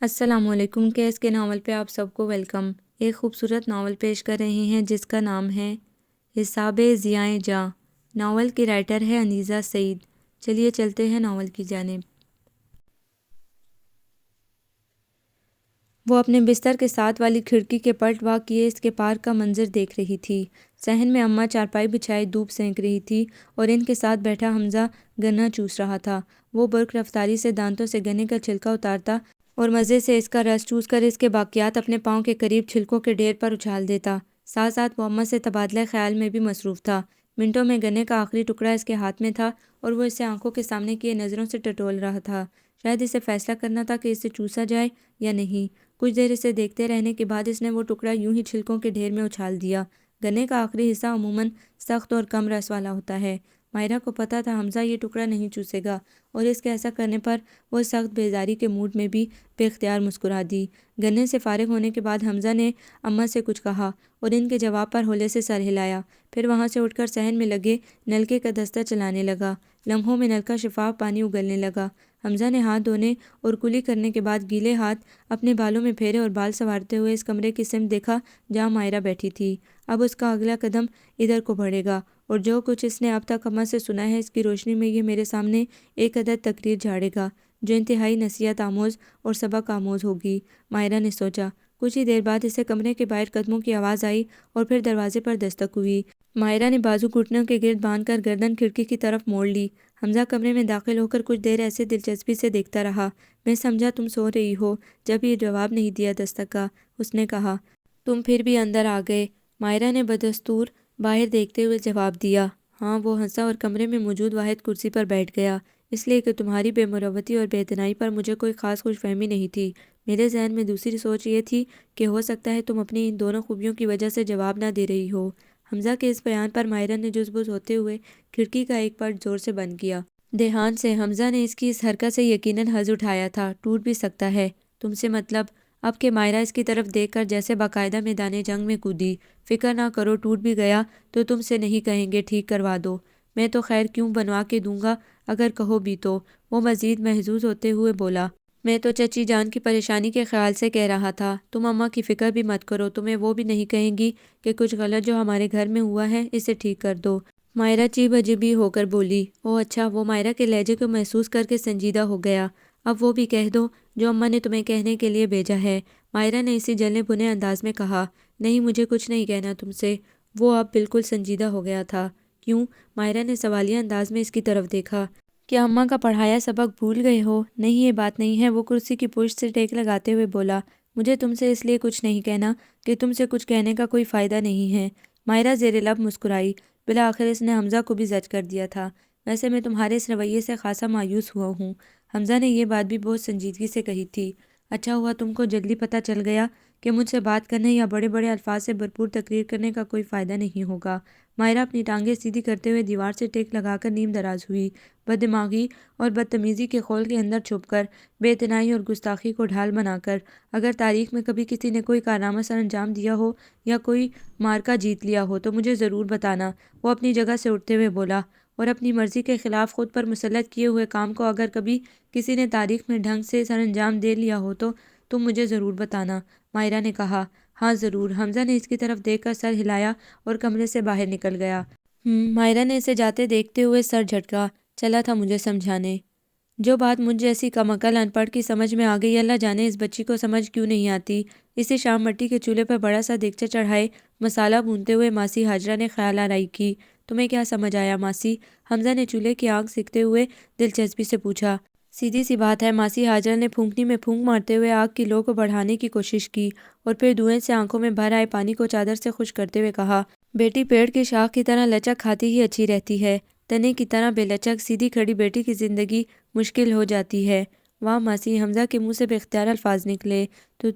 السلام علیکم۔ کیس کے ناول پہ آپ سب کو ویلکم۔ ایک خوبصورت ناول پیش کر رہے ہیں جس کا نام ہے حساب ضیاء جاں۔ ناول کی رائٹر ہے انیسہ سعید۔ چلیے چلتے ہیں ناول کی جانب۔ وہ اپنے بستر کے ساتھ والی کھڑکی کے پلٹ وا کیے اس کے پار کا منظر دیکھ رہی تھی۔ صحن میں اماں چارپائی بچھائے دھوپ سینک رہی تھی اور ان کے ساتھ بیٹھا حمزہ گنا چوس رہا تھا۔ وہ برق رفتاری سے دانتوں سے گنے کا چھلکا اتارتا اور مزے سے اس کا رس چوس کر اس کے باقیات اپنے پاؤں کے قریب چھلکوں کے ڈھیر پر اچھال دیتا۔ ساتھ ساتھ وہ اماں سے تبادلہ خیال میں بھی مصروف تھا۔ منٹوں میں گنے کا آخری ٹکڑا اس کے ہاتھ میں تھا اور وہ اسے آنکھوں کے سامنے کیے نظروں سے ٹٹول رہا تھا۔ شاید اسے فیصلہ کرنا تھا کہ اسے چوسا جائے یا نہیں۔ کچھ دیر اسے دیکھتے رہنے کے بعد اس نے وہ ٹکڑا یوں ہی چھلکوں کے ڈھیر میں اچھال دیا۔ گنے کا آخری حصہ عموماً سخت اور کم رس والا ہوتا ہے۔ مائرہ کو پتہ تھا حمزہ یہ ٹکڑا نہیں چوسے گا اور اس کے ایسا کرنے پر وہ سخت بیزاری کے موڈ میں بھی بے اختیار مسکرا دی۔ گنے سے فارغ ہونے کے بعد حمزہ نے اماں سے کچھ کہا اور ان کے جواب پر ہولے سے سر ہلایا۔ پھر وہاں سے اٹھ کر صحن میں لگے نلکے کا دستہ چلانے لگا۔ لمحوں میں نل کا شفاف پانی اگلنے لگا۔ حمزہ نے ہاتھ دھونے اور کلی کرنے کے بعد گیلے ہاتھ اپنے بالوں میں پھیرے اور بال سنوارتے ہوئے اس کمرے کی سمت دیکھا جہاں مائرہ بیٹھی تھی۔ اب اس کا اگلا قدم ادھر کو بڑھے گا اور جو کچھ اس نے اب تک اماں سے سنا ہے اس کی روشنی میں یہ میرے سامنے ایک عدد تقریر جھاڑے گا جو انتہائی نصیحت آموز اور سبق آموز ہوگی، مائرہ نے سوچا۔ کچھ ہی دیر بعد اسے کمرے کے باہر قدموں کی آواز آئی اور پھر دروازے پر دستک ہوئی۔ مائرہ نے بازو گھٹنوں کے گرد باندھ کر گردن کھڑکی کی طرف موڑ لی۔ حمزہ کمرے میں داخل ہو کر کچھ دیر ایسے دلچسپی سے دیکھتا رہا۔ میں سمجھا تم سو رہی ہو جب یہ جواب نہیں دیا دستک کا، اس نے کہا۔ تم پھر بھی اندر آ گئے، مائرہ نے بدستور باہر دیکھتے ہوئے جواب دیا۔ ہاں، وہ ہنسا اور کمرے میں موجود واحد کرسی پر بیٹھ گیا۔ اس لیے کہ تمہاری بے مروتی اور بے اعتنائی پر مجھے کوئی خاص خوش فہمی نہیں تھی۔ میرے ذہن میں دوسری سوچ یہ تھی کہ ہو سکتا ہے تم اپنی ان دونوں خوبیوں کی وجہ سے جواب نہ دے رہی ہو۔ حمزہ کے اس بیان پر مائرہ نے جز بز ہوتے ہوئے کھڑکی کا ایک پٹ زور سے بند کیا۔ دھیان سے حمزہ نے اس کی اس حرکت سے یقیناً حظ اٹھایا تھا۔ ٹوٹ بھی سکتا ہے تم سے مطلب؟ اب کہ مائرہ اس کی طرف دیکھ کر جیسے باقاعدہ میدان جنگ میں کودی۔ فکر نہ کرو، ٹوٹ بھی گیا تو تم سے نہیں کہیں گے ٹھیک کروا دو۔ میں تو خیر کیوں بنوا کے دوں گا اگر کہو بھی تو، وہ مزید محظوظ ہوتے ہوئے بولا۔ میں تو چچی جان کی پریشانی کے خیال سے کہہ رہا تھا۔ تم اماں کی فکر بھی مت کرو، تمہیں وہ بھی نہیں کہیں گی کہ کچھ غلط جو ہمارے گھر میں ہوا ہے اسے ٹھیک کر دو۔ مائرہ چیب عجیبی ہو کر بولی۔ او اچھا، وہ مائرہ کے لہجے کو محسوس کر کے سنجیدہ ہو گیا۔ اب وہ بھی کہہ دو جو اماں نے تمہیں کہنے کے لیے بھیجا ہے، مائرہ نے اسی جلنے بھنے انداز میں کہا۔ نہیں، مجھے کچھ نہیں کہنا تم سے۔ وہ اب بالکل سنجیدہ ہو گیا تھا۔ کیوں؟ مائرہ نے سوالیہ انداز میں اس کی طرف دیکھا۔ کیا اماں کا پڑھایا سبق بھول گئے ہو؟ نہیں، یہ بات نہیں ہے، وہ کرسی کی پشت سے ٹیک لگاتے ہوئے بولا۔ مجھے تم سے اس لیے کچھ نہیں کہنا کہ تم سے کچھ کہنے کا کوئی فائدہ نہیں ہے۔ مائرہ زیر لب مسکرائی۔ بالآخر اس نے حمزہ کو بھی زج کر دیا تھا۔ ویسے میں تمہارے اس رویے سے خاصا مایوس ہوا ہوں۔ حمزہ نے یہ بات بھی بہت سنجیدگی سے کہی تھی۔ اچھا ہوا تم کو جلدی پتہ چل گیا کہ مجھ سے بات کرنے یا بڑے بڑے الفاظ سے بھرپور تقریر کرنے کا کوئی فائدہ نہیں ہوگا۔ مائرہ اپنی ٹانگیں سیدھی کرتے ہوئے دیوار سے ٹیک لگا کر نیم دراز ہوئی۔ بددماغی اور بدتمیزی کے خول کے اندر چھپ کر، بے اعتنائی اور گستاخی کو ڈھال بنا کر، اگر تاریخ میں کبھی کسی نے کوئی کارنامہ سر انجام دیا ہو یا کوئی معرکہ جیت لیا ہو تو مجھے ضرور بتانا۔ وہ اپنی جگہ سے اٹھتے ہوئے بولا۔ اور اپنی مرضی کے خلاف خود پر مسلط کیے ہوئے کام کو اگر کبھی کسی نے تاریخ میں ڈھنگ سے سر انجام دے لیا ہو تو تم مجھے ضرور بتانا، مائرہ نے کہا۔ ہاں ضرور، حمزہ نے اس کی طرف دیکھ کر سر ہلایا اور کمرے سے باہر نکل گیا۔ مائرہ نے اسے جاتے دیکھتے ہوئے سر جھٹکا۔ چلا تھا مجھے سمجھانے۔ جو بات مجھ جیسی کم عقل ان پڑھ کی سمجھ میں آ گئی، اللہ جانے اس بچی کو سمجھ کیوں نہیں آتی۔ اسی شام مٹی کے چولہے پر بڑا سا دیگچہ چڑھائے مسالہ بھونتے ہوئے ماسی ہاجرہ نے خیال آرائی کی۔ تمہیں کیا سمجھ آیا ماسی؟ حمزہ نے چولہے کی آنکھ سیکھتے ہوئے دلچسپی سے پوچھا۔ سیدھی سی بات ہے، ماسی ہاجرہ نے پھونکنی میں پھونک مارتے ہوئے آگ کی لو کو بڑھانے کی کوشش کی اور پھر دھوئیں سے آنکھوں میں بھر آئے پانی کو چادر سے خشک کرتے ہوئے کہا۔ بیٹی پیڑ کی شاخ کی طرح لچک کھاتی ہی اچھی رہتی ہے، تنے کی طرح بے لچک سیدھی کھڑی بیٹی کی زندگی مشکل ہو جاتی ہے۔ واہ ماسی، حمزہ کے منہ سے بے اختیار الفاظ نکلے۔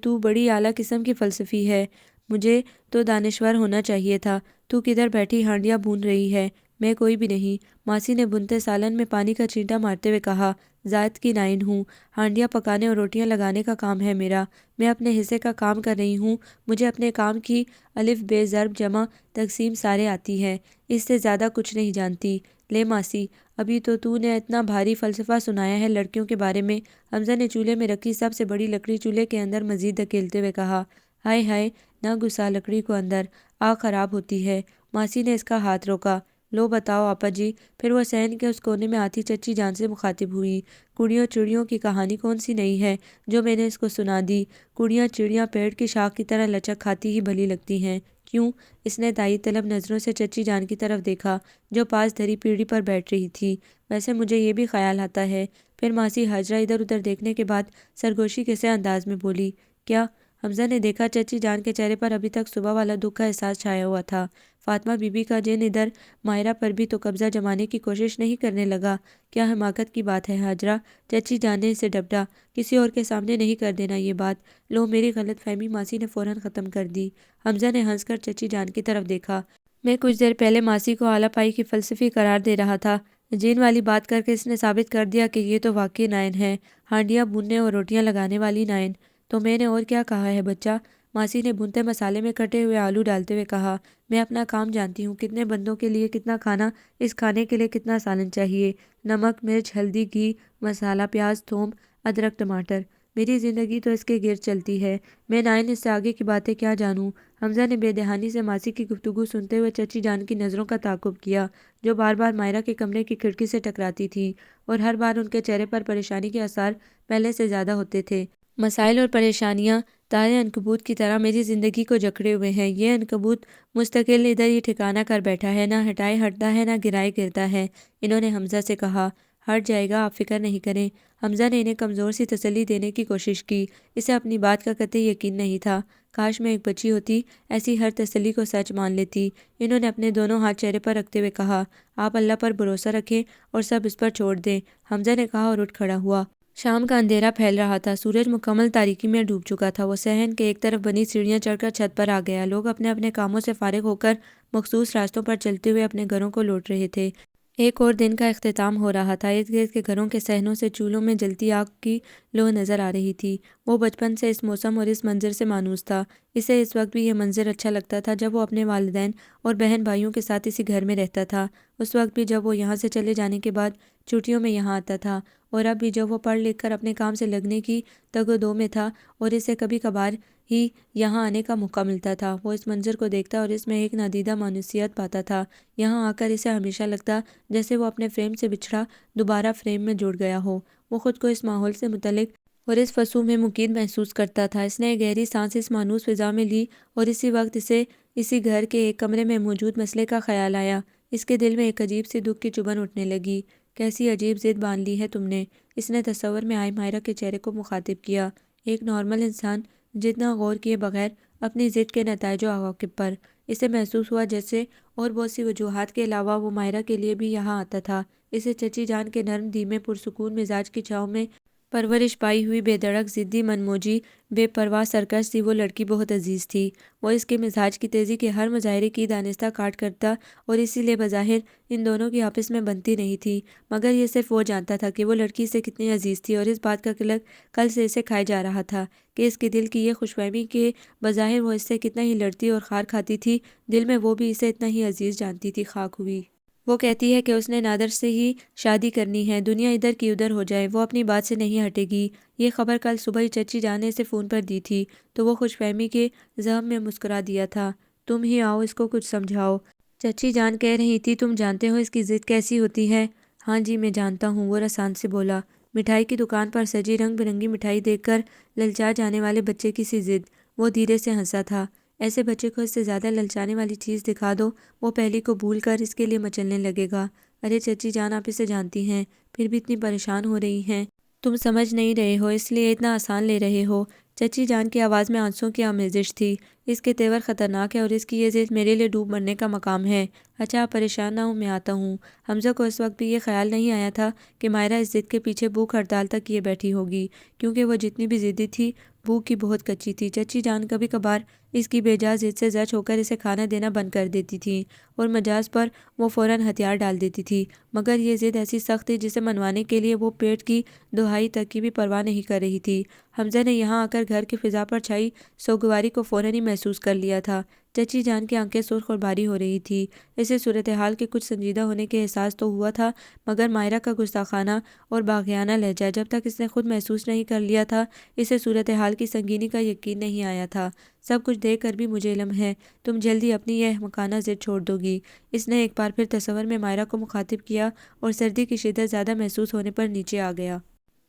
تو بڑی اعلیٰ قسم کی فلسفی ہے، مجھے تو دانشور ہونا چاہیے تھا۔ تو کدھر بیٹھی ہانڈیاں بھون رہی ہے؟ میں کوئی بھی نہیں، ماسی نے بنتے سالن میں پانی کا چھینٹا مارتے ہوئے کہا۔ ذات کی نائن ہوں، ہانڈیاں پکانے اور روٹیاں لگانے کا کام ہے میرا۔ میں اپنے حصے کا کام کر رہی ہوں، مجھے اپنے کام کی الف بے ضرب جمع تقسیم سارے آتی ہے، اس سے زیادہ کچھ نہیں جانتی۔ لے ماسی، ابھی تو نے اتنا بھاری فلسفہ سنایا ہے لڑکیوں کے بارے میں۔ حمزہ نے چولہے میں رکھی سب سے بڑی لکڑی چولہے کے اندر مزید دھکیلتے ہوئے کہا۔ ہائے ہائے، نہ گھسا لکڑی کو اندر، آگ خراب ہوتی ہے۔ ماسی نے اس کا ہاتھ روکا۔ لو بتاؤ آپا جی۔ پھر وہ صحن کے اس کونے میں آتی چچی جان سے مخاطب ہوئی۔ کڑیوں چڑیوں کی کہانی کون سی نہیں ہے جو میں نے اس کو سنا دی؟ کڑیاں چڑیاں پیڑ کی شاخ کی طرح لچک کھاتی ہی بھلی لگتی ہیں، کیوں؟ اس نے تائید طلب نظروں سے چچی جان کی طرف دیکھا جو پاس دھری پیڑھی پر بیٹھ رہی تھی۔ ویسے مجھے یہ بھی خیال آتا ہے۔ پھر ماسی ہاجرہ ادھر ادھر دیکھنے کے بعد سرگوشی کے سے انداز میں بولی۔ کیا؟ حمزہ نے دیکھا چچی جان کے چہرے پر ابھی تک صبح والا دکھ کا احساس چھایا ہوا تھا۔ فاطمہ بی بی کا جن ادھر مائرہ پر بھی تو قبضہ جمانے کی کوشش نہیں کرنے لگا؟ کیا حماقت کی بات ہے ہاجرہ؟ چچی جان نے اسے ڈپٹا۔ کسی اور کے سامنے نہیں کر دینا یہ بات۔ لو میری غلط فہمی ماسی نے فوراً ختم کر دی۔ حمزہ نے ہنس کر چچی جان کی طرف دیکھا۔ میں کچھ دیر پہلے ماسی کو اعلیٰ پائی کی فلسفی قرار دے رہا تھا۔ جین والی بات کر کے اس نے ثابت کر دیا کہ یہ تو واقعی نائن ہے، ہانڈیاں بوننے اور روٹیاں لگانے والی نائن۔ تو میں نے اور کیا کہا ہے بچہ؟ ماسی نے بھونتے مسالے میں کٹے ہوئے آلو ڈالتے ہوئے کہا۔ میں اپنا کام جانتی ہوں، کتنے بندوں کے لیے کتنا کھانا، اس کھانے کے لیے کتنا سالن چاہیے، نمک مرچ ہلدی گھی مسالہ پیاز تھوم ادرک ٹماٹر۔ میری زندگی تو اس کے گرد چلتی ہے، میں نائن اس سے آگے کی باتیں کیا جانوں؟ حمزہ نے بے دہانی سے ماسی کی گفتگو سنتے ہوئے چچی جان کی نظروں کا تعاقب کیا جو بار بار مائرہ کے کمرے کی کھڑکی سے ٹکراتی تھی، اور ہر بار ان کے چہرے پر پریشانی کے آثار پہلے سے زیادہ ہوتے تھے۔ مسائل اور پریشانیاں تارے عنکبوت کی طرح میری زندگی کو جکڑے ہوئے ہیں۔ یہ عنکبوت مستقل ادھر ہی ٹھکانہ کر بیٹھا ہے، نہ ہٹائے ہٹتا ہے نہ گرائے گرتا ہے۔ انہوں نے حمزہ سے کہا۔ ہٹ جائے گا، آپ فکر نہیں کریں۔ حمزہ نے انہیں کمزور سی تسلی دینے کی کوشش کی۔ اسے اپنی بات کا قطعی یقین نہیں تھا۔ کاش میں ایک بچی ہوتی، ایسی ہر تسلی کو سچ مان لیتی۔ انہوں نے اپنے دونوں ہاتھ چہرے پر رکھتے ہوئے کہا۔ آپ اللہ پر بھروسہ رکھیں اور سب اس پر چھوڑ دیں، حمزہ نے کہا اور اٹھ کھڑا ہوا۔ شام کا اندھیرا پھیل رہا تھا، سورج مکمل تاریکی میں ڈوب چکا تھا۔ وہ صحن کے ایک طرف بنی سیڑھیاں چڑھ کر چھت پر آ گیا۔ لوگ اپنے اپنے کاموں سے فارغ ہو کر مخصوص راستوں پر چلتے ہوئے اپنے گھروں کو لوٹ رہے تھے۔ ایک اور دن کا اختتام ہو رہا تھا۔ ارد گرد کے گھروں کے صحنوں سے چولہوں میں جلتی آگ کی لو نظر آ رہی تھی۔ وہ بچپن سے اس موسم اور اس منظر سے مانوس تھا۔ اسے اس وقت بھی یہ منظر اچھا لگتا تھا جب وہ اپنے والدین اور بہن بھائیوں کے ساتھ اسی گھر میں رہتا تھا، اس وقت بھی جب وہ یہاں سے چلے جانے کے بعد چھٹیوں میں یہاں آتا تھا، اور اب بھی جب وہ پڑھ لکھ کر اپنے کام سے لگنے کی تگ و دو میں تھا اور اسے کبھی کبھار ہی یہاں آنے کا موقع ملتا تھا۔ وہ اس منظر کو دیکھتا اور اس میں ایک نادیدہ مانوسیت پاتا تھا۔ یہاں آ کر اسے ہمیشہ لگتا جیسے وہ اپنے فریم سے بچھڑا دوبارہ فریم میں جڑ گیا ہو۔ وہ خود کو اس ماحول سے متعلق اور اس فضول میں مقید محسوس کرتا تھا۔ اس نے ایک گہری سانس اس مانوس فضا میں لی اور اسی وقت اسے اسی گھر کے ایک کمرے میں موجود مسئلے کا خیال آیا۔ اس کے دل میں ایک عجیب سی دکھ کی چبھن اٹھنے لگی۔ کیسی عجیب ضد باندھ لی ہے تم نے؟ اس نے تصور میں آئے مائرہ کے چہرے کو مخاطب کیا۔ ایک نارمل انسان جتنا غور کیے بغیر اپنی ضد کے نتائج و عواقب پر۔ اسے محسوس ہوا جیسے اور بہت سی وجوہات کے علاوہ وہ مائرہ کے لیے بھی یہاں آتا تھا۔ اسے چچی جان کے نرم دھیمے پرسکون مزاج کی چھاؤں میں پرورش پائی ہوئی بے دھڑک ضدی منموجی بے پرواہ سرکش سی وہ لڑکی بہت عزیز تھی۔ وہ اس کے مزاج کی تیزی کے ہر مظاہرے کی دانستہ کاٹ کرتا اور اسی لیے بظاہر ان دونوں کی آپس میں بنتی نہیں تھی، مگر یہ صرف وہ جانتا تھا کہ وہ لڑکی اسے کتنی عزیز تھی، اور اس بات کا قلق کل سے اسے کھائے جا رہا تھا کہ اس کے دل کی یہ خوش فہمی کہ بظاہر وہ اس سے کتنا ہی لڑتی اور خار کھاتی تھی، دل میں وہ بھی اسے اتنا ہی عزیز جانتی تھی، خاک ہوئی۔ وہ کہتی ہے کہ اس نے نادر سے ہی شادی کرنی ہے، دنیا ادھر کی ادھر ہو جائے، وہ اپنی بات سے نہیں ہٹے گی۔ یہ خبر کل صبح ہی چچی جان نے اسے فون پر دی تھی تو وہ خوش فہمی کے زہم میں مسکرا دیا تھا۔ تم ہی آؤ، اس کو کچھ سمجھاؤ۔ چچی جان کہہ رہی تھی تم جانتے ہو اس کی ضد کیسی ہوتی ہے؟ ہاں جی میں جانتا ہوں، وہ رسان سے بولا۔ مٹھائی کی دکان پر سجی رنگ برنگی مٹھائی دیکھ کر للچا جانے والے بچے کی سی ضد۔ وہ دھیرے سے ہنسا تھا۔ ایسے بچے کو اس سے زیادہ للچانے والی چیز دکھا دو، وہ پہلی کو بھول کر اس کے لیے مچلنے لگے گا۔ ارے چچی جان آپ اسے جانتی ہیں، پھر بھی اتنی پریشان ہو رہی ہیں۔ تم سمجھ نہیں رہے ہو اس لیے اتنا آسان لے رہے ہو۔ چچی جان کی آواز میں آنسوں کی آمیزش تھی۔ اس کے تیور خطرناک ہے اور اس کی یہ ضد میرے لیے ڈوب مرنے کا مقام ہے۔ اچھا آپ پریشان نہ ہوں، میں آتا ہوں۔ حمزہ کو اس وقت بھی یہ خیال نہیں آیا تھا کہ مائرہ اس ضد کے پیچھے بھوک ہڑتال تک کیے بیٹھی ہوگی، کیونکہ وہ جتنی بھی ضدی تھی بھوک کی بہت کچی تھی۔ چچی جان کبھی کبھار اس کی بے جا ضد سے زچ ہو کر اسے کھانا دینا بند کر دیتی تھی اور مجاز پر وہ فوراً ہتھیار ڈال دیتی تھی، مگر یہ ضد ایسی سخت تھی جسے منوانے کے لیے وہ پیٹ کی دہائی تک کی بھی پرواہ نہیں کر رہی تھی۔ حمزہ نے یہاں آ کر گھر کی فضا پر چھائی سوگواری کو فوراً ہی محسوس کر لیا تھا۔ چچی جان کی آنکھیں سرخ اور بھاری ہو رہی تھی۔ اسے صورتحال کے کچھ سنجیدہ ہونے کے احساس تو ہوا تھا، مگر مائرہ کا گستاخانہ اور باغیانہ لہجہ جب تک اس نے خود محسوس نہیں کر لیا تھا، اسے صورتحال کی سنگینی کا یقین نہیں آیا تھا۔ سب کچھ دیکھ کر بھی مجھے علم ہے تم جلدی اپنی یہ احمقانہ ضد چھوڑ دو گی۔ اس نے ایک بار پھر تصور میں مائرہ کو مخاطب کیا اور سردی کی شدت زیادہ محسوس ہونے پر نیچے آ گیا۔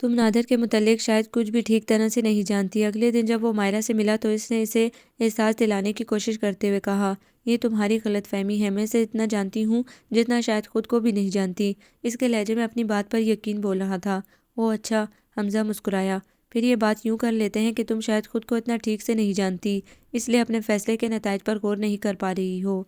تم نادر کے متعلق شاید کچھ بھی ٹھیک طرح سے نہیں جانتی۔ اگلے دن جب وہ مائرہ سے ملا تو اس نے اسے احساس دلانے کی کوشش کرتے ہوئے کہا، یہ تمہاری غلط فہمی ہے، میں اسے اتنا جانتی ہوں جتنا شاید خود کو بھی نہیں جانتی۔ اس کے لہجے میں اپنی بات پر یقین بول رہا تھا۔ اوہ اچھا، حمزہ مسکرایا، پھر یہ بات یوں کر لیتے ہیں کہ تم شاید خود کو اتنا ٹھیک سے نہیں جانتی، اس لیے اپنے فیصلے کے نتائج پر غور نہیں کر پا رہی ہو۔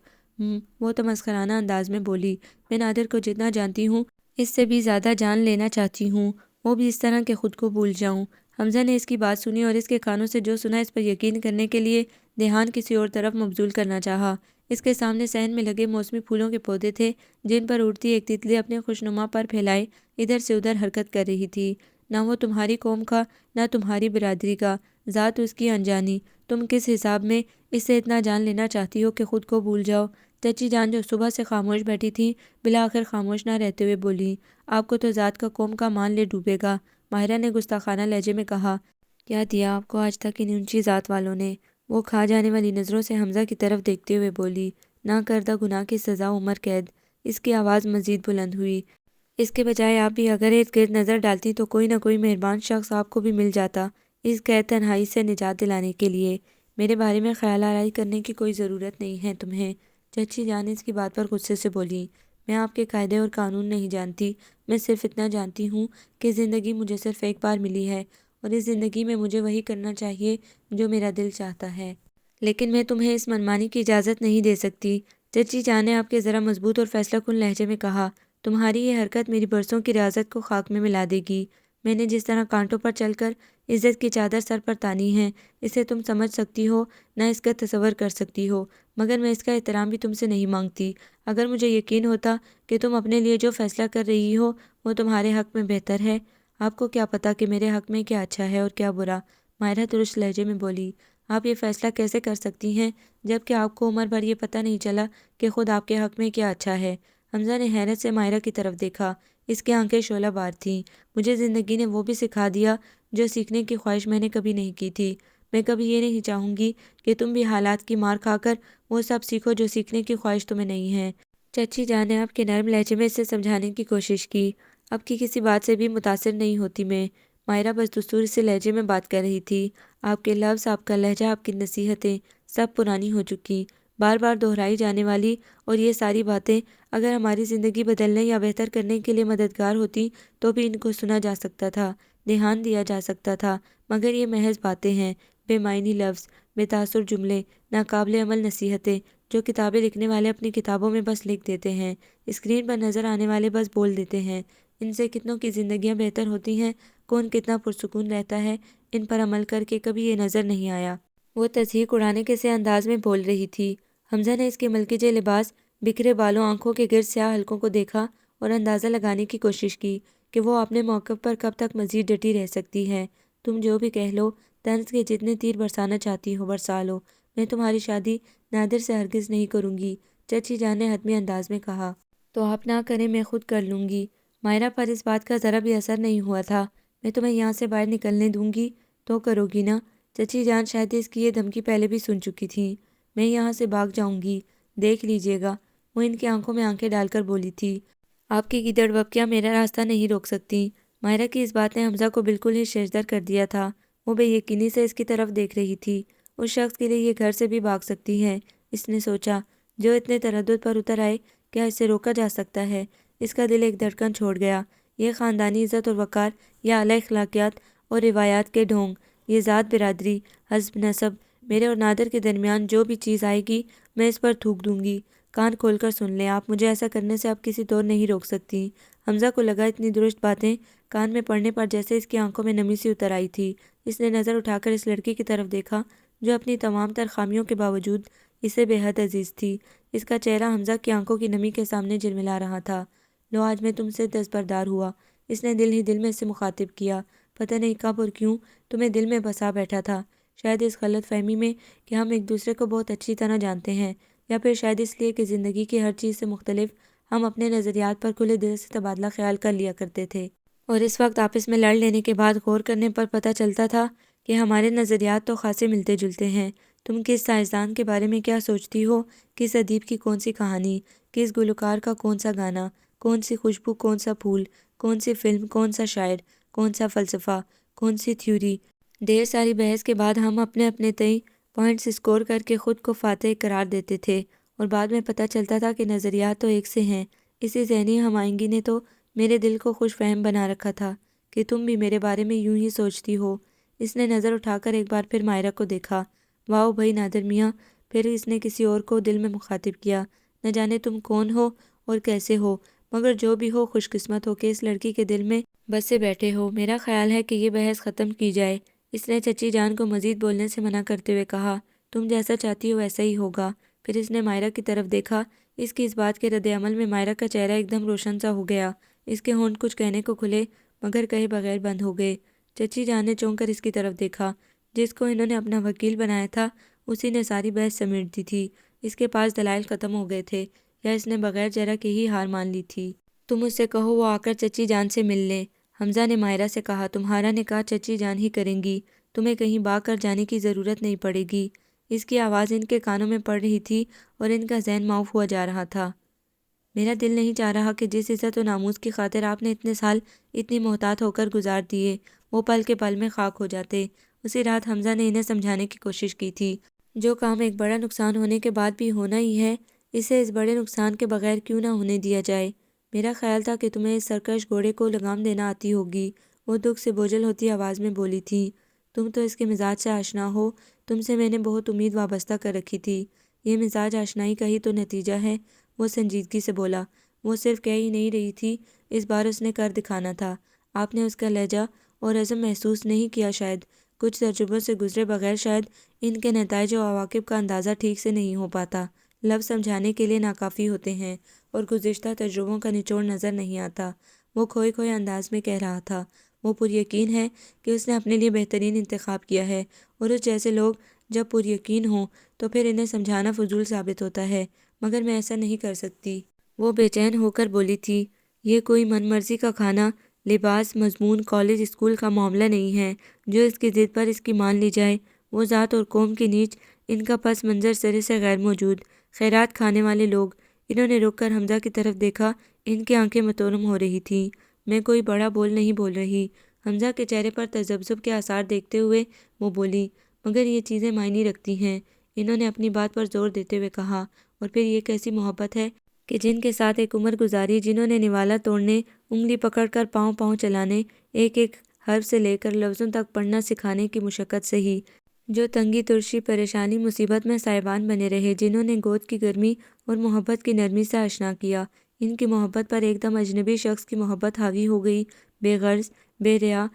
وہ تمسخرانہ انداز میں بولی، میں نادر کو جتنا جانتی ہوں اس سے بھی زیادہ جان لینا چاہتی ہوں، وہ بھی اس طرح کہ خود کو بھول جاؤں۔ حمزہ نے اس کی بات سنی اور اس کے کانوں سے جو سنا اس پر یقین کرنے کے لیے دھیان کسی اور طرف مبذول کرنا چاہا۔ اس کے سامنے صحن میں لگے موسمی پھولوں کے پودے تھے جن پر اڑتی ایک تتلی اپنے خوشنما پر پھیلائے ادھر سے ادھر حرکت کر رہی تھی۔ نہ وہ تمہاری قوم کا، نہ تمہاری برادری کا، ذات اس کی انجانی، تم کس حساب میں اس سے اتنا جان لینا چاہتی ہو کہ خود کو بھول جاؤ؟ چچی جان جو صبح سے خاموش بیٹھی تھیں بالآخر خاموش نہ رہتے ہوئے بولی، آپ کو تو ذات کا قوم کا مان لے ڈوبے گا۔ ماہرہ نے گستاخانہ لہجے میں کہا، کیا دیا آپ کو آج تک ان اونچی ذات والوں نے؟ وہ کھا جانے والی نظروں سے حمزہ کی طرف دیکھتے ہوئے بولی، نہ کردہ گناہ کی سزا عمر قید۔ اس کی آواز مزید بلند ہوئی، اس کے بجائے آپ بھی اگر ارد گرد نظر ڈالتی تو کوئی نہ کوئی مہربان شخص آپ کو بھی مل جاتا اس قید تنہائی سے نجات دلانے کے لیے۔ میرے بارے میں خیال آرائی کرنے کی کوئی ضرورت نہیں ہے تمہیں۔ چچی جان اس کی بات پر غصے سے بولی، میں آپ کے قاعدے اور قانون نہیں جانتی، میں صرف اتنا جانتی ہوں کہ زندگی مجھے صرف ایک بار ملی ہے اور اس زندگی میں مجھے وہی کرنا چاہیے جو میرا دل چاہتا ہے، لیکن میں تمہیں اس منمانی کی اجازت نہیں دے سکتی۔ چچی جان نے آپ کے ذرا مضبوط اور فیصلہ کن لہجے میں کہا، تمہاری یہ حرکت میری برسوں کی ریاضت کو خاک میں ملا دے گی۔ میں نے جس طرح کانٹوں پر چل کر عزت کی چادر سر پر تانی ہے، اسے تم سمجھ سکتی ہو نہ اس کا تصور کر سکتی ہو، مگر میں اس کا احترام بھی تم سے نہیں مانگتی۔ اگر مجھے یقین ہوتا کہ تم اپنے لیے جو فیصلہ کر رہی ہو وہ تمہارے حق میں بہتر ہے، آپ کو کیا پتہ کہ میرے حق میں کیا اچھا ہے اور کیا برا؟ ماہرہ درست لہجے میں بولی، آپ یہ فیصلہ کیسے کر سکتی ہیں جب کہ آپ کو عمر بھر یہ پتہ نہیں چلا کہ خود آپ کے حق میں کیا اچھا ہے؟ حمزہ نے حیرت سے ماہرہ کی طرف دیکھا، اس کی آنکھیں شعلہ بار تھیں۔ مجھے زندگی نے وہ بھی سکھا دیا جو سیکھنے کی خواہش میں نے کبھی نہیں کی تھی۔ میں کبھی یہ نہیں چاہوں گی کہ تم بھی حالات کی مار کھا کر وہ سب سیکھو جو سیکھنے کی خواہش تمہیں نہیں ہے۔ چچی جان نے آپ کے نرم لہجے میں اسے سمجھانے کی کوشش کی، اب کی کسی بات سے بھی متاثر نہیں ہوتی میں۔ ماہرہ بس دستور سے لہجے میں بات کر رہی تھی، آپ کے لفظ، آپ کا لہجہ، آپ کی نصیحتیں سب پرانی ہو چکی، بار بار دہرائی جانے والی، اور یہ ساری باتیں اگر ہماری زندگی بدلنے یا بہتر کرنے کے لیے مددگار ہوتی تو بھی ان کو سنا جا سکتا تھا، دھیان دیا جا سکتا تھا، مگر یہ محض باتیں ہیں، بے معنی لفظ، بے تاثر جملے، ناقابل عمل نصیحتیں جو کتابیں لکھنے والے اپنی کتابوں میں بس لکھ دیتے ہیں، اسکرین پر نظر آنے والے بس بول دیتے ہیں۔ ان سے کتنوں کی زندگیاں بہتر ہوتی ہیں، کون کتنا پرسکون رہتا ہے، ان پر عمل کر کے کبھی یہ نظر نہیں آیا۔ وہ تضحیک اڑانے کے سے انداز میں بول رہی تھی۔ حمزہ نے اس کے ملکجے لباس، بکھرے بالوں، آنکھوں کے گرد سیاہ حلقوں کو دیکھا اور اندازہ لگانے کی کوشش کی کہ وہ اپنے موقف پر کب تک مزید ڈٹی رہ سکتی ہے۔ تم جو بھی کہہ لو، طنز کے جتنے تیر برسانا چاہتی ہو برسا لو، میں تمہاری شادی نادر سے ہرگز نہیں کروں گی، چچی جان نے حتمی انداز میں کہا۔ تو آپ نہ کریں، میں خود کر لوں گی۔ ماہرہ پر اس بات کا ذرا بھی اثر نہیں ہوا تھا۔ میں تمہیں یہاں سے باہر نکلنے دوں گی تو کرو گی نا؟ چچی جان شاید اس کی یہ دھمکی پہلے بھی سن چکی تھیں۔ میں یہاں سے بھاگ جاؤں گی، دیکھ لیجیے گا، وہ ان کی آنکھوں میں آنکھیں ڈال کر بولی تھی۔ آپ کی گیدڑ بپکیاں میرا راستہ نہیں روک سکتی۔ ماہرہ کی اس بات نے حمزہ کو بالکل ہی ششدر کر دیا تھا۔ وہ بے یقینی سے اس کی طرف دیکھ رہی تھی۔ اس شخص کے لیے یہ گھر سے بھی بھاگ سکتی ہے، اس نے سوچا، جو اتنے تردد پر اتر آئے، کیا اسے روکا جا سکتا ہے؟ اس کا دل ایک دھڑکن چھوڑ گیا۔ یہ خاندانی عزت اور وقار یا اعلیٰ اخلاقیات اور روایات کے ڈھونگ، یہ ذات، برادری، حسب نسب، میرے اور نادر کے درمیان جو بھی چیز آئے گی میں اس پر تھوک دوں گی۔ کان کھول کر سن لیں، آپ مجھے ایسا کرنے سے اب کسی طور نہیں روک سکتی۔ حمزہ کو لگا اتنی درست باتیں کان میں پڑنے پر جیسے اس کی آنکھوں میں نمی سی اتر آئی تھی۔ اس نے نظر اٹھا کر اس لڑکی کی طرف دیکھا جو اپنی تمام تر خامیوں کے باوجود اسے بے حد عزیز تھی۔ اس کا چہرہ حمزہ کی آنکھوں کی نمی کے سامنے جلملا رہا تھا۔ لو آج میں تم سے دستبردار ہوا، اس نے دل ہی دل میں اسے مخاطب کیا۔ پتہ نہیں کب اور کیوں تمہیں دل میں بسا بیٹھا تھا، شاید اس غلط فہمی میں کہ ہم ایک دوسرے کو بہت اچھی طرح جانتے ہیں، یا پھر شاید اس لیے کہ زندگی کی ہر چیز سے مختلف ہم اپنے نظریات پر کھلے دل سے تبادلہ خیال کر لیا کرتے تھے، اور اس وقت آپس میں لڑ لینے کے بعد غور کرنے پر پتہ چلتا تھا کہ ہمارے نظریات تو خاصے ملتے جلتے ہیں۔ تم کس سائنسدان کے بارے میں کیا سوچتی ہو، کس ادیب کی کون سی کہانی، کس گلوکار کا کون سا گانا، کون سی خوشبو، کون سا پھول، کون سی فلم، کون سا شاعر، کون سا فلسفہ، کون سی تھیوری۔ ڈھیر ساری بحث کے بعد ہم اپنے اپنے تئیں پوائنٹس اسکور کر کے خود کو فاتح قرار دیتے تھے، اور بعد میں پتہ چلتا تھا کہ نظریات تو ایک سے ہیں۔ اسی ذہنی ہم آہنگی نے تو میرے دل کو خوش فہم بنا رکھا تھا کہ تم بھی میرے بارے میں یوں ہی سوچتی ہو۔ اس نے نظر اٹھا کر ایک بار پھر مائرہ کو دیکھا۔ واؤ بھائی نادر میاں، پھر اس نے کسی اور کو دل میں مخاطب کیا۔ نہ جانے تم کون ہو اور کیسے ہو، مگر جو بھی ہو خوش قسمت ہو کہ اس لڑکی کے دل میں بسے بیٹھے ہو۔ میرا خیال ہے کہ یہ بحث ختم کی جائے، اس نے چچی جان کو مزید بولنے سے منع کرتے ہوئے کہا۔ تم جیسا چاہتی ہو ویسا ہی ہوگا۔ پھر اس نے مائرہ کی طرف دیکھا۔ اس کی اس بات کے رد عمل میں مائرہ کا چہرہ ایک دم روشن سا ہو گیا۔ اس کے ہونٹ کچھ کہنے کو کھلے مگر کہے بغیر بند ہو گئے۔ چچی جان نے چونک کر اس کی طرف دیکھا۔ جس کو انہوں نے اپنا وکیل بنایا تھا اسی نے ساری بحث سمیٹ دی تھی۔ اس کے پاس دلائل ختم ہو گئے تھے، یا اس نے بغیر جرح کے ہی ہار مان لی تھی۔ تم اس سے کہو وہ آ کر چچی جان سے مل لیں، حمزہ نے مائرہ سے کہا۔ تمہارا نکاح چچی جان ہی کریں گی، تمہیں کہیں باغ کر جانے کی ضرورت نہیں پڑے گی۔ اس کی آواز ان کے کانوں میں پڑ رہی تھی اور ان کا ذہن معاف ہوا جا رہا تھا۔ میرا دل نہیں چاہ رہا کہ جس عزت و ناموس کی خاطر آپ نے اتنے سال اتنی محتاط ہو کر گزار دیے وہ پل کے پل میں خاک ہو جاتے۔ اسی رات حمزہ نے انہیں سمجھانے کی کوشش کی تھی، جو کام ایک بڑا نقصان ہونے کے بعد بھی ہونا ہی ہے، اسے اس بڑے نقصان کے بغیر کیوں نہ ہونے دیا جائے۔ میرا خیال تھا کہ تمہیں اس سرکش گھوڑے کو لگام دینا آتی ہوگی، وہ دکھ سے بوجھل ہوتی آواز میں بولی تھی۔ تم تو اس کے مزاج سے آشنا ہو، تم سے میں نے بہت امید وابستہ کر رکھی تھی۔ یہ مزاج آشنائی کا ہی تو نتیجہ ہے، وہ سنجیدگی سے بولا۔ وہ صرف کہہ ہی نہیں رہی تھی، اس بار اس نے کر دکھانا تھا۔ آپ نے اس کا لہجہ اور عزم محسوس نہیں کیا شاید، کچھ تجربوں سے گزرے بغیر شاید ان کے نتائج و عواقب کا اندازہ ٹھیک سے نہیں ہو پاتا۔ لفظ سمجھانے کے لیے ناکافی ہوتے ہیں اور گزشتہ تجربوں کا نچوڑ نظر نہیں آتا۔ وہ کھوئے کھوئے انداز میں کہہ رہا تھا۔ وہ پر یقین ہے کہ اس نے اپنے لیے بہترین انتخاب کیا ہے، اور اس جیسے لوگ جب پر یقین ہوں تو پھر انہیں سمجھانا فضول ثابت ہوتا ہے، مگر میں ایسا نہیں کر سکتی۔ وہ بے چین ہو کر بولی تھی۔ یہ کوئی من مرضی کا کھانا، لباس، مضمون، کالج، اسکول کا معاملہ نہیں ہے جو اس کی ضد پر اس کی مان لی جائے۔ وہ ذات اور قوم کی نیچ، ان کا پس منظر سرے سے غیر موجود، خیرات کھانے والے لوگ۔ انہوں نے رک کر حمزہ کی طرف دیکھا، ان کی آنکھیں متورم ہو رہی تھیں۔ میں کوئی بڑا بول نہیں بول رہی، حمزہ کے چہرے پر تذبذب کے آثار دیکھتے ہوئے وہ بولی، مگر یہ چیزیں معنی رکھتی ہیں، انہوں نے اپنی بات پر زور دیتے ہوئے کہا۔ اور پھر یہ کیسی محبت ہے کہ جن کے ساتھ ایک عمر گزاری، جنہوں نے نوالا توڑنے، انگلی پکڑ کر پاؤں پاؤں چلانے، ایک ایک حرف سے لے کر لفظوں تک پڑھنا سکھانے کی مشقت سہی، جو تنگی ترشی پریشانی مصیبت میں سائبان بنے رہے، جنہوں نے گود کی گرمی اور محبت کی نرمی سے آشنا کیا، ان کی محبت پر ایک دم اجنبی شخص کی محبت حاوی ہو گئی، بے غرض، بے ریا،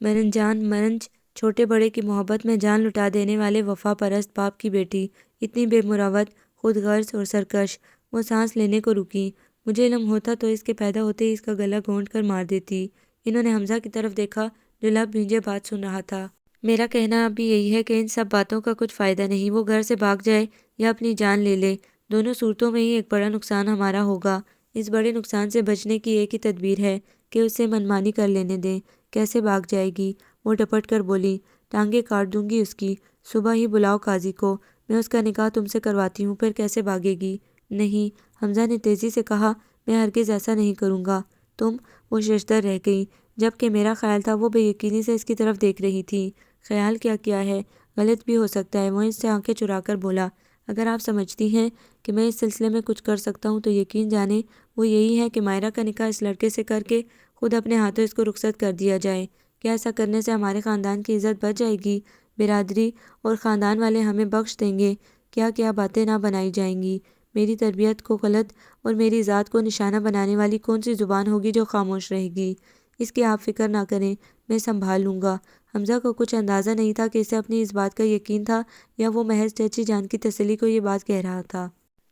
مرنجان مرنج، چھوٹے بڑے کی محبت میں جان لٹا دینے والے وفا پرست باپ کی بیٹی، اتنی بے مروت، خود غرض اور سرکش۔ وہ سانس لینے کو رکی۔ مجھے علم ہوتا تو اس کے پیدا ہوتے ہی اس کا گلا گھونٹ کر مار دیتی۔ انہوں نے حمزہ کی طرف دیکھا جو لب بھینجے بات سن رہا تھا۔ میرا کہنا اب بھی یہی ہے کہ ان سب باتوں کا کچھ فائدہ نہیں، وہ گھر سے بھاگ جائے یا اپنی جان لے لے، دونوں صورتوں میں ہی ایک بڑا نقصان ہمارا ہوگا۔ اس بڑے نقصان سے بچنے کی ایک ہی تدبیر ہے کہ اسے منمانی کر لینے دیں۔ کیسے بھاگ جائے گی؟ وہ ڈپٹ کر بولی۔ ٹانگیں کاٹ دوں گی اس کی، صبح ہی بلاؤ قاضی کو، میں اس کا نکاح تم سے کرواتی ہوں، پھر کیسے بھاگے گی؟ نہیں، حمزہ نے تیزی سے کہا، میں ہرگز ایسا نہیں کروں گا۔ تم؟ وہ ششدر رہ گئی، جبکہ میرا خیال تھا وہ بے یقینی سے اس کی طرف دیکھ رہی تھی۔ خیال کیا ہے، غلط بھی ہو سکتا ہے، وہ اس سے آنکھیں چرا کر بولا۔ اگر آپ سمجھتی ہیں کہ میں اس سلسلے میں کچھ کر سکتا ہوں تو یقین جانیں وہ یہی ہے کہ مائرہ کا نکاح اس لڑکے سے کر کے خود اپنے ہاتھوں اس کو رخصت کر دیا جائے۔ کیا ایسا کرنے سے ہمارے خاندان کی عزت بچ جائے گی؟ برادری اور خاندان والے ہمیں بخش دیں گے؟ کیا کیا باتیں نہ بنائی جائیں گی؟ میری تربیت کو غلط اور میری ذات کو نشانہ بنانے والی کون سی زبان ہوگی جو خاموش رہے گی؟ اس کی آپ فکر نہ کریں، میں سنبھال لوں گا۔ حمزہ کو کچھ اندازہ نہیں تھا کہ اسے اپنی اس بات کا یقین تھا یا وہ محض چچی جان کی تسلی کو یہ بات کہہ رہا تھا۔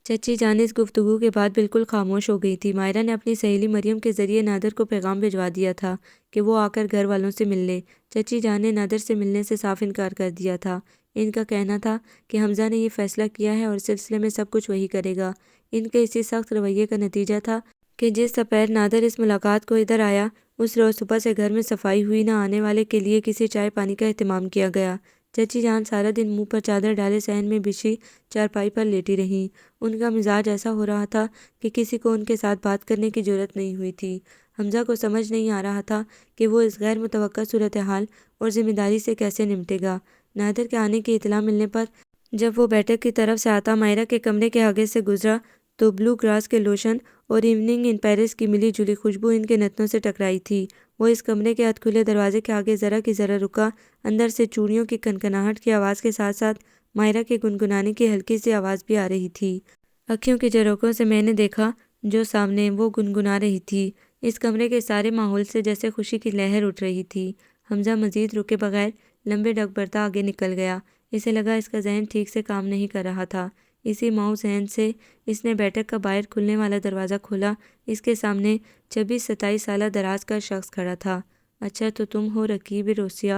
چچی جان اس گفتگو کے بعد بالکل خاموش ہو گئی تھی۔ مائرہ نے اپنی سہیلی مریم کے ذریعے نادر کو پیغام بھجوا دیا تھا کہ وہ آ کر گھر والوں سے مل لے۔ چچی جان نے نادر سے ملنے سے صاف انکار کر دیا تھا۔ ان کا کہنا تھا کہ حمزہ نے یہ فیصلہ کیا ہے اور اس سلسلے میں سب کچھ وہی کرے گا۔ ان کے اسی سخت رویے کا نتیجہ تھا کہ جس دوپہر نادر اس ملاقات کو ادھر آیا، اس روز صبح سے گھر میں صفائی ہوئی، نہ آنے والے کے لیے کسی چائے پانی کا اہتمام کیا گیا۔ چچی جان سارا دن منہ پر چادر ڈالے صحن میں بچھی چارپائی پر لیٹی رہیں۔ ان کا مزاج ایسا ہو رہا تھا کہ کسی کو ان کے ساتھ بات کرنے کی جرأت نہیں ہوئی تھی۔ حمزہ کو سمجھ نہیں آ رہا تھا کہ وہ اس غیر متوقع صورتحال اور ذمہ داری سے کیسے نمٹے گا۔ نادر کے آنے کی اطلاع ملنے پر جب وہ بیٹھک کی طرف سے آتا مائرہ کے کمرے کے آگے سے گزرا تو بلو گراس کے لوشن اور ایوننگ ان پیرس کی ملی جلی خوشبو ان کے نتنوں سے ٹکرائی تھی۔ وہ اس کمرے کے ادھ کھلے دروازے کے آگے ذرا کی ذرا رکا۔ اندر سے چوڑیوں کی کنکناہٹ کی آواز کے ساتھ ساتھ مائرہ کے گنگنانے کی ہلکی سی آواز بھی آ رہی تھی۔ اکھیوں کی جھروکوں سے میں نے دیکھا جو سامنے وہ گنگنا رہی تھی۔ اس کمرے کے سارے ماحول سے جیسے خوشی کی لہر اٹھ رہی تھی۔ حمزہ مزید رکے بغیر لمبے ڈگ برتا آگے نکل گیا۔ اسے لگا اس کا ذہن ٹھیک سے کام نہیں کر رہا تھا۔ اسی ماؤ ذہن سے اس نے بیٹھک کا باہر کھلنے والا دروازہ کھولا۔ اس کے سامنے 26-27 سالہ دراز کا شخص کھڑا تھا۔ اچھا تو تم ہو رکیب روسیہ۔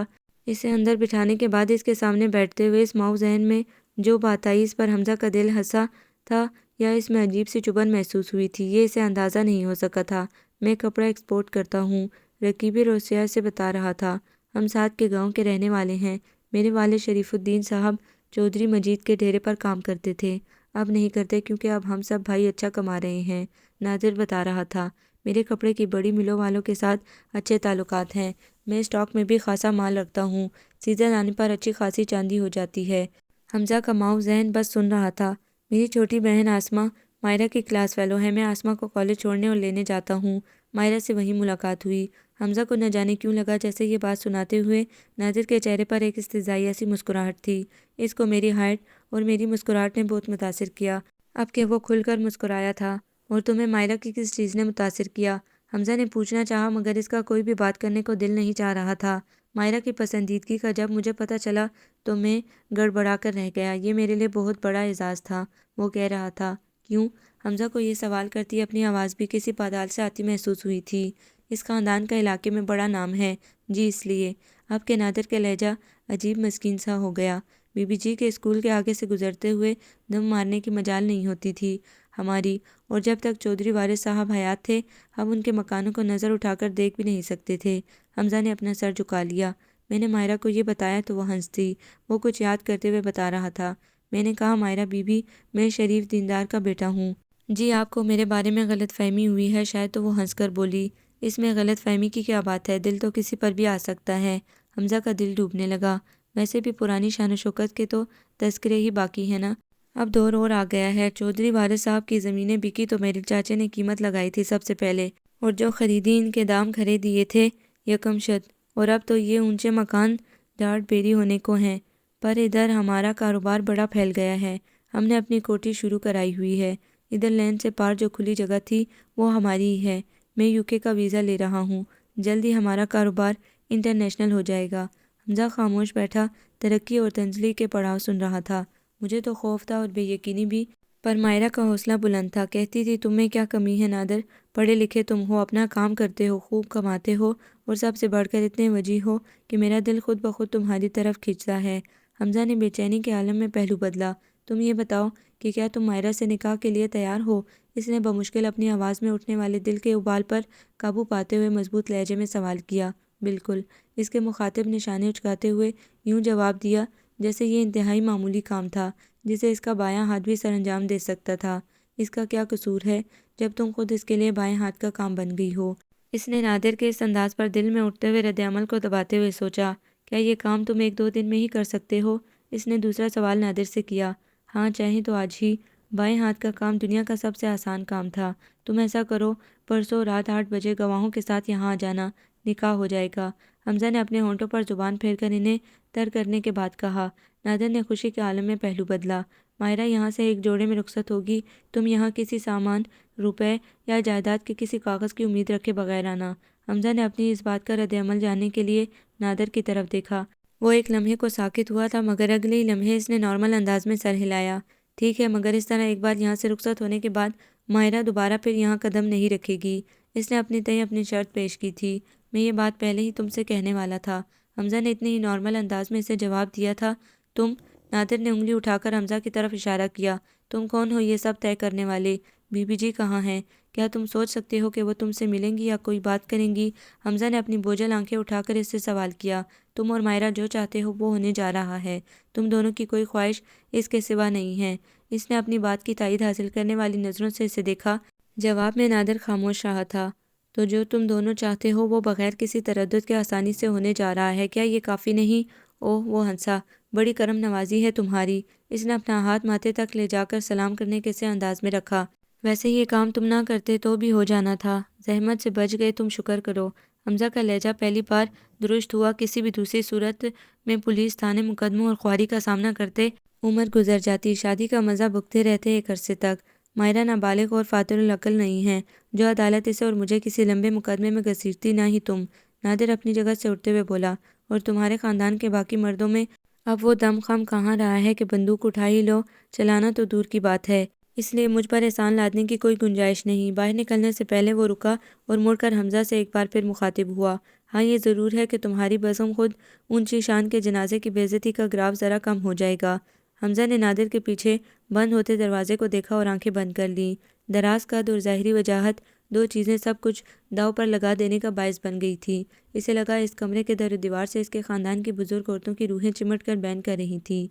اسے اندر بٹھانے کے بعد اس کے سامنے بیٹھتے ہوئے اس ماؤ ذہن میں جو بات آئی اس پر حمزہ کا دل ہنسا تھا یا اس میں عجیب سی چبھن محسوس ہوئی تھی، یہ اسے اندازہ نہیں ہو سکا تھا۔ میں کپڑا ایکسپورٹ کرتا ہوں، رکیب روسیہ سے بتا رہا تھا۔ ہم ساتھ کے گاؤں کے رہنے والے ہیں۔ میرے والد شریف الدین صاحب چودھری مجید کے ڈیرے پر کام کرتے تھے، اب نہیں کرتے کیونکہ اب ہم سب بھائی اچھا کما رہے ہیں۔ نادر بتا رہا تھا، میرے کپڑے کی بڑی ملوں والوں کے ساتھ اچھے تعلقات ہیں، میں اسٹاک میں بھی خاصا مال رکھتا ہوں، سیزن آنے پر اچھی خاصی چاندی ہو جاتی ہے۔ حمزہ کا ماؤ ذہن بس سن رہا تھا۔ میری چھوٹی بہن آسمہ مائرہ کی کلاس فیلو ہے، میں آسمہ کو کالج چھوڑنے اور لینے جاتا ہوں۔ مائرہ سے وہیں ملاقات ہوئی۔ حمزہ کو نہ جانے کیوں لگا جیسے یہ بات سناتے ہوئے نادر کے چہرے پر ایک استہزائیہ سی مسکراہٹ تھی۔ اس کو میری ہائٹ اور میری مسکراہٹ نے بہت متاثر کیا۔ اب کہ وہ کھل کر مسکرایا تھا۔ اور تمہیں مائرہ کی کس چیز نے متاثر کیا؟ حمزہ نے پوچھنا چاہا مگر اس کا کوئی بھی بات کرنے کو دل نہیں چاہ رہا تھا۔ مائرہ کی پسندیدگی کا جب مجھے پتہ چلا تو میں گڑبڑا کر رہ گیا، یہ میرے لیے بہت بڑا اعزاز تھا، وہ کہہ رہا تھا۔ کیوں؟ حمزہ کو یہ سوال کرتی اپنی آواز بھی کسی پادال سے آتی محسوس ہوئی تھی۔ اس خاندان کا علاقے میں بڑا نام ہے، جی اس لیے۔ اب کے نادر کا لہجہ عجیب مسکین سا ہو گیا۔ بی بی جی کے اسکول کے آگے سے گزرتے ہوئے دم مارنے کی مجال نہیں ہوتی تھی ہماری، اور جب تک چودھری وارث صاحب حیات تھے ہم ان کے مکانوں کو نظر اٹھا کر دیکھ بھی نہیں سکتے تھے۔ حمزہ نے اپنا سر جھکا لیا۔ میں نے مائرہ کو یہ بتایا تو وہ ہنس دی۔ وہ کچھ یاد کرتے ہوئے بتا رہا تھا۔ میں نے کہا مائرہ بی بی، میں شریف دیندار کا بیٹا ہوں۔ جی آپ کو میرے بارے میں غلط فہمی ہوئی ہے شاید، تو وہ ہنس کر بولی۔ اس میں غلط فہمی کی کیا بات ہے، دل تو کسی پر بھی آ سکتا ہے۔ حمزہ کا دل ڈوبنے لگا۔ ویسے بھی پرانی شان و شوکت کے تو تذکرے ہی باقی ہیں نا، اب دور اور آ گیا ہے۔ چودھری وارث صاحب کی زمینیں بکی تو میرے چاچے نے قیمت لگائی تھی سب سے پہلے، اور جو خریدی ان کے دام کھرے دیے تھے یکم شت، اور اب تو یہ اونچے مکان ڈھاٹ بیری ہونے کو ہیں۔ پر ادھر ہمارا کاروبار بڑا پھیل گیا ہے، ہم نے اپنی کوٹھی شروع کرائی ہوئی ہے۔ ادھر لین سے پار جو کھلی جگہ تھی وہ ہماری ہی ہے۔ میں یوکے کا ویزا لے رہا ہوں، جلد ہی ہمارا کاروبار انٹرنیشنل ہو جائے گا۔ حمزہ خاموش بیٹھا ترقی اور تنزلی کے پڑاؤ سن رہا تھا۔ مجھے تو خوف تھا اور بے یقینی بھی، پر مائرہ کا حوصلہ بلند تھا۔ کہتی تھی تم میں کیا کمی ہے نادر، پڑھے لکھے تم ہو، اپنا کام کرتے ہو، خوب کماتے ہو، اور سب سے بڑھ کر اتنے وجیح ہو کہ میرا دل خود بخود تمہاری طرف کھنچتا ہے۔ حمزہ نے بے چینی کے عالم میں پہلو بدلا۔ تم یہ بتاؤ کہ کیا تم مائرہ سے نکاح کے لیے تیار ہو؟ اس نے بمشکل اپنی آواز میں اٹھنے والے دل کے ابال پر قابو پاتے ہوئے مضبوط لہجے میں سوال کیا۔ بالکل، اس کے مخاطب نشانے اچکاتے ہوئے یوں جواب دیا جیسے یہ انتہائی معمولی کام تھا جسے اس کا بایاں ہاتھ بھی سر انجام دے سکتا تھا۔ اس کا کیا قصور ہے جب تم خود اس کے لیے بائیں ہاتھ کا کام بن گئی ہو؟ اس نے نادر کے اس انداز پر دل میں اٹھتے ہوئے رد عمل کو دباتے ہوئے سوچا، کیا یہ کام تم 1-2 دن میں ہی کر سکتے ہو؟ اس نے دوسرا سوال نادر سے کیا۔ ہاں چاہیں تو آج ہی۔ بائیں ہاتھ کا کام دنیا کا سب سے آسان کام تھا۔ تم ایسا کرو، پرسوں رات 8 بجے گواہوں کے ساتھ یہاں آ جانا، نکاح ہو جائے گا۔ حمزہ نے اپنے ہونٹوں پر زبان پھیر کر انہیں تر کرنے کے بعد کہا۔ نادر نے خوشی کے عالم میں پہلو بدلا۔ مائرہ یہاں سے ایک جوڑے میں رخصت ہوگی، تم یہاں کسی سامان، روپے یا جائیداد کے کسی کاغذ کی امید رکھے بغیر آنا۔ حمزہ نے اپنی اس بات کا رد عمل جاننے کے لیے نادر کی طرف دیکھا۔ وہ ایک لمحے کو ساکت ہوا تھا مگر اگلے ہی لمحے اس نے نارمل انداز میں سر ہلایا۔ ٹھیک ہے، مگر اس طرح ایک بار یہاں سے رخصت ہونے کے بعد ماہرہ دوبارہ پھر یہاں قدم نہیں رکھے گی۔ اس نے اپنی تئیں اپنی شرط پیش کی تھی۔ میں یہ بات پہلے ہی تم سے کہنے والا تھا۔ حمزہ نے اتنے ہی نارمل انداز میں اسے جواب دیا تھا۔ تم؟ نادر نے انگلی اٹھا کر حمزہ کی طرف اشارہ کیا۔ تم کون ہو یہ سب طے کرنے والے؟ بی بی جی کہاں ہیں؟ کیا تم سوچ سکتے ہو کہ وہ تم سے ملیں گی یا کوئی بات کریں گی؟ حمزہ نے اپنی بوجھل آنکھیں اٹھا کر اس سے سوال کیا۔ تم اور ماہرہ جو چاہتے ہو وہ ہونے جا رہا ہے۔ تم دونوں کی کوئی خواہش اس کے سوا نہیں ہے۔ اس نے اپنی بات کی تائید حاصل کرنے والی نظروں سے اسے دیکھا۔ جواب میں نادر خاموش رہا تھا۔ تو جو تم دونوں چاہتے ہو وہ بغیر کسی تردد کے آسانی سے ہونے جا رہا ہے، کیا یہ کافی نہیں؟ اوہ، وہ ہنسا۔ بڑی کرم نوازی ہے تمہاری۔ اس نے اپنا ہاتھ ماتھے تک لے جا کر سلام کرنے کے سے انداز میں رکھا۔ ویسے یہ کام تم نہ کرتے تو بھی ہو جانا تھا۔ زحمت سے بچ گئے، تم شکر کرو۔ حمزہ کا لہجہ پہلی بار درست ہوا۔ کسی بھی دوسری صورت میں پولیس تھانے مقدموں اور خواری کا سامنا کرتے عمر گزر جاتی۔ شادی کا مزہ بھگتے رہتے ایک عرصے تک۔ ماہرہ نابالغ اور فاتر العقل نہیں ہے جو عدالت اسے اور مجھے کسی لمبے مقدمے میں گھسیٹتی، نہ ہی تم۔ نادر اپنی جگہ سے اٹھتے ہوئے بولا۔ اور تمہارے خاندان کے باقی مردوں میں اب وہ دم خم کہاں رہا ہے کہ بندوق اٹھا ہی لو؟ چلانا تو دور کی بات ہے، اس لیے مجھ پر احسان لادنے کی کوئی گنجائش نہیں۔ باہر نکلنے سے پہلے وہ رکا اور مڑ کر حمزہ سے ایک بار پھر مخاطب ہوا۔ ہاں، یہ ضرور ہے کہ تمہاری بزم خود اونچی شان کے جنازے کی بے عزتی کا گراف ذرا کم ہو جائے گا۔ حمزہ نے نادر کے پیچھے بند ہوتے دروازے کو دیکھا اور آنکھیں بند کر لیں۔ دراز قد اور ظاہری وجاہت، دو چیزیں سب کچھ داؤ پر لگا دینے کا باعث بن گئی تھی۔ اسے لگا اس کمرے کے در و دیوار سے اس کے خاندان کی بزرگ عورتوں کی روحیں چمٹ کر بین کر رہی تھیں۔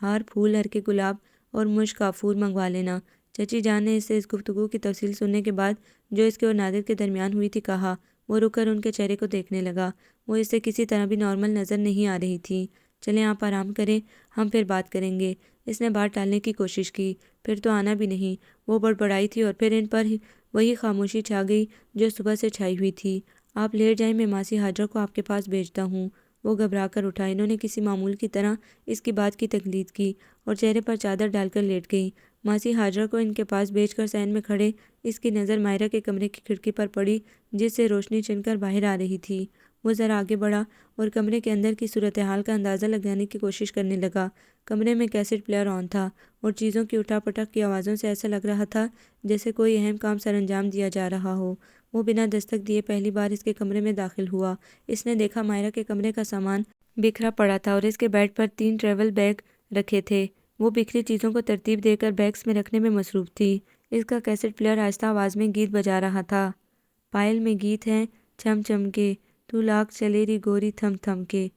ہار پھول، ہر کے گلاب اور مشک کافور منگوا لینا۔ چچی جان نے اس سے اس گفتگو کی تفصیل سننے کے بعد جو اس کے اور نادر کے درمیان ہوئی تھی کہا۔ وہ رک کر ان کے چہرے کو دیکھنے لگا۔ وہ اس سے کسی طرح بھی نارمل نظر نہیں آ رہی تھی۔ چلیں آپ آرام کریں، ہم پھر بات کریں گے۔ اس نے بات ٹالنے کی کوشش کی۔ پھر تو آنا بھی نہیں۔ وہ بڑبڑائی تھی اور پھر ان پر وہی خاموشی چھا گئی جو صبح سے چھائی ہوئی تھی۔ آپ لیٹ جائیں، میں ماسی ہاجرہ کو آپ کے پاس بھیجتا ہوں۔ وہ گھبرا کر اٹھا۔ انہوں نے کسی معمول کی طرح اس کی بات کی تقلید کی اور چہرے پر چادر ڈال کر لیٹ گئی۔ ماسی ہاجرہ کو ان کے پاس بھیج کر صحن میں کھڑے اس کی نظر ماہرہ کے کمرے کی کھڑکی پر پڑی جس سے روشنی چن کر باہر آ رہی تھی۔ وہ ذرا آگے بڑھا اور کمرے کے اندر کی صورتحال کا اندازہ لگانے کی کوشش کرنے لگا۔ کمرے میں کیسٹ پلیئر آن تھا اور چیزوں کی اٹھا پٹک کی آوازوں سے ایسا لگ رہا تھا جیسے کوئی اہم کام سر انجام دیا جا رہا ہو۔ وہ بنا دستک دیے پہلی بار اس کے کمرے میں داخل ہوا۔ اس نے دیکھا ماہرہ کے کمرے کا سامان بکھرا پڑا تھا اور اس کے بیڈ پر 3 ٹریول بیگ رکھے تھے۔ وہ بکھری چیزوں کو ترتیب دے کر بیگز میں رکھنے میں مصروف تھی۔ اس کا کیسٹ پلیئر آہستہ آواز میں گیت بجا رہا تھا۔ پائل میں گیت ہیں چھم چھم کے، تو لاکھ چلے ری گوری تھم تھم کے۔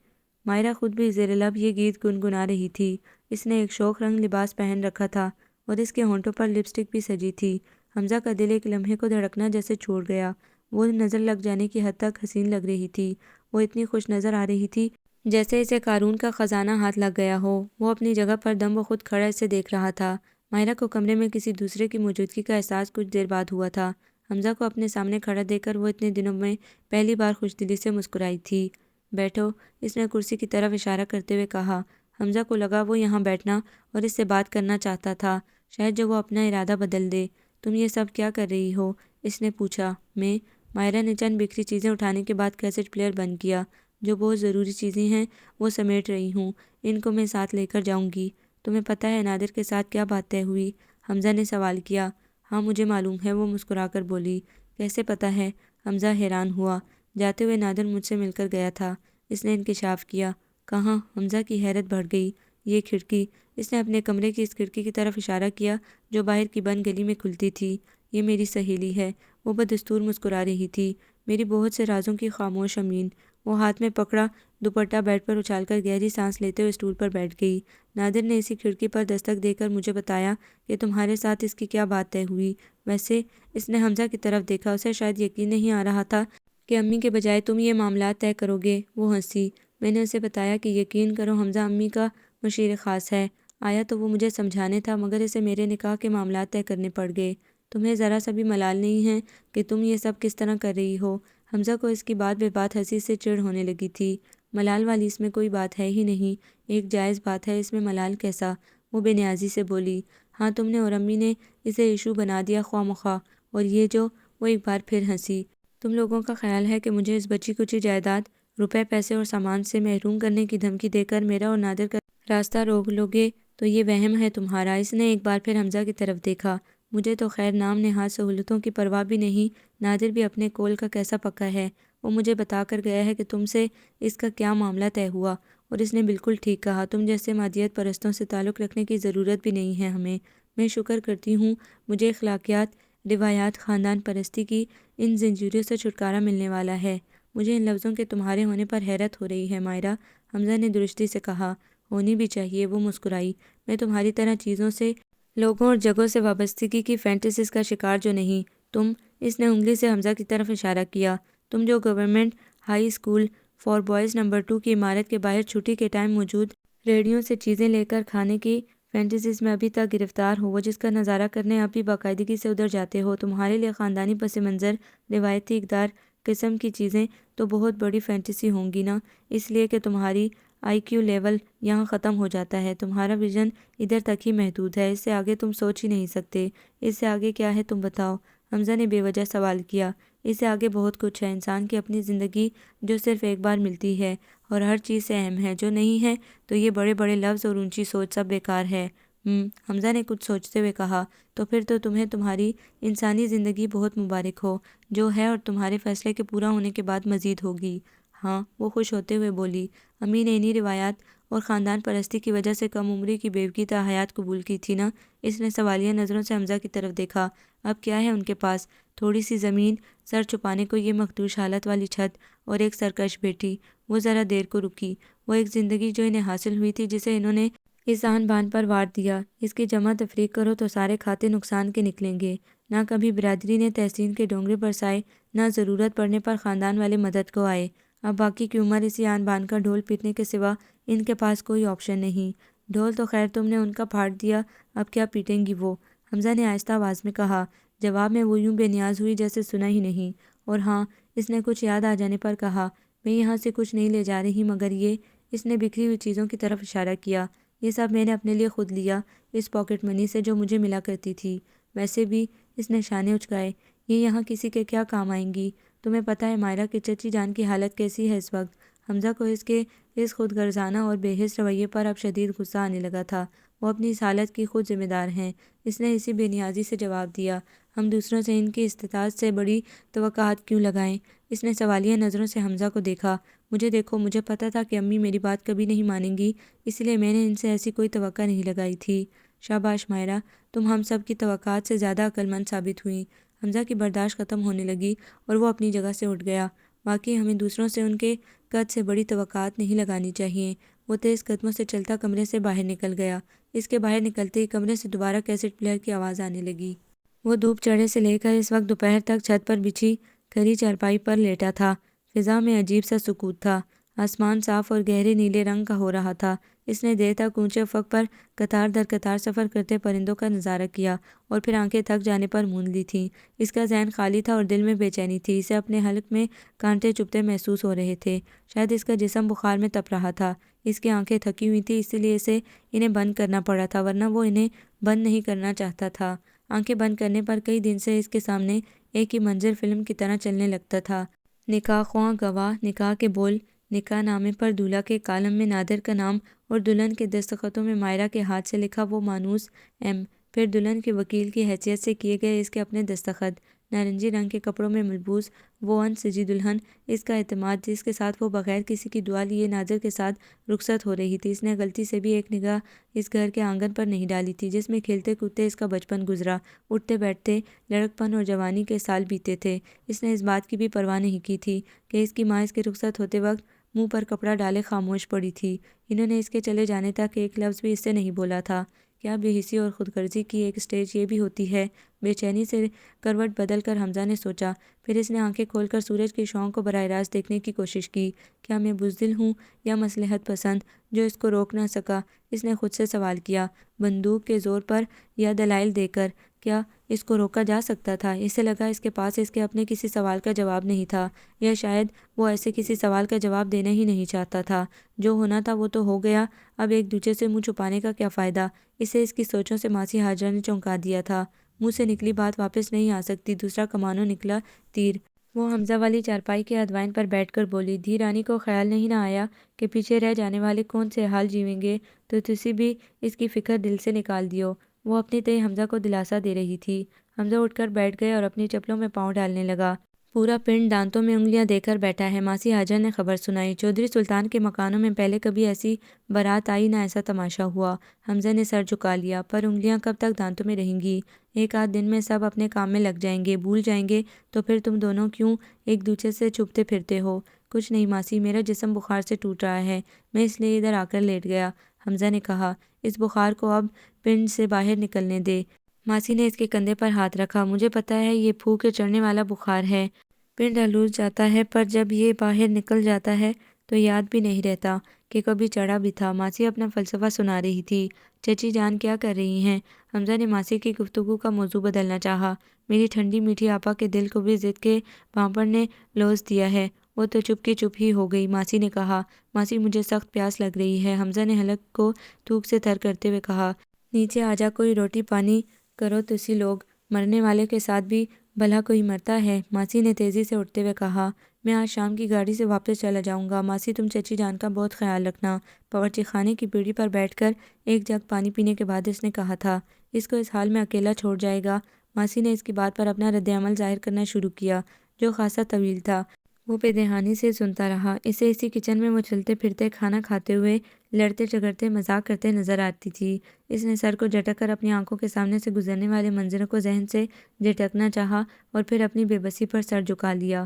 ماہرہ خود بھی زیر لب یہ گیت گنگنا رہی تھی۔ اس نے ایک شوخ رنگ لباس پہن رکھا تھا اور اس کے ہونٹوں پر لپسٹک بھی سجی تھی۔ حمزہ کا دل ایک لمحے کو دھڑکنا جیسے چھوڑ گیا۔ وہ نظر لگ جانے کی حد تک حسین لگ رہی تھی۔ وہ اتنی خوش نظر آ رہی تھی جیسے اسے قارون کا خزانہ ہاتھ لگ گیا ہو۔ وہ اپنی جگہ پر دم بخود کھڑا اسے دیکھ رہا تھا۔ ماہرہ کو کمرے میں کسی دوسرے کی موجودگی کا احساس کچھ دیر بعد ہوا تھا۔ حمزہ کو اپنے سامنے کھڑا دیکھ کر وہ اتنے دنوں میں پہلی بار خوش دلی سے مسکرائی تھی۔ بیٹھو، اس نے کرسی کی طرف اشارہ کرتے ہوئے کہا۔ حمزہ کو لگا وہ یہاں بیٹھنا اور اس سے بات کرنا چاہتا تھا، شاید جو وہ اپنا ارادہ بدل دے۔ تم یہ سب کیا کر رہی ہو؟ اس نے پوچھا۔ میں؟ ماہرہ نے چند بکھری چیزیں اٹھانے کے بعد کیسٹ پلیئر بند کیا۔ جو بہت ضروری چیزیں ہیں وہ سمیٹ رہی ہوں، ان کو میں ساتھ لے کر جاؤں گی۔ تمہیں پتہ ہے نادر کے ساتھ کیا بات طے ہوئی؟ حمزہ نے سوال کیا۔ ہاں مجھے معلوم ہے، وہ مسکرا کر بولی۔ کیسے پتہ ہے؟ حمزہ حیران ہوا۔ جاتے ہوئے نادر مجھ سے مل کر گیا تھا، اس نے انکشاف کیا۔ کہاں؟ حمزہ کی حیرت بڑھ گئی۔ یہ کھڑکی، اس نے اپنے کمرے کی اس کھڑکی کی طرف اشارہ کیا جو باہر کی بند گلی میں کھلتی تھی۔ یہ میری سہیلی ہے۔ وہ بدستور مسکرا رہی تھی۔ میری بہت سے رازوں کی خاموش امین۔ وہ ہاتھ میں پکڑا دوپٹہ بیڈ پر اچھال کر گہری سانس لیتے ہوئے اسٹول پر بیٹھ گئی۔ نادر نے اسی کھڑکی پر دستک دے کر مجھے بتایا کہ تمہارے ساتھ اس کی کیا بات طے ہوئی۔ ویسے، اس نے حمزہ کی طرف دیکھا۔ اسے شاید یقین نہیں آ رہا تھا کہ امی کے بجائے تم یہ معاملات طے کرو گے۔ وہ ہنسی۔ میں نے اسے بتایا کہ یقین کرو حمزہ امی کا مشیر خاص ہے۔ آیا تو وہ مجھے سمجھانے تھا مگر اسے میرے نکاح کے معاملات طے کرنے پڑ گئے۔ تمہیں ذرا سا بھی ملال نہیں ہے کہ تم یہ سب کس طرح کر رہی ہو؟ حمزہ کو اس کی بات بے بات ہنسی سے چڑ ہونے لگی تھی۔ ملال والی اس میں کوئی بات ہے ہی نہیں، ایک جائز بات ہے، اس میں ملال کیسا؟ وہ بے نیازی سے بولی۔ ہاں تم نے اور امی نے اسے ایشو بنا دیا خواہ مخواہ، اور یہ جو… وہ ایک بار پھر ہنسی۔ تم لوگوں کا خیال ہے کہ مجھے اس بچی کچی جائیداد، روپے پیسے اور سامان سے محروم کرنے کی دھمکی دے کر میرا اور نادر کا راستہ روک لوگے؟ تو یہ وہم ہے تمہارا۔ اس نے ایک بار پھر حمزہ کی طرف دیکھا۔ مجھے تو خیر نام نہاد سہولتوں کی پرواہ بھی نہیں، نادر بھی اپنے کول کا کیسا پکا ہے، وہ مجھے بتا کر گیا ہے کہ تم سے اس کا کیا معاملہ طے ہوا، اور اس نے بالکل ٹھیک کہا، تم جیسے مادیت پرستوں سے تعلق رکھنے کی ضرورت بھی نہیں ہے ہمیں۔ میں شکر کرتی ہوں مجھے اخلاقیات، روایات، خاندان پرستی کی ان زنجیروں سے چھٹکارا ملنے والا ہے۔ مجھے ان لفظوں کے تمہارے ہونے پر حیرت ہو رہی ہے مائرہ، حمزہ نے درستی سے کہا۔ ہونی بھی چاہیے، وہ مسکرائی۔ میں تمہاری طرح چیزوں سے، لوگوں اور جگہوں سے وابستگی کی فینٹیسیز کا شکار جو نہیں۔ تم، اس نے انگلی سے حمزہ کی طرف اشارہ کیا، تم جو government high school for boys number 2 کی عمارت کے باہر چھٹی کے ٹائم موجود ریڑھیوں سے چیزیں لے کر کھانے کی فینٹیسیز میں ابھی تک گرفتار ہو، وہ جس کا نظارہ کرنے آپ بھی باقاعدگی سے ادھر جاتے ہو، تمہارے لیے خاندانی پس منظر، روایتی اقدار قسم کی چیزیں تو بہت بڑی فینٹیسی ہوں گی نا، اس لیے کہ تمہاری آئی کیو لیول یہاں ختم ہو جاتا ہے، تمہارا ویژن ادھر تک ہی محدود ہے، اس سے آگے تم سوچ ہی نہیں سکتے۔ اس سے آگے کیا ہے تم بتاؤ؟ حمزہ نے بے وجہ سوال کیا۔ اس سے آگے بہت کچھ ہے، انسان کی اپنی زندگی جو صرف ایک بار ملتی ہے اور ہر چیز سے اہم ہے، جو نہیں ہے تو یہ بڑے بڑے لفظ اور اونچی سوچ سب بیکار ہے۔ حمزہ نے کچھ سوچتے ہوئے کہا، تو پھر تو تمہیں تمہاری انسانی زندگی بہت مبارک ہو، جو ہے اور تمہارے فیصلے کے پورا ہونے کے بعد مزید ہوگی۔ ہاں، وہ خوش ہوتے ہوئے بولی۔ امی نے انہی روایات اور خاندان پرستی کی وجہ سے کم عمری کی بیوگی تا حیات قبول کی تھی نا؟ اس نے سوالیہ نظروں سے حمزہ کی طرف دیکھا۔ اب کیا ہے ان کے پاس؟ تھوڑی سی زمین، سر چھپانے کو یہ مخدوش حالت والی چھت اور ایک سرکش بیٹی۔ وہ ذرا دیر کو رکی۔ وہ ایک زندگی جو انہیں حاصل ہوئی تھی، جسے انہوں نے اس آن بان پر وار دیا، اس کی جمع تفریق کرو تو سارے کھاتے نقصان کے نکلیں گے۔ نہ کبھی برادری نے تحسین کے ڈونگے برسائے، نہ ضرورت پڑنے پر خاندان والے مدد کو آئے۔ اب باقی کی عمر اسی آن بان کا ڈھول پیٹنے کے سوا ان کے پاس کوئی آپشن نہیں۔ ڈھول تو خیر تم نے ان کا پھاڑ دیا، اب کیا پیٹیں گی وہ؟ حمزہ نے آہستہ آواز میں کہا۔ جواب میں وہ یوں بے نیاز ہوئی جیسے سنا ہی نہیں۔ اور ہاں، اس نے کچھ یاد آ جانے پر کہا، میں یہاں سے کچھ نہیں لے جا رہی مگر یہ، اس نے بکھری ہوئی چیزوں کی طرف اشارہ کیا، یہ سب میں نے اپنے لیے خود لیا، اس پاکٹ منی سے جو مجھے ملا کرتی تھی۔ ویسے بھی، اس نے شانے اچکائے، یہ یہاں کسی کے کیا کام آئیں گی؟ تمہیں پتہ ہے مائرہ کہ چچی جان کی حالت کیسی ہے اس وقت؟ حمزہ کو اس کے اس خود غرضانہ اور بے حس رویے پر اب شدید غصہ آنے لگا تھا۔ وہ اپنی اس حالت کی خود ذمہ دار ہیں۔ اس نے اسی بے نیازی سے جواب دیا، ہم دوسروں سے ان کی استطاعت سے بڑی توقعات کیوں لگائیں؟ اس نے سوالیہ نظروں سے حمزہ کو دیکھا۔ مجھے دیکھو، مجھے پتہ تھا کہ امی میری بات کبھی نہیں مانیں گی، اس لیے میں نے ان سے ایسی کوئی توقع نہیں لگائی تھی۔ شاباش مائرہ، تم ہم سب کی توقعات سے زیادہ عقل مند ثابت ہوئیں۔ حمزہ کی برداشت ختم ہونے لگی اور وہ اپنی جگہ سے اٹھ گیا۔ واقعی ہمیں دوسروں سے ان کے قد سے بڑی توقعات نہیں لگانی چاہیے۔ وہ تیز قدموں سے چلتا کمرے سے باہر نکل گیا۔ اس کے باہر نکلتے ہی کمرے سے دوبارہ کیسٹ پلیئر کی آواز آنے لگی۔ وہ دھوپ چڑھے سے لے کر اس وقت دوپہر تک چھت پر بچھی کھری چارپائی پر لیٹا تھا۔ فضا میں عجیب سا سکوت تھا۔ آسمان صاف اور گہرے نیلے رنگ کا ہو رہا تھا۔ اس نے دیر تک اونچے افق پر قطار در قطار سفر کرتے پرندوں کا نظارہ کیا اور پھر آنکھیں تھک جانے پر موند لی تھیں۔ اس کا ذہن خالی تھا اور دل میں بے چینی تھی، اسے اپنے حلق میں کانٹے چبھتے محسوس ہو رہے تھے۔ شاید اس کا جسم بخار میں تپ رہا تھا۔ اس کی آنکھیں تھکی ہوئی تھیں، اسی لیے اسے انہیں بند کرنا پڑا تھا، ورنہ وہ انہیں بند نہیں کرنا چاہتا تھا۔ آنکھیں بند کرنے پر کئی دن سے اس کے سامنے ایک ہی منظر فلم کی طرح چلنے لگتا تھا۔ نکاح خواں گواہ، نکاح کے بول، نکاح نامے پر دولہا کے کالم میں نادر کا نام اور دلہن کے دستخطوں میں مائرہ کے ہاتھ سے لکھا وہ مانوس ایم، پھر دلہن کے وکیل کی حیثیت سے کیے گئے اس کے اپنے دستخط، نارنجی رنگ کے کپڑوں میں ملبوس وہ ان سجی دلہن، اس کا اعتماد جس کے ساتھ وہ بغیر کسی کی دعا لیے نادر کے ساتھ رخصت ہو رہی تھی۔ اس نے غلطی سے بھی ایک نگاہ اس گھر کے آنگن پر نہیں ڈالی تھی جس میں کھیلتے کودتے اس کا بچپن گزرا، اٹھتے بیٹھتے لڑکپن اور جوانی کے سال بیتے تھے۔ اس نے اس بات کی بھی پرواہ نہیں کی تھی کہ اس کی ماں اس کے رخصت ہوتے وقت منہ پر کپڑا ڈالے خاموش پڑی تھی۔ انہوں نے اس کے چلے جانے تک ایک لفظ بھی اس سے نہیں بولا تھا۔ کیا بے حسی اور خود غرضی کی ایک سٹیج یہ بھی ہوتی ہے؟ بے چینی سے کروٹ بدل کر حمزہ نے سوچا، پھر اس نے آنکھیں کھول کر سورج کی شعاؤں کو براہ راست دیکھنے کی کوشش کی۔ کیا میں بزدل ہوں یا مصلحت پسند جو اس کو روک نہ سکا؟ اس نے خود سے سوال کیا۔ بندوق کے زور پر یا دلائل دے کر کیا اس کو روکا جا سکتا تھا؟ اسے لگا اس کے پاس اس کے اپنے کسی سوال کا جواب نہیں تھا، یا شاید وہ ایسے کسی سوال کا جواب دینا ہی نہیں چاہتا تھا۔ جو ہونا تھا وہ تو ہو گیا، اب ایک دوسرے سے منہ چھپانے کا کیا فائدہ؟ اسے اس کی سوچوں سے ماسی ہاجرہ نے چونکا دیا تھا۔ منہ سے نکلی بات واپس نہیں آ سکتی، دوسرا کمانوں نکلا تیر۔ وہ حمزہ والی چارپائی کے ادوائن پر بیٹھ کر بولی۔ دھی رانی کو خیال نہیں نہ آیا کہ پیچھے رہ جانے والے کون سے حال جیویں گے، تو تسی بھی اس کی فکر دل سے نکال دیو۔ وہ اپنی تئیں حمزہ کو دلاسا دے رہی تھی۔ حمزہ اٹھ کر بیٹھ گئے اور اپنی چپلوں میں پاؤں ڈالنے لگا۔ پورا پنڈ دانتوں میں انگلیاں دے کر بیٹھا ہے۔ ماسی حاجر نے خبر سنائی، چودھری سلطان کے مکانوں میں پہلے کبھی ایسی بارات آئی نہ ایسا تماشا ہوا۔ حمزہ نے سر جھکا لیا۔ پر انگلیاں کب تک دانتوں میں رہیں گی؟ ایک آدھ دن میں سب اپنے کام میں لگ جائیں گے، بھول جائیں گے، تو پھر تم دونوں کیوں ایک دوسرے سے چھپتے پھرتے ہو؟ کچھ نہیں ماسی، میرا جسم بخار سے ٹوٹ رہا ہے، میں اس لیے ادھر آ کر لیٹ گیا۔ حمزہ نے کہا، اس بخار کو اب پنڈ سے باہر نکلنے دے۔ ماسی نے اس کے کندھے پر ہاتھ رکھا۔ مجھے پتہ ہے یہ پھونک کے چڑھنے والا بخار ہے، پنڈ آلود جاتا ہے، پر جب یہ باہر نکل جاتا ہے تو یاد بھی نہیں رہتا کہ کبھی چڑھا بھی تھا۔ ماسی اپنا فلسفہ سنا رہی تھی۔ چچی جان کیا کر رہی ہیں؟ حمزہ نے ماسی کی گفتگو کا موضوع بدلنا چاہا۔ میری ٹھنڈی میٹھی آپا کے دل کو بھی ضد کے بھانپڑ نے لوث دیا ہے، وہ تو چپ کی چپ ہی ہو گئی۔ ماسی نے کہا، ماسی مجھے سخت پیاس لگ رہی ہے۔ حمزہ نے حلق کو تھوک سے تر کرتے ہوئے کہا، نیچے آجا، کوئی روٹی پانی کرو تسی لوگ، مرنے والے کے ساتھ بھی بھلا کوئی مرتا ہے۔ ماسی نے تیزی سے اٹھتے ہوئے کہا، میں آج شام کی گاڑی سے واپس چلا جاؤں گا۔ ماسی تم چچی جان کا بہت خیال رکھنا۔ باورچی خانے کی پیڑھی پر بیٹھ کر ایک جگ پانی پینے کے بعد اس نے کہا تھا، اس کو اس حال میں اکیلا چھوڑ جائے گا؟ ماسی نے اس کی بات پر اپنا رد عمل ظاہر کرنا شروع کیا، جو خاصا طویل تھا۔ وہ بے دہانی سے سنتا رہا۔ اسے اسی کچن میں وہ چلتے پھرتے، کھانا کھاتے ہوئے، لڑتے جھگڑتے، مذاق کرتے نظر آتی تھی۔ اس نے سر کو جھٹک کر اپنی آنکھوں کے سامنے سے گزرنے والے منظروں کو ذہن سے جھٹکنا چاہا اور پھر اپنی بے بسی پر سر جھکا لیا۔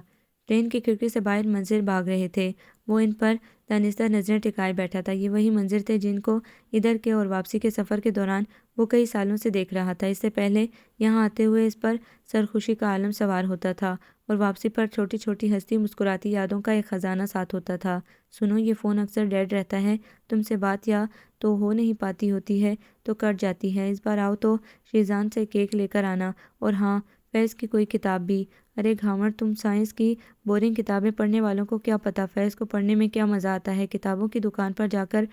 ٹرین کی کھڑکی سے باہر منظر بھاگ رہے تھے۔ وہ ان پر دانستہ نظریں ٹکائے بیٹھا تھا۔ یہ وہی منظر تھے جن کو ادھر کے اور واپسی کے سفر کے دوران وہ کئی سالوں سے دیکھ رہا تھا۔ اس سے پہلے یہاں آتے ہوئے اس پر سرخوشی کا عالم سوار ہوتا تھا اور واپسی پر چھوٹی چھوٹی ہنستی مسکراتی یادوں کا ایک خزانہ ساتھ ہوتا تھا۔ سنو، یہ فون اکثر ڈیڈ رہتا ہے، تم سے بات یا تو ہو نہیں پاتی ہوتی ہے تو کٹ جاتی ہے۔ اس بار آؤ تو شیزان سے کیک لے کر آنا، اور ہاں، فیض کی کوئی کتاب بھی۔ ارے گھاوڑ، تم سائنس کی بورنگ کتابیں پڑھنے والوں کو کیا پتہ فیض کو پڑھنے میں کیا مزہ آتا ہے۔ کتابوں کی دکان پر جا کر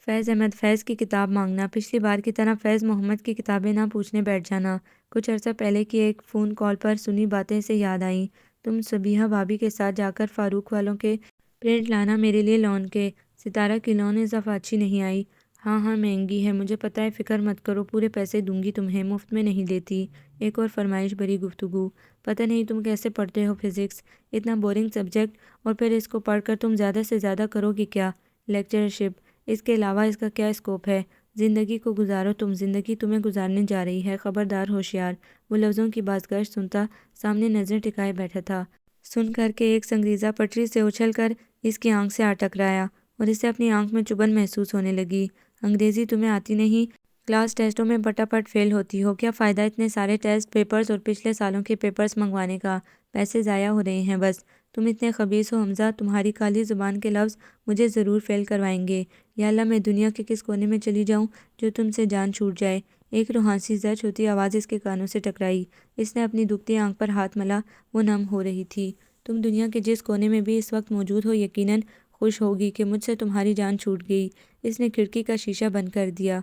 فیض احمد فیض کی کتاب مانگنا، پچھلی بار کی طرح فیض محمد کی کتابیں نہ پوچھنے بیٹھ جانا۔ کچھ عرصہ پہلے کی ایک فون کال پر سنی باتیں اسے یاد آئیں۔ تم صبیحہ بھابھی کے ساتھ جا کر فاروق والوں کے پرنٹ لانا میرے لیے لون کے۔ ستارہ کی لون اس دفعہ اچھی نہیں آئی۔ ہاں ہاں مہنگی ہے، مجھے پتہ ہے، فکر مت کرو، پورے پیسے دوں گی تمہیں، مفت میں نہیں دیتی۔ ایک اور فرمائش بھری گفتگو، پتہ نہیں تم کیسے پڑھتے ہو فزکس، اتنا بورنگ سبجیکٹ، اور پھر اس کو پڑھ کر تم زیادہ سے زیادہ کرو گی کیا؟ لیکچرشپ۔ اس کے علاوہ اس کا کیا اسکوپ ہے؟ زندگی کو گزارو تم، زندگی تمہیں گزارنے جا رہی ہے، خبردار ہوشیار۔ وہ لفظوں کی بازگشت سنتا سامنے نظریں ٹکائے بیٹھا تھا۔ سن کر کے ایک سنگریزہ پٹری سے اچھل کر اس کی آنکھ سے آ ٹکرایا اور اسے اپنی آنکھ میں چبھن محسوس ہونے لگی۔ انگریزی تمہیں آتی نہیں؟ کلاس ٹیسٹوں میں پٹاپٹ فیل ہوتی ہو، کیا فائدہ اتنے سارے ٹیسٹ پیپرز اور پچھلے سالوں کے پیپرز منگوانے کا؟ پیسے ضائع ہو رہے ہیں بس۔ تم اتنے خبیث ہو حمزہ، تمہاری کالی زبان کے لفظ مجھے ضرور فیل کروائیں گے۔ یا اللہ، میں دنیا کے کس کونے میں چلی جاؤں جو تم سے جان چھوٹ جائے۔ ایک روحانی زچ ہوتی آواز اس کے کانوں سے ٹکرائی۔ اس نے اپنی دکھتی آنکھ پر ہاتھ ملا، وہ نم ہو رہی تھی۔ تم دنیا کے جس کونے میں بھی اس وقت موجود ہو، یقیناً خوش ہوگی کہ مجھ سے تمہاری جان چھوٹ گئی۔ اس نے کھڑکی کا شیشہ بند کر دیا۔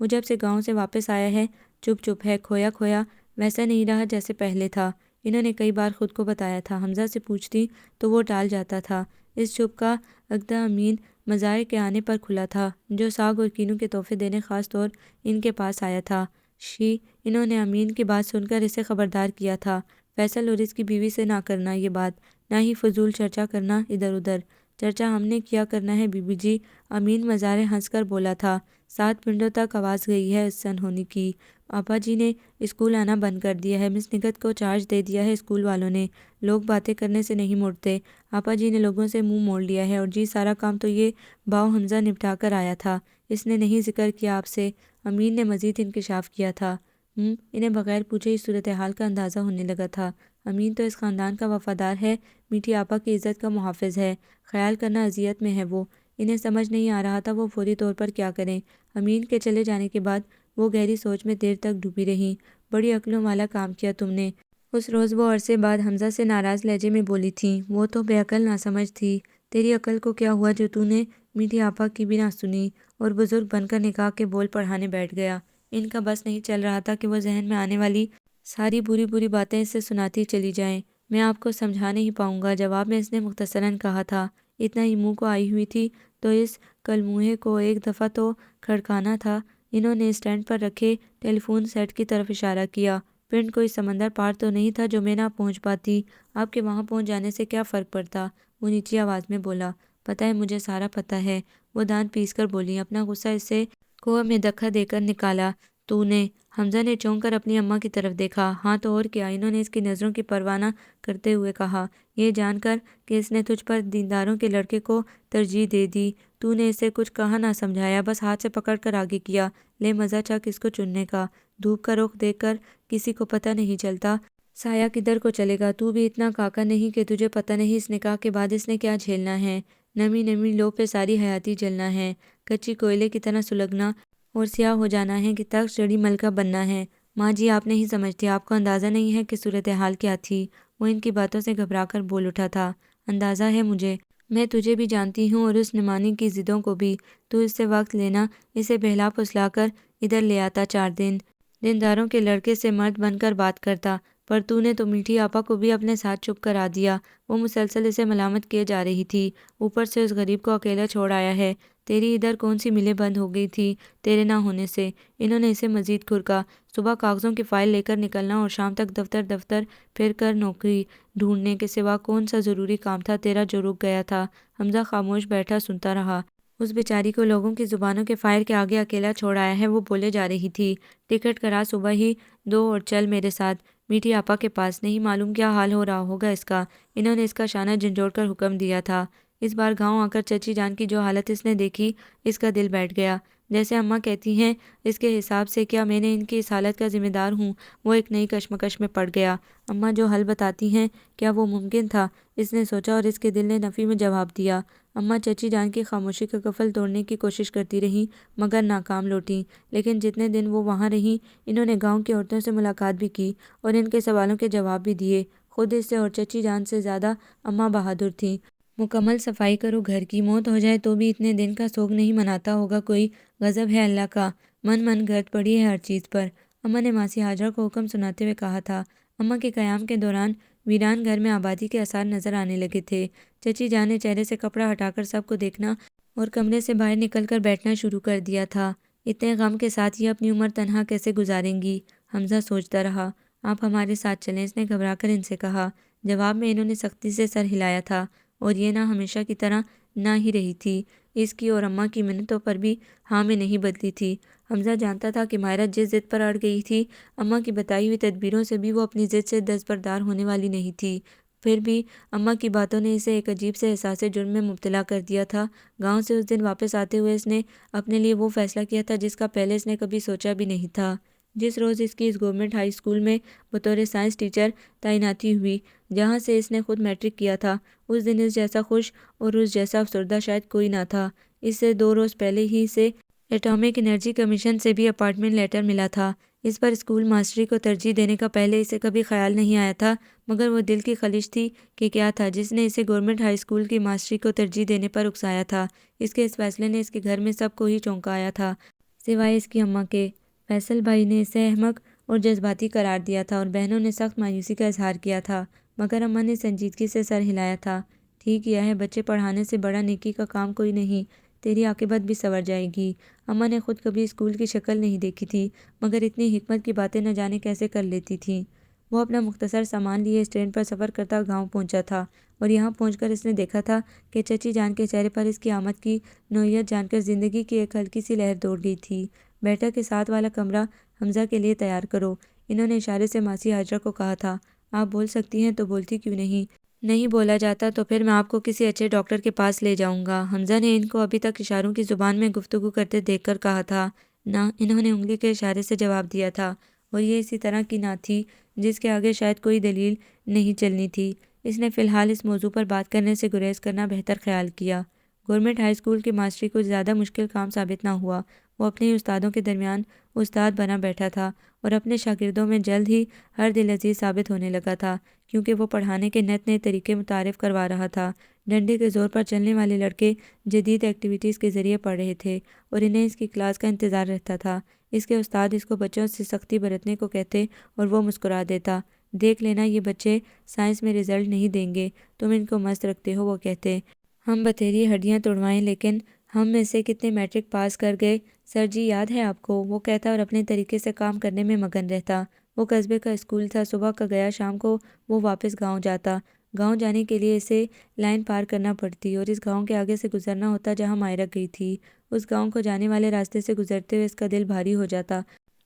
وہ جب سے گاؤں سے واپس آیا ہے، چپ چپ ہے، کھویا کھویا، ویسا نہیں رہا جیسے پہلے تھا۔ انہوں نے کئی بار خود کو بتایا تھا، حمزہ سے پوچھتی تو وہ ٹال جاتا تھا۔ اس چپ کا عقدہ امین مزار کے آنے پر کھلا تھا، جو ساگ اور کینو کے تحفے دینے خاص طور ان کے پاس آیا تھا۔ انہوں نے امین کی بات سن کر اسے خبردار کیا تھا، فیصل اور اس کی بیوی سے نہ کرنا یہ بات، نہ ہی فضول چرچا کرنا ادھر ادھر۔ چرچا ہم نے کیا کرنا ہے بی بی جی، امین مزار ہنس کر بولا تھا۔ 7 پنڈوں تک آواز گئی ہے اس سن ہونے کی۔ آپا جی نے اسکول آنا بند کر دیا ہے، مس نگہت کو چارج دے دیا ہے اسکول والوں نے۔ لوگ باتیں کرنے سے نہیں مڑتے، آپا جی نے لوگوں سے منہ موڑ لیا ہے، اور جی سارا کام تو یہ باؤ حمزہ نپٹا کر آیا تھا، اس نے نہیں ذکر کیا آپ سے؟ امین نے مزید انکشاف کیا تھا۔ انہیں بغیر پوچھے ہی صورتحال کا اندازہ ہونے لگا تھا۔ امین تو اس خاندان کا وفادار ہے، میٹھی آپا کی عزت کا محافظ ہے، خیال کرنا اذیت میں ہے وہ۔ انہیں سمجھ نہیں آ رہا تھا وہ فوری طور پر کیا کریں۔ امین کے چلے جانے کے بعد وہ گہری سوچ میں دیر تک ڈوبی رہیں۔ بڑی عقلوں والا کام کیا تم نے۔ اس روز وہ عرصے بعد حمزہ سے ناراض لہجے میں بولی تھیں، وہ تو بے عقل ناسمجھ تھی۔ تیری عقل کو کیا ہوا جو تو نے میٹھی آپا کی بھی نہ سنی اور بزرگ بن کر نکاح کے بول پڑھانے بیٹھ گیا؟ ان کا بس نہیں چل رہا تھا کہ وہ ذہن میں آنے والی ساری بری بری باتیں اس سے سناتی چلی جائیں۔ میں آپ کو سمجھا نہیں پاؤں گا، جواب میں اس نے مختصراً کہا تھا۔ اتنا ہی منہ کو آئی ہوئی تھی تو اس کلموہے کو ایک دفعہ تو کھڑکانا تھا۔ انہوں نے اسٹینڈ پر رکھے ٹیلی فون سیٹ کی طرف اشارہ کیا۔ پنڈ کوئی سمندر پار تو نہیں تھا جو میں نہ پہنچ پاتی۔ آپ کے وہاں پہنچ جانے سے کیا فرق پڑتا؟ وہ نیچی آواز میں بولا۔ پتہ ہے، مجھے سارا پتہ ہے، وہ دانت پیس کر بولی، اپنا غصہ اس سے کوہ میں دھکا دے کر نکالا۔ تو نے؟ حمزہ نے چونک کر اپنی اماں کی طرف دیکھا۔ ہاں تو اور کیا، انہوں نے اس کی نظروں کی پرواہ نہ کرتے ہوئے کہا، یہ جان کر کہ اس نے تجھ پر دینداروں کے لڑکے کو ترجیح دے دی، تو نے اسے کچھ کہا نہ سمجھایا، بس ہاتھ سے پکڑ کر آگے کیا۔ لے مزہ چکھ اس کو چننے کا، دھوپ کا رخ دیکھ کر کسی کو پتہ نہیں چلتا سایہ کدھر کو چلے گا۔ تو بھی اتنا کاکا نہیں کہ تجھے پتہ نہیں اس نکاح کے بعد اس نے کیا جھیلنا ہے۔ نمی نمی لو پہ ساری حیاتی جلنا ہے، کچی کوئلے کی طرح سلگنا اور سیاہ ہو جانا ہے کہ تخت جڑی ملکہ بننا ہے۔ ماں جی، آپ نہیں سمجھتی، آپ کو اندازہ نہیں ہے کہ صورتحال کیا تھی۔ وہ ان کی باتوں سے گھبرا کر بول اٹھا تھا۔ اندازہ ہے مجھے، میں تجھے بھی جانتی ہوں اور اس نعمانی کی ضدوں کو بھی۔ تو اس سے وقت لینا، اسے بہلا پھسلا کر ادھر لے آتا، 4 دن دینداروں کے لڑکے سے مرد بن کر بات کرتا، پر تو نے تو میٹھی آپا کو بھی اپنے ساتھ چپ کرا دیا۔ وہ مسلسل اسے ملامت کیے جا رہی تھی، اوپر سے اس غریب کو اکیلا چھوڑ آیا ہے۔ تیری ادھر کون سی ملیں بند ہو گئی تھی تیرے نہ ہونے سے؟ انہوں نے اسے مزید کھرکا۔ صبح کاغذوں کی فائل لے کر نکلنا اور شام تک دفتر دفتر پھر کر نوکری ڈھونڈنے کے سوا کون سا ضروری کام تھا تیرا جو رک گیا تھا؟ حمزہ خاموش بیٹھا سنتا رہا۔ اس بیچاری کو لوگوں کی زبانوں کے فائر کے آگے اکیلا چھوڑ آیا ہے، وہ بولے جا رہی تھی۔ ٹکٹ کرا صبح ہی 2 اور چل میرے ساتھ میٹھی آپا کے پاس، نہیں معلوم کیا حال ہو رہا ہوگا اس کا۔ انہوں نے اس کا شانہ جھنجھوڑ کر حکم دیا تھا۔ اس بار گاؤں آ کر چچی جان کی جو حالت اس نے دیکھی، اس کا دل بیٹھ گیا۔ جیسے اماں کہتی ہیں، اس کے حساب سے کیا میں نے ان کی اس حالت کا ذمہ دار ہوں؟ وہ ایک نئی کشمکش میں پڑ گیا۔ اماں جو حل بتاتی ہیں، کیا وہ ممکن تھا؟ اس نے سوچا اور اس کے دل نے نفی میں جواب دیا۔ اماں چچی جان کی خاموشی کا قفل توڑنے کی کوشش کرتی رہیں مگر ناکام لوٹیں۔ لیکن جتنے دن وہ وہاں رہیں، انہوں نے گاؤں کی عورتوں سے ملاقات بھی کی اور ان کے سوالوں کے جواب بھی دیے۔ خود اس سے اور چچی جان سے زیادہ اماں بہادر تھیں۔ مکمل صفائی کرو گھر کی، موت ہو جائے تو بھی اتنے دن کا سوگ نہیں مناتا ہوگا کوئی، غضب ہے اللہ کا، من گرد پڑی ہے ہر چیز پر۔ اماں نے ماسی ہاجرہ کو حکم سناتے ہوئے کہا تھا۔ اماں کے قیام کے دوران ویران گھر میں آبادی کے آثار نظر آنے لگے تھے۔ چچی جان نے چہرے سے کپڑا ہٹا کر سب کو دیکھنا اور کمرے سے باہر نکل کر بیٹھنا شروع کر دیا تھا۔ اتنے غم کے ساتھ یہ اپنی عمر تنہا کیسے گزاریں گی؟ حمزہ سوچتا رہا۔ آپ ہمارے ساتھ چلیں، اس نے گھبرا کر ان سے کہا۔ جواب میں انہوں نے سختی سے سر ہلایا تھا، اور یہ نہ ہمیشہ کی طرح نہ ہی رہی تھی۔ اس کی اور اماں کی منتوں پر بھی ہاں میں نہیں بدلی تھی۔ حمزہ جانتا تھا کہ ماہرہ جس ضد پر اڑ گئی تھی، اماں کی بتائی ہوئی تدبیروں سے بھی وہ اپنی ضد سے دستبردار ہونے والی نہیں تھی۔ پھر بھی اماں کی باتوں نے اسے ایک عجیب سے احساس جرم میں مبتلا کر دیا تھا۔ گاؤں سے اس دن واپس آتے ہوئے اس نے اپنے لیے وہ فیصلہ کیا تھا جس کا پہلے اس نے کبھی سوچا بھی نہیں تھا۔ جس روز اس کی اس گورنمنٹ ہائی اسکول میں بطور سائنس ٹیچر تعیناتی ہوئی، جہاں سے اس نے خود میٹرک کیا تھا، اس دن اس جیسا خوش اور اس جیسا افسردہ شاید کوئی نہ تھا۔ اس سے 2 روز پہلے ہی اسے ایٹامک انرجی کمیشن سے بھی اپارٹمنٹ لیٹر ملا تھا۔ اس پر اسکول ماسٹری کو ترجیح دینے کا پہلے اسے کبھی خیال نہیں آیا تھا، مگر وہ دل کی خلش تھی کہ کیا تھا جس نے اسے گورنمنٹ ہائی اسکول کی ماسٹری کو ترجیح دینے پر اکسایا تھا۔ اس کے اس فیصلے نے اس کے گھر میں سب کو ہی چونکایا تھا، سوائے اس کی اماں کے۔ فیصل بھائی نے اسے احمق اور جذباتی قرار دیا تھا اور بہنوں نے سخت مایوسی کا اظہار کیا تھا، مگر اماں نے سنجیدگی سے سر ہلایا تھا۔ ٹھیک کیا ہے، بچے پڑھانے سے بڑا نیکی کا کام کوئی نہیں، تیری عاقبت بھی سنور جائے گی۔ اماں نے خود کبھی اسکول کی شکل نہیں دیکھی تھی، مگر اتنی حکمت کی باتیں نہ جانے کیسے کر لیتی تھیں۔ وہ اپنا مختصر سامان لیے اس ٹرین پر سفر کرتا گاؤں پہنچا تھا، اور یہاں پہنچ کر اس نے دیکھا تھا کہ چچی جان کے چہرے پر اس کی آمد کی نوعیت جان کر زندگی کی ایک ہلکی سی لہر دوڑ گئی تھی۔ بیٹھک کے ساتھ والا کمرہ حمزہ کے لیے تیار کرو، انہوں نے اشارے سے ماسی ہاجرہ کو کہا تھا۔ آپ بول سکتی ہیں تو بولتی کیوں نہیں؟ نہیں بولا جاتا تو پھر میں آپ کو کسی اچھے ڈاکٹر کے پاس لے جاؤں گا، حمزہ نے ان کو ابھی تک اشاروں کی زبان میں گفتگو کرتے دیکھ کر کہا تھا۔ نہ، انہوں نے انگلی کے اشارے سے جواب دیا تھا، اور یہ اسی طرح کی نہ تھی جس کے آگے شاید کوئی دلیل نہیں چلنی تھی۔ اس نے فی الحال اس موضوع پر بات کرنے سے گریز کرنا بہتر خیال کیا۔ گورنمنٹ ہائی اسکول کی ماسٹری کچھ زیادہ مشکل کام ثابت نہ ہوا۔ وہ اپنے ہی استادوں کے درمیان استاد بنا بیٹھا تھا اور اپنے شاگردوں میں جلد ہی ہر دل عزیز ثابت ہونے لگا تھا، کیونکہ وہ پڑھانے کے نت نئے طریقے متعارف کروا رہا تھا۔ ڈنڈے کے زور پر چلنے والے لڑکے جدید ایکٹیویٹیز کے ذریعے پڑھ رہے تھے اور انہیں اس کی کلاس کا انتظار رہتا تھا۔ اس کے استاد اس کو بچوں سے سختی برتنے کو کہتے اور وہ مسکرا دیتا۔ دیکھ لینا یہ بچے سائنس میں رزلٹ نہیں دیں گے، تم ان کو مست رکھتے ہو۔ وہ کہتے ہم بتیری ہڈیاں توڑوائیں لیکن ہم میں سے کتنے میٹرک پاس کر گئے سر جی، یاد ہے آپ کو؟ وہ کہتا اور اپنے طریقے سے کام کرنے میں مگن رہتا۔ وہ قصبے کا اسکول تھا، صبح کا گیا، شام کو وہ واپس گاؤں جاتا۔ گاؤں جانے کے لیے اسے لائن پار کرنا پڑتی اور اس گاؤں کے آگے سے گزرنا ہوتا جہاں مائرہ گئی تھی۔ اس گاؤں کو جانے والے راستے سے گزرتے ہوئے اس کا دل بھاری ہو جاتا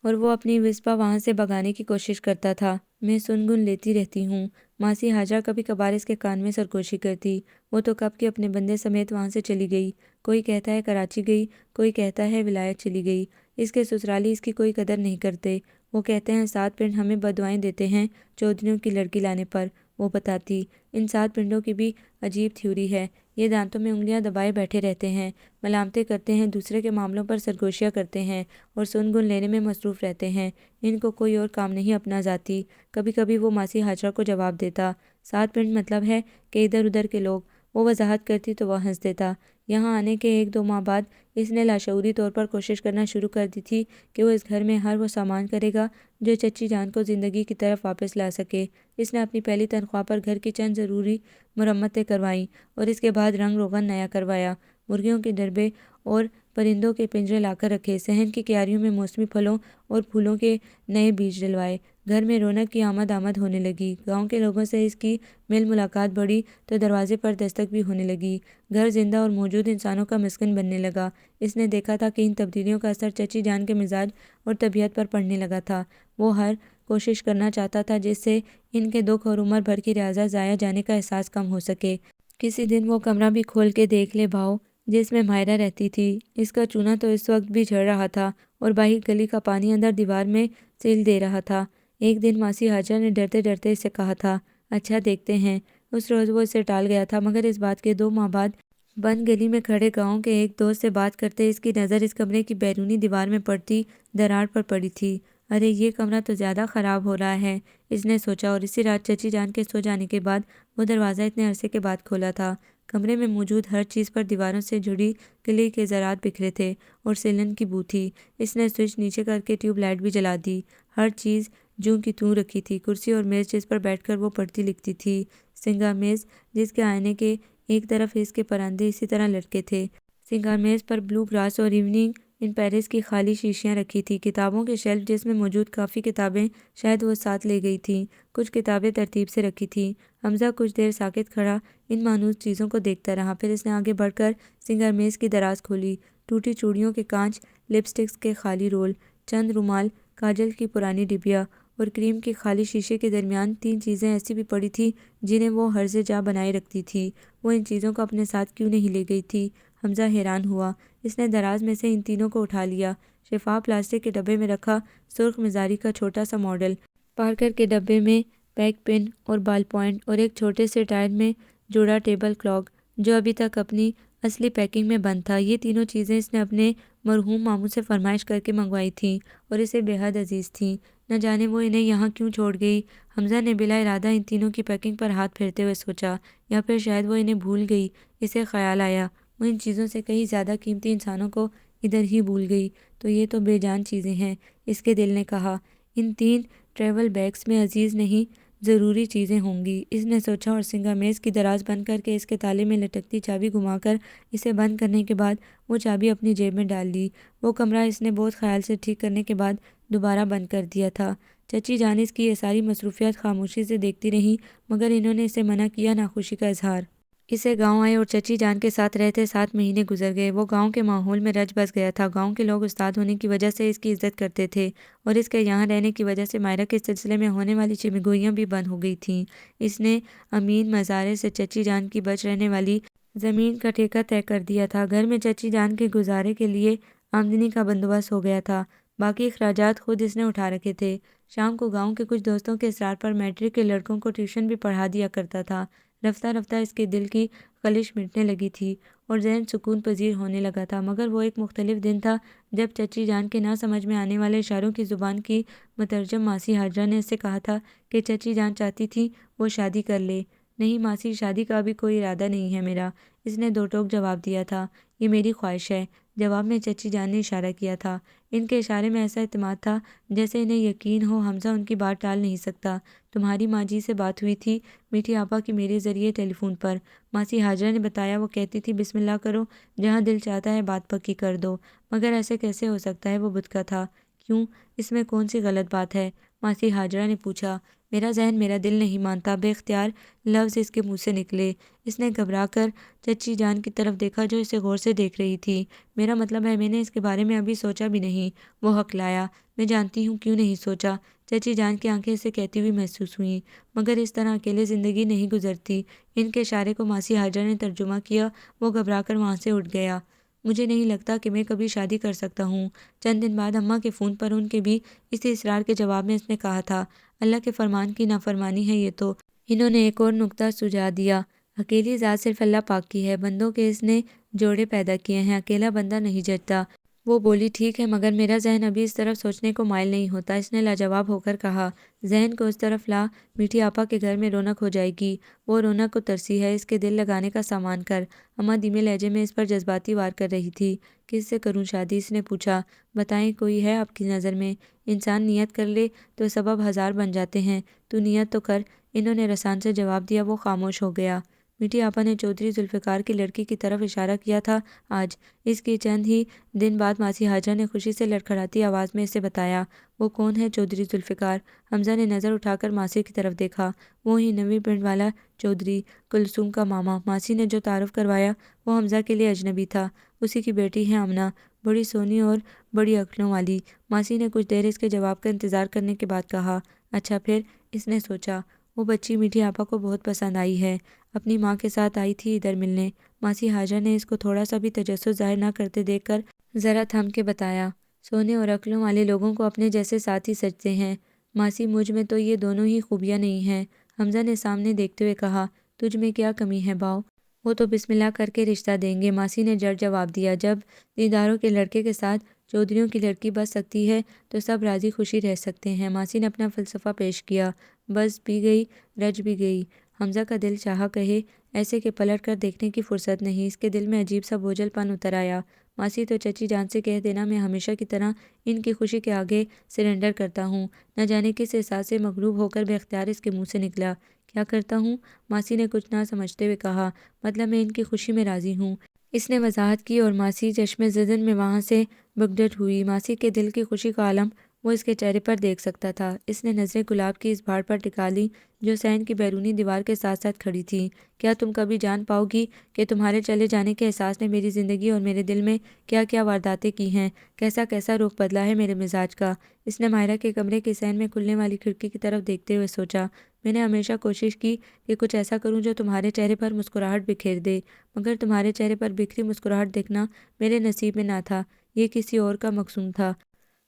اور وہ اپنی وسپا وہاں سے بھگانے کی کوشش کرتا تھا۔ میں سنگن لیتی رہتی ہوں، ماسی حاجرہ کبھی کبھار اس کے کان میں سرگوشی کرتی۔ وہ تو کب کی اپنے بندے سمیت وہاں سے چلی گئی، کوئی کہتا ہے کراچی گئی، کوئی کہتا ہے ولایت چلی گئی۔ اس کے سسرالی اس کی کوئی قدر نہیں کرتے، وہ کہتے ہیں 7 پنڈ ہمیں بددعائیں دیتے ہیں چودھریوں کی لڑکی لانے پر۔ وہ بتاتی ان 7 پنڈوں کی بھی عجیب تھیوری ہے، یہ دانتوں میں انگلیاں دبائے بیٹھے رہتے ہیں، ملامتیں کرتے ہیں، دوسرے کے معاملوں پر سرگوشیاں کرتے ہیں اور سن گن لینے میں مصروف رہتے ہیں، ان کو کوئی اور کام نہیں اپنا ذاتی۔ کبھی کبھی وہ ماسی حاجرہ کو جواب دیتا 7 پنڈ مطلب ہے کہ ادھر ادھر کے لوگ۔ وہ وضاحت کرتی تو وہ ہنس دیتا۔ یہاں آنے کے 1-2 ماہ بعد اس نے لاشعوری طور پر کوشش کرنا شروع کر دی تھی کہ وہ اس گھر میں ہر وہ سامان کرے گا جو چچی جان کو زندگی کی طرف واپس لا سکے۔ اس نے اپنی پہلی تنخواہ پر گھر کی چند ضروری مرمتیں کروائیں اور اس کے بعد رنگ روغن نیا کروایا، مرغیوں کے ڈربے اور پرندوں کے پنجرے لا کر رکھے، صحن کی کیاریوں میں موسمی پھلوں اور پھولوں کے نئے بیج ڈلوائے۔ گھر میں رونق کی آمد ہونے لگی، گاؤں کے لوگوں سے اس کی میل ملاقات بڑھی تو دروازے پر دستک بھی ہونے لگی۔ گھر زندہ اور موجود انسانوں کا مسکن بننے لگا۔ اس نے دیکھا تھا کہ ان تبدیلیوں کا اثر چچی جان کے مزاج اور طبیعت پر پڑنے لگا تھا۔ وہ ہر کوشش کرنا چاہتا تھا جس سے ان کے دکھ اور عمر بھر کی ریاضت ضائع جانے کا احساس کم ہو سکے۔ کسی دن وہ کمرہ بھی کھول کے دیکھ لے بھاؤ جس میں مائرہ رہتی تھی۔ اس کا چونا تو اس وقت بھی جھڑ رہا تھا اور باہر گلی کا پانی اندر دیوار میں سیل دے رہا تھا۔ ایک دن ماسی حاجرہ نے ڈرتے ڈرتے اسے کہا تھا اچھا دیکھتے ہیں۔ اس روز وہ اسے ٹال گیا تھا، مگر اس بات کے 2 ماہ بعد بند گلی میں کھڑے گاؤں کے ایک دوست سے بات کرتے اس کی نظر اس کمرے کی بیرونی دیوار میں پڑتی دراڑ پر پڑی تھی۔ ارے یہ کمرہ تو زیادہ خراب ہو رہا ہے، اس نے سوچا، اور اسی رات چچی جان کے سو جانے کے بعد وہ دروازہ اتنے عرصے کے بعد کھولا تھا۔ کمرے میں موجود ہر چیز پر دیواروں سے جڑی کلی کے ذرات بکھرے تھے اور سیلن کی بو تھی۔ اس نے سوئچ نیچے کر کے ٹیوب لائٹ بھی جلا دی۔ ہر چیز جوں کی توں رکھی تھی، کرسی اور میز جس پر بیٹھ کر وہ پڑھتی لکھتی تھی، سنگار میز جس کے آئینے کے ایک طرف اس کے پرندے اسی طرح لٹکے تھے، سنگار میز پر بلو گراس اور ایوننگ ان پیرس کی خالی شیشیاں رکھی تھی، کتابوں کے شیلف جس میں موجود کافی کتابیں شاید وہ ساتھ لے گئی تھیں، کچھ کتابیں ترتیب سے رکھی تھیں۔ حمزہ کچھ دیر ساکت کھڑا ان مانوس چیزوں کو دیکھتا رہا، پھر اس نے آگے بڑھ کر سنگار میز کی دراز کھولی، ٹوٹی چوڑیوں کے کانچ، لپسٹکس کے خالی رول، چند رومال، کاجل کی پرانی ڈبیا اور کریم کی خالی شیشے کے درمیان 3 چیزیں ایسی بھی پڑی تھیں جنہیں وہ ہر سے جا بنائے رکھتی تھی۔ وہ ان چیزوں کو اپنے ساتھ کیوں نہیں لے گئی تھی؟ حمزہ حیران ہوا۔ اس نے دراز میں سے ان تینوں کو اٹھا لیا، شفاف پلاسٹک کے ڈبے میں رکھا، سرخ مزاری کا چھوٹا سا ماڈل، پارکر کے ڈبے میں پیک پن اور بال پوائنٹ، اور ایک چھوٹے سے ٹائر میں جوڑا ٹیبل کلاک جو ابھی تک اپنی اصلی پیکنگ میں بند تھا۔ یہ تینوں چیزیں اس نے اپنے مرحوم ماموں سے فرمائش کر کے منگوائی تھیں اور اسے بے حد عزیز تھیں۔ نہ جانے وہ انہیں یہاں کیوں چھوڑ گئی؟ حمزہ نے بلا ارادہ ان تینوں کی پیکنگ پر ہاتھ پھیرتے ہوئے سوچا، یا پھر شاید وہ انہیں بھول گئی۔ اسے خیال آیا وہ ان چیزوں سے کہیں زیادہ قیمتی انسانوں کو ادھر ہی بھول گئی، تو یہ تو بے جان چیزیں ہیں۔ اس کے دل نے کہا ان 3 ٹریول بیگز میں عزیز نہیں ضروری چیزیں ہوں گی، اس نے سوچا، اور سنگار میز کی دراز بند کر کے اس کے تالے میں لٹکتی چابی گھما کر اسے بند کرنے کے بعد وہ چابی اپنی جیب میں ڈال لی۔ وہ کمرہ اس نے بہت خیال سے ٹھیک کرنے کے بعد دوبارہ بند کر دیا تھا۔ چچی جان اس کی یہ ساری مصروفیات خاموشی سے دیکھتی رہیں، مگر انہوں نے اسے منع کیا ناخوشی کا اظہار۔ اسے گاؤں آئے اور چچی جان کے ساتھ رہتے 7 مہینے گزر گئے۔ وہ گاؤں کے ماحول میں رچ بس گیا تھا۔ گاؤں کے لوگ استاد ہونے کی وجہ سے اس کی عزت کرتے تھے اور اس کے یہاں رہنے کی وجہ سے مائرہ کے سلسلے میں ہونے والی چمگوئیاں بھی بند ہو گئی تھیں۔ اس نے امین مزارے سے چچی جان کی بچ رہنے والی زمین کا ٹھیکہ طے کر دیا تھا۔ گھر میں چچی جان کے گزارے کے لیے آمدنی کا بندوبست ہو گیا تھا، باقی اخراجات خود اس نے اٹھا رکھے تھے۔ شام کو گاؤں کے کچھ دوستوں کے اصرار پر میٹرک کے لڑکوں کو ٹیوشن بھی پڑھا دیا کرتا تھا۔ رفتہ رفتہ اس کے دل کی خلش مٹنے لگی تھی اور ذہن سکون پذیر ہونے لگا تھا، مگر وہ ایک مختلف دن تھا جب چچی جان کے نہ سمجھ میں آنے والے اشاروں کی زبان کی مترجم ماسی حاجرہ نے اس سے کہا تھا کہ چچی جان چاہتی تھی وہ شادی کر لے۔ نہیں ماسی، شادی کا ابھی کوئی ارادہ نہیں ہے میرا، اس نے 2 ٹوک جواب دیا تھا۔ یہ میری خواہش ہے، جواب میں چچی جان نے اشارہ کیا تھا۔ ان کے اشارے میں ایسا اعتماد تھا جیسے انہیں یقین ہو حمزہ ان کی بات ٹال نہیں سکتا۔ تمہاری ماں جی سے بات ہوئی تھی؟ میٹھی آپا کی میرے ذریعے ٹیلی فون پر۔ ماسی حاجرہ نے بتایا، وہ کہتی تھی بسم اللہ کرو، جہاں دل چاہتا ہے بات پکی کر دو۔ مگر ایسے کیسے ہو سکتا ہے؟ وہ بدھ کا تھا۔ کیوں؟ اس میں کون سی غلط بات ہے؟ ماسی حاجرہ نے پوچھا۔ میرا ذہن میرا دل نہیں مانتا، بے اختیار لفظ اس کے منہ سے نکلے۔ اس نے گھبرا کر چچی جان کی طرف دیکھا جو اسے غور سے دیکھ رہی تھی۔ میرا مطلب ہے میں نے اس کے بارے میں ابھی سوچا بھی نہیں، وہ ہکلایا۔ میں جانتی ہوں کیوں نہیں سوچا، چچی جان کی آنکھیں اسے کہتی ہوئی محسوس ہوئیں، مگر اس طرح اکیلے زندگی نہیں گزرتی۔ ان کے اشارے کو ماسی حاجرہ نے ترجمہ کیا۔ وہ گھبرا کر وہاں سے اٹھ گیا۔ مجھے نہیں لگتا کہ میں کبھی شادی کر سکتا ہوں۔ چند دن بعد اماں کے فون پر ان کے بھی اسی اصرار کے جواب میں اس نے کہا تھا، اللہ کے فرمان کی نافرمانی ہے یہ تو۔ انہوں نے ایک اور نکتہ سجھا دیا، اکیلی ذات صرف اللہ پاک کی ہے، بندوں کے اس نے جوڑے پیدا کیے ہیں، اکیلا بندہ نہیں جچتا۔ وہ بولی، ٹھیک ہے، مگر میرا ذہن ابھی اس طرف سوچنے کو مائل نہیں ہوتا۔ اس نے لاجواب ہو کر کہا، ذہن کو اس طرف لا، میٹھی آپا کے گھر میں رونق ہو جائے گی، وہ رونق کو ترسی ہے، اس کے دل لگانے کا سامان کر۔ اماں دھیمے لہجے میں اس پر جذباتی وار کر رہی تھی۔ کس سے کروں شادی؟ اس نے پوچھا۔ بتائیں، کوئی ہے آپ کی نظر میں؟ انسان نیت کر لے تو سبب ہزار بن جاتے ہیں، تو نیت تو کر۔ انہوں نے رسان سے جواب دیا۔ وہ خاموش ہو گیا۔ میٹھی آپا نے چودھری ذوالفقار کی لڑکی کی طرف اشارہ کیا تھا آج۔ اس کی چند ہی دن بعد ماسی حاجرہ نے خوشی سے لڑکھڑاتی آواز میں اسے بتایا۔ وہ کون ہے چودھری ذوالفقار؟ حمزہ نے نظر اٹھا کر ماسی کی طرف دیکھا۔ وہ ہی نویں پنڈ والا چودھری، کلثوم کا ماما۔ ماسی نے جو تعارف کروایا وہ حمزہ کے لیے اجنبی تھا۔ اسی کی بیٹی ہے آمنہ، بڑی سونی اور بڑی عقلوں والی۔ ماسی نے کچھ دیر اس کے جواب کا انتظار کرنے کے بعد کہا، اچھا پھر؟ اس نے سوچا، وہ بچی میٹھی آپا کو بہت پسند آئی ہے، اپنی ماں کے ساتھ آئی تھی ادھر ملنے۔ ماسی حاجرہ نے اس کو تھوڑا سا بھی تجسس ظاہر نہ کرتے دیکھ کر ذرا تھم کے بتایا، سونے اور عقلوں والے لوگوں کو اپنے جیسے ساتھی سجتے ہیں۔ ماسی مجھ میں تو یہ دونوں ہی خوبیاں نہیں ہیں۔ حمزہ نے سامنے دیکھتے ہوئے کہا، تجھ میں کیا کمی ہے باؤ؟ وہ تو بسم اللہ کر کے رشتہ دیں گے۔ ماسی نے جڑ جواب دیا، جب دینداروں کے لڑکے کے ساتھ چودھریوں کی لڑکی بس سکتی ہے تو سب راضی خوشی رہ سکتے ہیں۔ ماسی نے اپنا فلسفہ پیش کیا، بس بھی گئی، رج بھی گئی۔ حمزہ کا دل چاہا کہے، ایسے کہ پلٹ کر دیکھنے کی فرصت نہیں۔ اس کے دل میں عجیب سا بوجھل پن اتر آیا۔ ماسی تو چچی جان سے کہہ دینا میں ہمیشہ کی طرح ان کی خوشی کے آگے سرنڈر کرتا ہوں۔ نہ جانے کس احساس سے مغلوب ہو کر بے اختیار اس کے منہ سے نکلا، کیا کرتا ہوں؟ ماسی نے کچھ نہ سمجھتے ہوئے کہا، مطلب میں ان کی خوشی میں راضی ہوں۔ اس نے وضاحت کی اور ماسی چشم زدن میں وہاں سے بگڈٹ ہوئی۔ ماسی کے دل کی خوشی کا عالم وہ اس کے چہرے پر دیکھ سکتا تھا۔ اس نے نظریں گلاب کی اس بھاڑ پر ٹکا لی جو صحن کی بیرونی دیوار کے ساتھ ساتھ کھڑی تھی۔ کیا تم کبھی جان پاؤ گی کہ تمہارے چلے جانے کے احساس نے میری زندگی اور میرے دل میں کیا کیا وارداتیں کی ہیں، کیسا کیسا رخ بدلا ہے میرے مزاج کا؟ اس نے ماہرہ کے کمرے کے صحن میں کھلنے والی کھڑکی کی طرف دیکھتے ہوئے سوچا، میں نے ہمیشہ کوشش کی کہ کچھ ایسا کروں جو تمہارے چہرے پر مسکراہٹ بکھیر دے، مگر تمہارے چہرے پر بکھری مسکراہٹ دیکھنا میرے نصیب میں نہ تھا، یہ کسی اور کا مقسوم تھا۔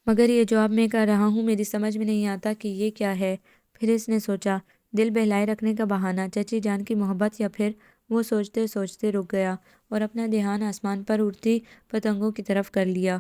مگر یہ جو اب میں کر رہا ہوں میری سمجھ میں نہیں آتا کہ یہ کیا ہے۔ پھر اس نے سوچا، دل بہلائے رکھنے کا بہانہ، چچی جان کی محبت، یا پھر؟ وہ سوچتے سوچتے رک گیا اور اپنا دھیان آسمان پر اڑتی پتنگوں کی طرف کر لیا۔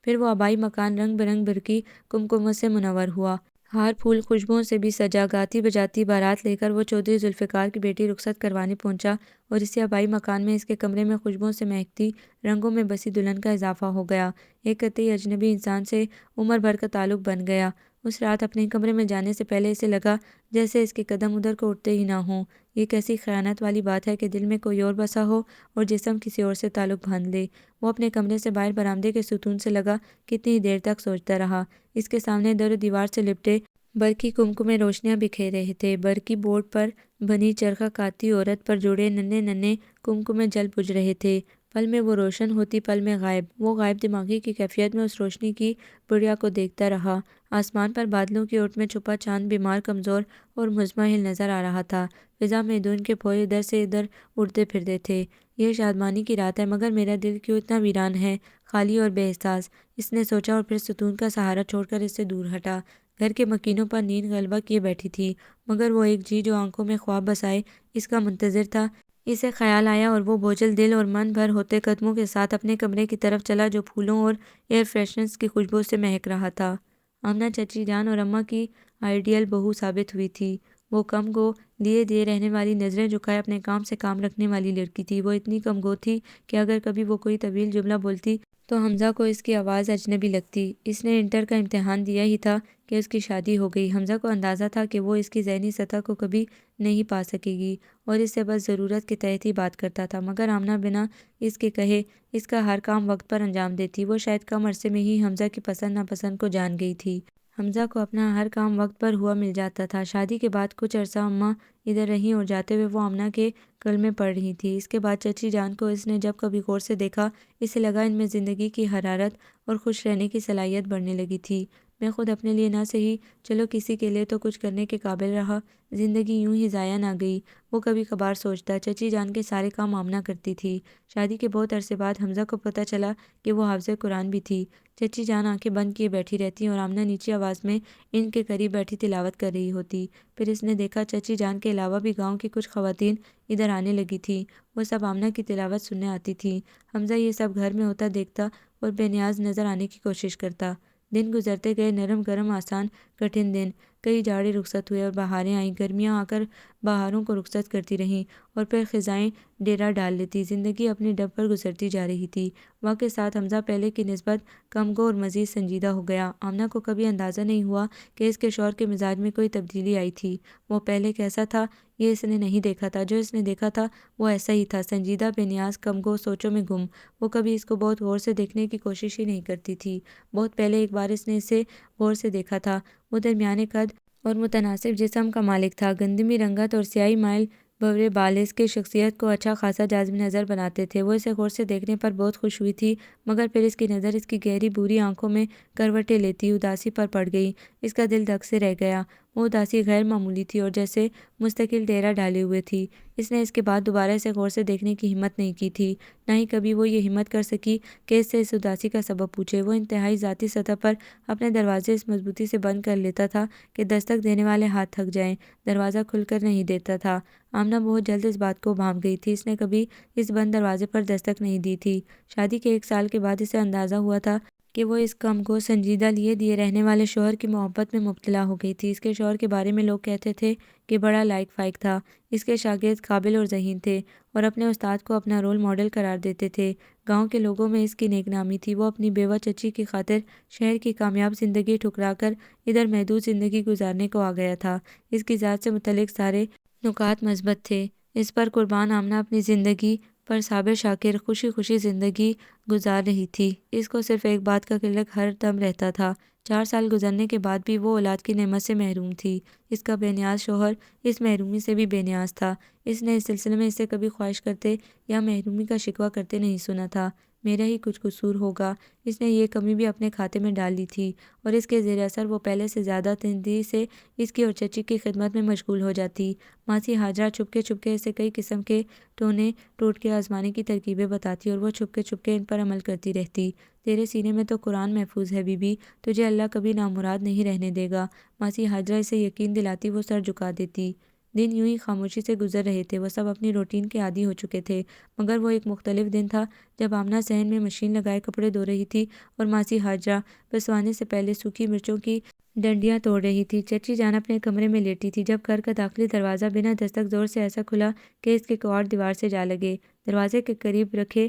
پھر وہ آبائی مکان رنگ برنگ برقی کمکموں سے منور ہوا، ہار پھول خوشبوؤں سے بھی سجا۔ گاتی بجاتی بارات لے کر وہ چودھری ذوالفقار کی بیٹی رخصت کروانے پہنچا اور اسی آبائی مکان میں اس کے کمرے میں خوشبوؤں سے مہکتی رنگوں میں بسی دلہن کا اضافہ ہو گیا۔ ایک قطعی اجنبی انسان سے عمر بھر کا تعلق بن گیا۔ اس رات اپنے کمرے میں جانے سے پہلے اسے لگا جیسے اس کے قدم ادھر کو اٹھتے ہی نہ ہوں۔ یہ کیسی خیانت والی بات ہے کہ دل میں کوئی اور بسا ہو اور جسم کسی اور سے تعلق باندھ لے۔ وہ اپنے کمرے سے باہر برآمدے کے ستون سے لگا کتنی دیر تک سوچتا رہا۔ اس کے سامنے در و دیوار سے لپٹے برقی کمکمے روشنیاں بکھیر رہے تھے۔ برقی بورڈ پر بنی چرخہ کاتی عورت پر جڑے ننھے ننھے کمکمے جل بجھ رہے تھے، پل میں وہ روشن ہوتی پل میں غائب۔ وہ غائب دماغی کی کیفیت میں اس روشنی کی بڑیا کو دیکھتا رہا۔ آسمان پر بادلوں کی اوٹ میں چھپا چاند بیمار، کمزور اور مزمحل نظر آ رہا تھا۔ فضا میں دھند کے پھول ادھر سے ادھر اڑتے پھرتے تھے۔ یہ شادمانی کی رات ہے، مگر میرا دل کیوں اتنا ویران ہے، خالی اور بے احساس؟ اس نے سوچا اور پھر ستون کا سہارا چھوڑ کر اس سے دور ہٹا۔ گھر کے مکینوں پر نیند غلبہ کیے بیٹھی تھی، مگر وہ ایک جی جو آنکھوں میں خواب بسائے اس کا منتظر تھا۔ اسے خیال آیا اور وہ بوجھل دل اور من بھر ہوتے قدموں کے ساتھ اپنے کمرے کی طرف چلا جو پھولوں اور ایئر فریشنرز کی خوشبو سے مہک رہا تھا۔ آمنہ چچی جان اور اماں کی آئیڈیل بہو ثابت ہوئی تھی۔ وہ کم گو، لیے دیے رہنے والی، نظریں جھکائے اپنے کام سے کام رکھنے والی لڑکی تھی۔ وہ اتنی کم گو تھی کہ اگر کبھی وہ کوئی طویل جملہ بولتی تو حمزہ کو اس کی آواز اجنبی لگتی۔ اس نے انٹر کا امتحان دیا ہی تھا کہ اس کی شادی ہو گئی۔ حمزہ کو اندازہ تھا کہ وہ اس کی ذہنی سطح کو کبھی نہیں پا سکے گی اور اس سے بس ضرورت کے تحت ہی بات کرتا تھا، مگر آمنہ بنا اس کے کہے اس کا ہر کام وقت پر انجام دیتی۔ وہ شاید کم عرصے میں ہی حمزہ کی پسند ناپسند کو جان گئی تھی۔ حمزہ کو اپنا ہر کام وقت پر ہوا مل جاتا تھا۔ شادی کے بعد کچھ عرصہ اماں ادھر رہیں اور جاتے ہوئے وہ آمنہ کے کلمے پڑھ رہی تھی۔ اس کے بعد چچی جان کو اس نے جب کبھی غور سے دیکھا، اسے لگا ان میں زندگی کی حرارت اور خوش رہنے کی صلاحیت بڑھنے لگی تھی۔ میں خود اپنے لیے نہ سہی چلو کسی کے لیے تو کچھ کرنے کے قابل رہا، زندگی یوں ہی ضائع نہ گئی، وہ کبھی کبھار سوچتا۔ چچی جان کے سارے کام آمنہ کرتی تھی۔ شادی کے بہت عرصے بعد حمزہ کو پتہ چلا کہ وہ حافظ قرآن بھی تھی۔ چچی جان آنکھیں بند کیے بیٹھی رہتی اور آمنہ نیچی آواز میں ان کے قریب بیٹھی تلاوت کر رہی ہوتی۔ پھر اس نے دیکھا چچی جان کے علاوہ بھی گاؤں کی کچھ خواتین ادھر آنے لگی تھیں، وہ سب آمنہ کی تلاوت سننے آتی تھیں۔ حمزہ یہ سب گھر میں ہوتا دیکھتا اور بے نیاز نظر آنے کی کوشش کرتا۔ دن گزرتے گئے، نرم گرم آسان کٹھن دن، کئی جاڑے رخصت ہوئے اور بہاریں آئیں۔ گرمیاں آ کر بہاروں کو رخصت کرتی رہیں اور پھر خزائیں ڈیرا ڈال لیتی۔ زندگی اپنی ڈب پر گزرتی جا رہی تھی۔ وقت کے ساتھ حمزہ پہلے کی نسبت کم گو اور مزید سنجیدہ ہو گیا۔ آمنہ کو کبھی اندازہ نہیں ہوا کہ اس کے شوہر کے مزاج میں کوئی تبدیلی آئی تھی۔ وہ پہلے کیسا تھا یہ اس نے نہیں دیکھا تھا، جو اس نے دیکھا تھا وہ ایسا ہی تھا، سنجیدہ، بے نیاز، کم گو، سوچوں میں گم۔ وہ کبھی اس کو بہت غور سے دیکھنے کی کوشش ہی نہیں کرتی تھی۔ بہت پہلے ایک بار اس نے اسے غور سے دیکھا تھا۔ وہ درمیانے قد اور متناسب جسم کا مالک تھا۔ گندمی رنگت اور سیاہی مائل بھورے بال اس کی شخصیت کو اچھا خاصا جازب نظر بناتے تھے۔ وہ اسے غور سے دیکھنے پر بہت خوش ہوئی تھی، مگر پھر اس کی نظر اس کی گہری بھوری آنکھوں میں کروٹیں لیتی اداسی پر پڑ گئی۔ اس کا دل دھک سے رہ گیا۔ وہ اداسی غیر معمولی تھی اور جیسے مستقل ڈیرا ڈالے ہوئے تھی۔ اس نے اس کے بعد دوبارہ اسے غور سے دیکھنے کی ہمت نہیں کی تھی، نہ ہی کبھی وہ یہ ہمت کر سکی کہ اس سے اس اداسی کا سبب پوچھے۔ وہ انتہائی ذاتی سطح پر اپنے دروازے اس مضبوطی سے بند کر لیتا تھا کہ دستک دینے والے ہاتھ تھک جائیں، دروازہ کھل کر نہیں دیتا تھا۔ آمنہ بہت جلد اس بات کو بھانپ گئی تھی۔ اس نے کبھی اس بند دروازے پر دستک نہیں دی تھی۔ شادی کے 1 سال کے بعد اسے اندازہ ہوا تھا کہ وہ اس کم کو سنجیدہ لیے دیے رہنے والے شوہر کی محبت میں مبتلا ہو گئی تھی۔ اس کے شوہر کے بارے میں لوگ کہتے تھے کہ بڑا لائق فائق تھا، اس کے شاگرد قابل اور ذہین تھے اور اپنے استاد کو اپنا رول ماڈل قرار دیتے تھے۔ گاؤں کے لوگوں میں اس کی نیک نامی تھی۔ وہ اپنی بیوہ چچی کی خاطر شہر کی کامیاب زندگی ٹھکرا کر ادھر محدود زندگی گزارنے کو آ گیا تھا۔ اس کی ذات سے متعلق سارے نکات مثبت تھے۔ اس پر قربان آمنہ اپنی زندگی پر صابر شاکر خوشی خوشی زندگی گزار رہی تھی۔ اس کو صرف ایک بات کا قلق ہر دم رہتا تھا۔ 4 سال گزرنے کے بعد بھی وہ اولاد کی نعمت سے محروم تھی۔ اس کا بے نیاز شوہر اس محرومی سے بھی بے نیاز تھا۔ اس نے اس سلسلے میں اسے کبھی خواہش کرتے یا محرومی کا شکوہ کرتے نہیں سنا تھا۔ میرا ہی کچھ قصور ہوگا، اس نے یہ کمی بھی اپنے کھاتے میں ڈال لی تھی اور اس کے زیر اثر وہ پہلے سے زیادہ تندی سے اس کی اور چچی کی خدمت میں مشغول ہو جاتی۔ ماسی ہاجرہ چھپکے چھپکے اسے کئی قسم کے ٹونے ٹوٹکے آزمانے کی ترکیبیں بتاتی اور وہ چھپکے چھپکے ان پر عمل کرتی رہتی۔ تیرے سینے میں تو قرآن محفوظ ہے بی بی، تجھے اللہ کبھی نامراد نہیں رہنے دے گا، ماسی ہاجرہ اسے یقین دلاتی۔ وہ سر جھکا دیتی۔ دن یوں ہی خاموشی سے گزر رہے تھے۔ وہ سب اپنی روٹین کے عادی ہو چکے تھے، مگر وہ ایک مختلف دن تھا جب آمنہ صحن میں مشین لگائے کپڑے دھو رہی تھی اور ماسی ہاجرہ پسوانے سے پہلے سوکھی مرچوں کی ڈنڈیاں توڑ رہی تھی۔ چچی جان اپنے کمرے میں لیٹی تھی جب گھر کا داخلی دروازہ بنا دستک زور سے ایسا کھلا کہ اس کے کواڑ دیوار سے جا لگے۔ دروازے کے قریب رکھے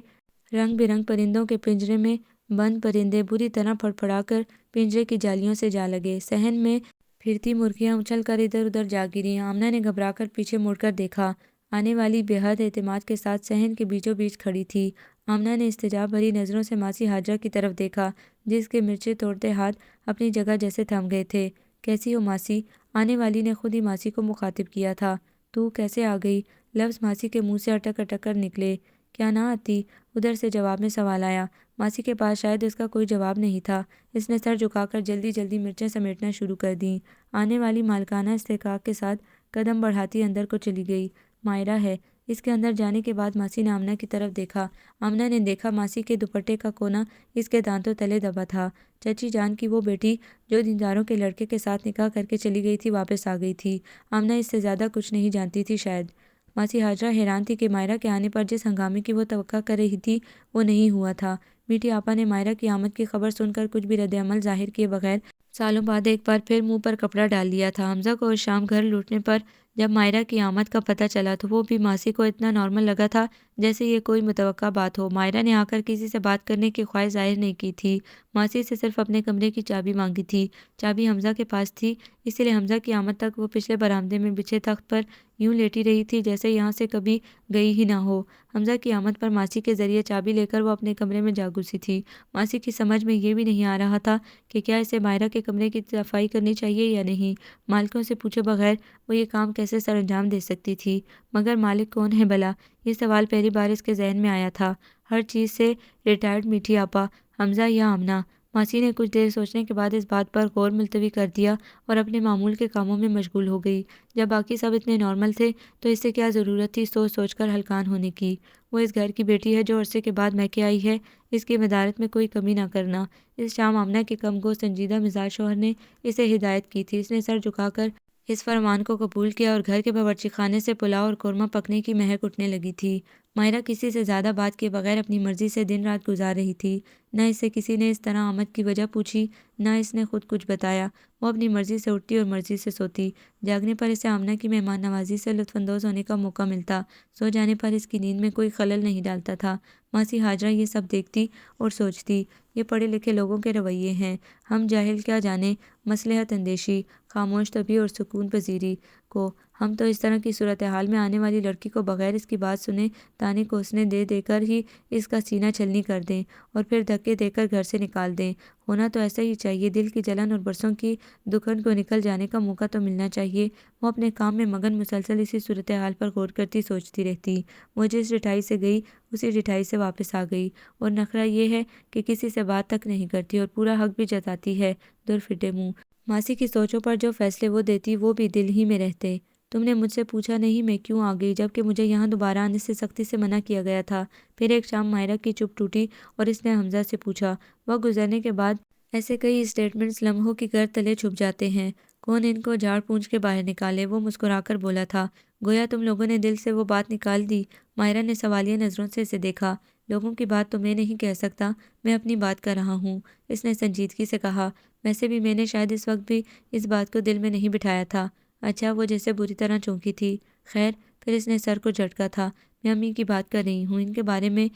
رنگ برنگ پرندوں کے پنجرے میں بند پرندے بری طرح پھڑپھڑا کر پنجرے کی جالیوں سے جا لگے۔ صحن میں پھرتی مرغیاں اچھل کر ادھر ادھر جا گریں۔ آمنہ نے گھبرا کر پیچھے مڑ کر دیکھا۔ آنے والی بے حد اعتماد کے ساتھ صحن کے بیچوں بیچ کھڑی تھی۔ آمنہ نے استجاب بھری نظروں سے ماسی ہاجرہ کی طرف دیکھا، جس کے مرچیں توڑتے ہاتھ اپنی جگہ جیسے تھم گئے تھے۔ کیسی ہو ماسی؟ آنے والی نے خود ہی ماسی کو مخاطب کیا تھا۔ تو کیسے آ گئی؟ لفظ ماسی کے منہ سے اٹک اٹک کر نکلے۔ کیا نہ آتی؟ ادھر سے جواب میں سوال آیا۔ ماسی کے پاس شاید اس کا کوئی جواب نہیں تھا۔ اس نے سر جھکا کر جلدی جلدی مرچیں سمیٹنا شروع کر دیں۔ آنے والی مالکانہ استحقاق کے ساتھ قدم بڑھاتی اندر کو چلی گئی۔ مائرہ ہے۔ اس کے اندر جانے کے بعد ماسی نے آمنہ کی طرف دیکھا۔ آمنہ نے دیکھا ماسی کے دوپٹے کا کونا اس کے دانتوں تلے دبا تھا۔ چچی جان کی وہ بیٹی جو دینداروں کے لڑکے کے ساتھ نکاح کر کے چلی گئی تھی واپس آ گئی تھی۔ آمنہ اس سے زیادہ کچھ نہیں جانتی تھی شاید۔ ماسی ہاجرہ حیران تھی کہ مائرہ کے آنے پر جس ہنگامے کی وہ توقع کر رہی تھی وہ نہیں ہوا تھا۔ میٹھی آپا نے مائرہ کی آمد کی خبر سن کر کچھ بھی رد عمل ظاہر کیے بغیر سالوں بعد ایک بار پھر منہ پر کپڑا ڈال لیا تھا۔ حمزہ کو اس شام گھر لوٹنے پر جب مائرہ کی آمد کا پتہ چلا تو وہ بھی ماسی کو اتنا نارمل لگا تھا جیسے یہ کوئی متوقع بات ہو۔ مائرہ نے آ کر کسی سے بات کرنے کی خواہش ظاہر نہیں کی تھی، ماسی سے صرف اپنے کمرے کی چابی مانگی تھی۔ چابی حمزہ کے پاس تھی، اسی لیے حمزہ کی آمد تک وہ پچھلے برآمدے میں بچھے تخت پر یوں لیٹی رہی تھی جیسے یہاں سے کبھی گئی ہی نہ ہو۔ حمزہ کی آمد پر ماسی کے ذریعے چابی لے کر وہ اپنے کمرے میں جا گھسی تھی۔ ماسی کی سمجھ میں یہ بھی نہیں آ رہا تھا کہ کیا اسے مائرہ کے کمرے کی صفائی کرنی چاہیے یا نہیں۔ مالکوں سے پوچھے بغیر وہ یہ کام کیسے سر انجام دے سکتی تھی؟ مگر مالک کون ہے بھلا؟ یہ سوال پہلی بار اس کے ذہن میں آیا تھا۔ ہر چیز سے ریٹائرڈ میٹھی آپا، حمزہ یا آمنہ؟ ماسی نے کچھ دیر سوچنے کے بعد اس بات پر غور ملتوی کر دیا اور اپنے معمول کے کاموں میں مشغول ہو گئی۔ جب باقی سب اتنے نارمل تھے تو اس سے کیا ضرورت تھی سوچ سوچ کر ہلکان ہونے کی؟ وہ اس گھر کی بیٹی ہے جو عرصے کے بعد میکے آئی ہے، اس کی مدارت میں کوئی کمی نہ کرنا۔ اس شام آمنہ کے کم گو سنجیدہ مزاج شوہر نے اسے ہدایت کی تھی۔ اس نے سر جھکا کر اس فرمان کو قبول کیا اور گھر کے باورچی خانے سے پلاؤ اور قورمہ پکنے کی مہک اٹھنے لگی تھی۔ مائرہ کسی سے زیادہ بات کیے بغیر اپنی مرضی سے دن رات گزار رہی تھی۔ نہ اس سے کسی نے اس طرح آمد کی وجہ پوچھی، نہ اس نے خود کچھ بتایا۔ وہ اپنی مرضی سے اٹھتی اور مرضی سے سوتی۔ جاگنے پر اسے آمنہ کی مہمان نوازی سے لطف اندوز ہونے کا موقع ملتا، سو جانے پر اس کی نیند میں کوئی خلل نہیں ڈالتا تھا۔ ماسی ہاجرہ یہ سب دیکھتی اور سوچتی، یہ پڑھے لکھے لوگوں کے رویے ہیں، ہم جاہل کیا جانے مصلحت اندیشی، خاموش طبعی اور سکون پذیری کو۔ ہم تو اس طرح کی صورتحال میں آنے والی لڑکی کو بغیر اس کی بات سنے تانے کوسنے دے دے کر ہی اس کا سینہ چھلنی کر دیں اور پھر دھکے دے کر گھر سے نکال دیں۔ ہونا تو ایسا ہی چاہیے، دل کی جلن اور برسوں کی دکھن کو نکل جانے کا موقع تو ملنا چاہیے۔ وہ اپنے کام میں مگن مسلسل اسی صورتحال پر غور کرتی سوچتی رہتی۔ وہ جس ڈٹھائی سے گئی اسی ڈٹھائی سے واپس آ گئی، اور نخرہ یہ ہے کہ کسی سے بات تک نہیں کرتی اور پورا حق بھی جتاتی ہے، دور پھٹے منہ۔ ماسی کی سوچوں پر جو فیصلے وہ دیتی وہ بھی دل ہی میں رہتے۔ تم نے مجھ سے پوچھا نہیں میں کیوں آ گئی، جبکہ مجھے یہاں دوبارہ آنے سے سختی سے منع کیا گیا تھا۔ پھر ایک شام مائرہ کی چپ ٹوٹی اور اس نے حمزہ سے پوچھا۔ وقت گزرنے کے بعد ایسے کئی اسٹیٹمنٹس لمحوں کی گرد تلے چھپ جاتے ہیں، کون ان کو جھاڑ پونچھ کے باہر نکالے؟ وہ مسکرا کر بولا تھا، گویا تم لوگوں نے دل سے وہ بات نکال دی۔ مائرہ نے سوالیہ نظروں سے اسے دیکھا۔ لوگوں کی بات تو میں نہیں کہہ سکتا، میں اپنی بات کر رہا ہوں، اس نے سنجیدگی سے کہا۔ ویسے بھی میں نے شاید اس وقت بھی اس بات کو دل میں نہیں بٹھایا تھا۔ اچھا، وہ جیسے بری طرح چونکی تھی۔ خیر، پھر اس نے سر کو جھٹکا تھا۔ میں امی کی بات کر رہی ہوں، ان کے بارے میں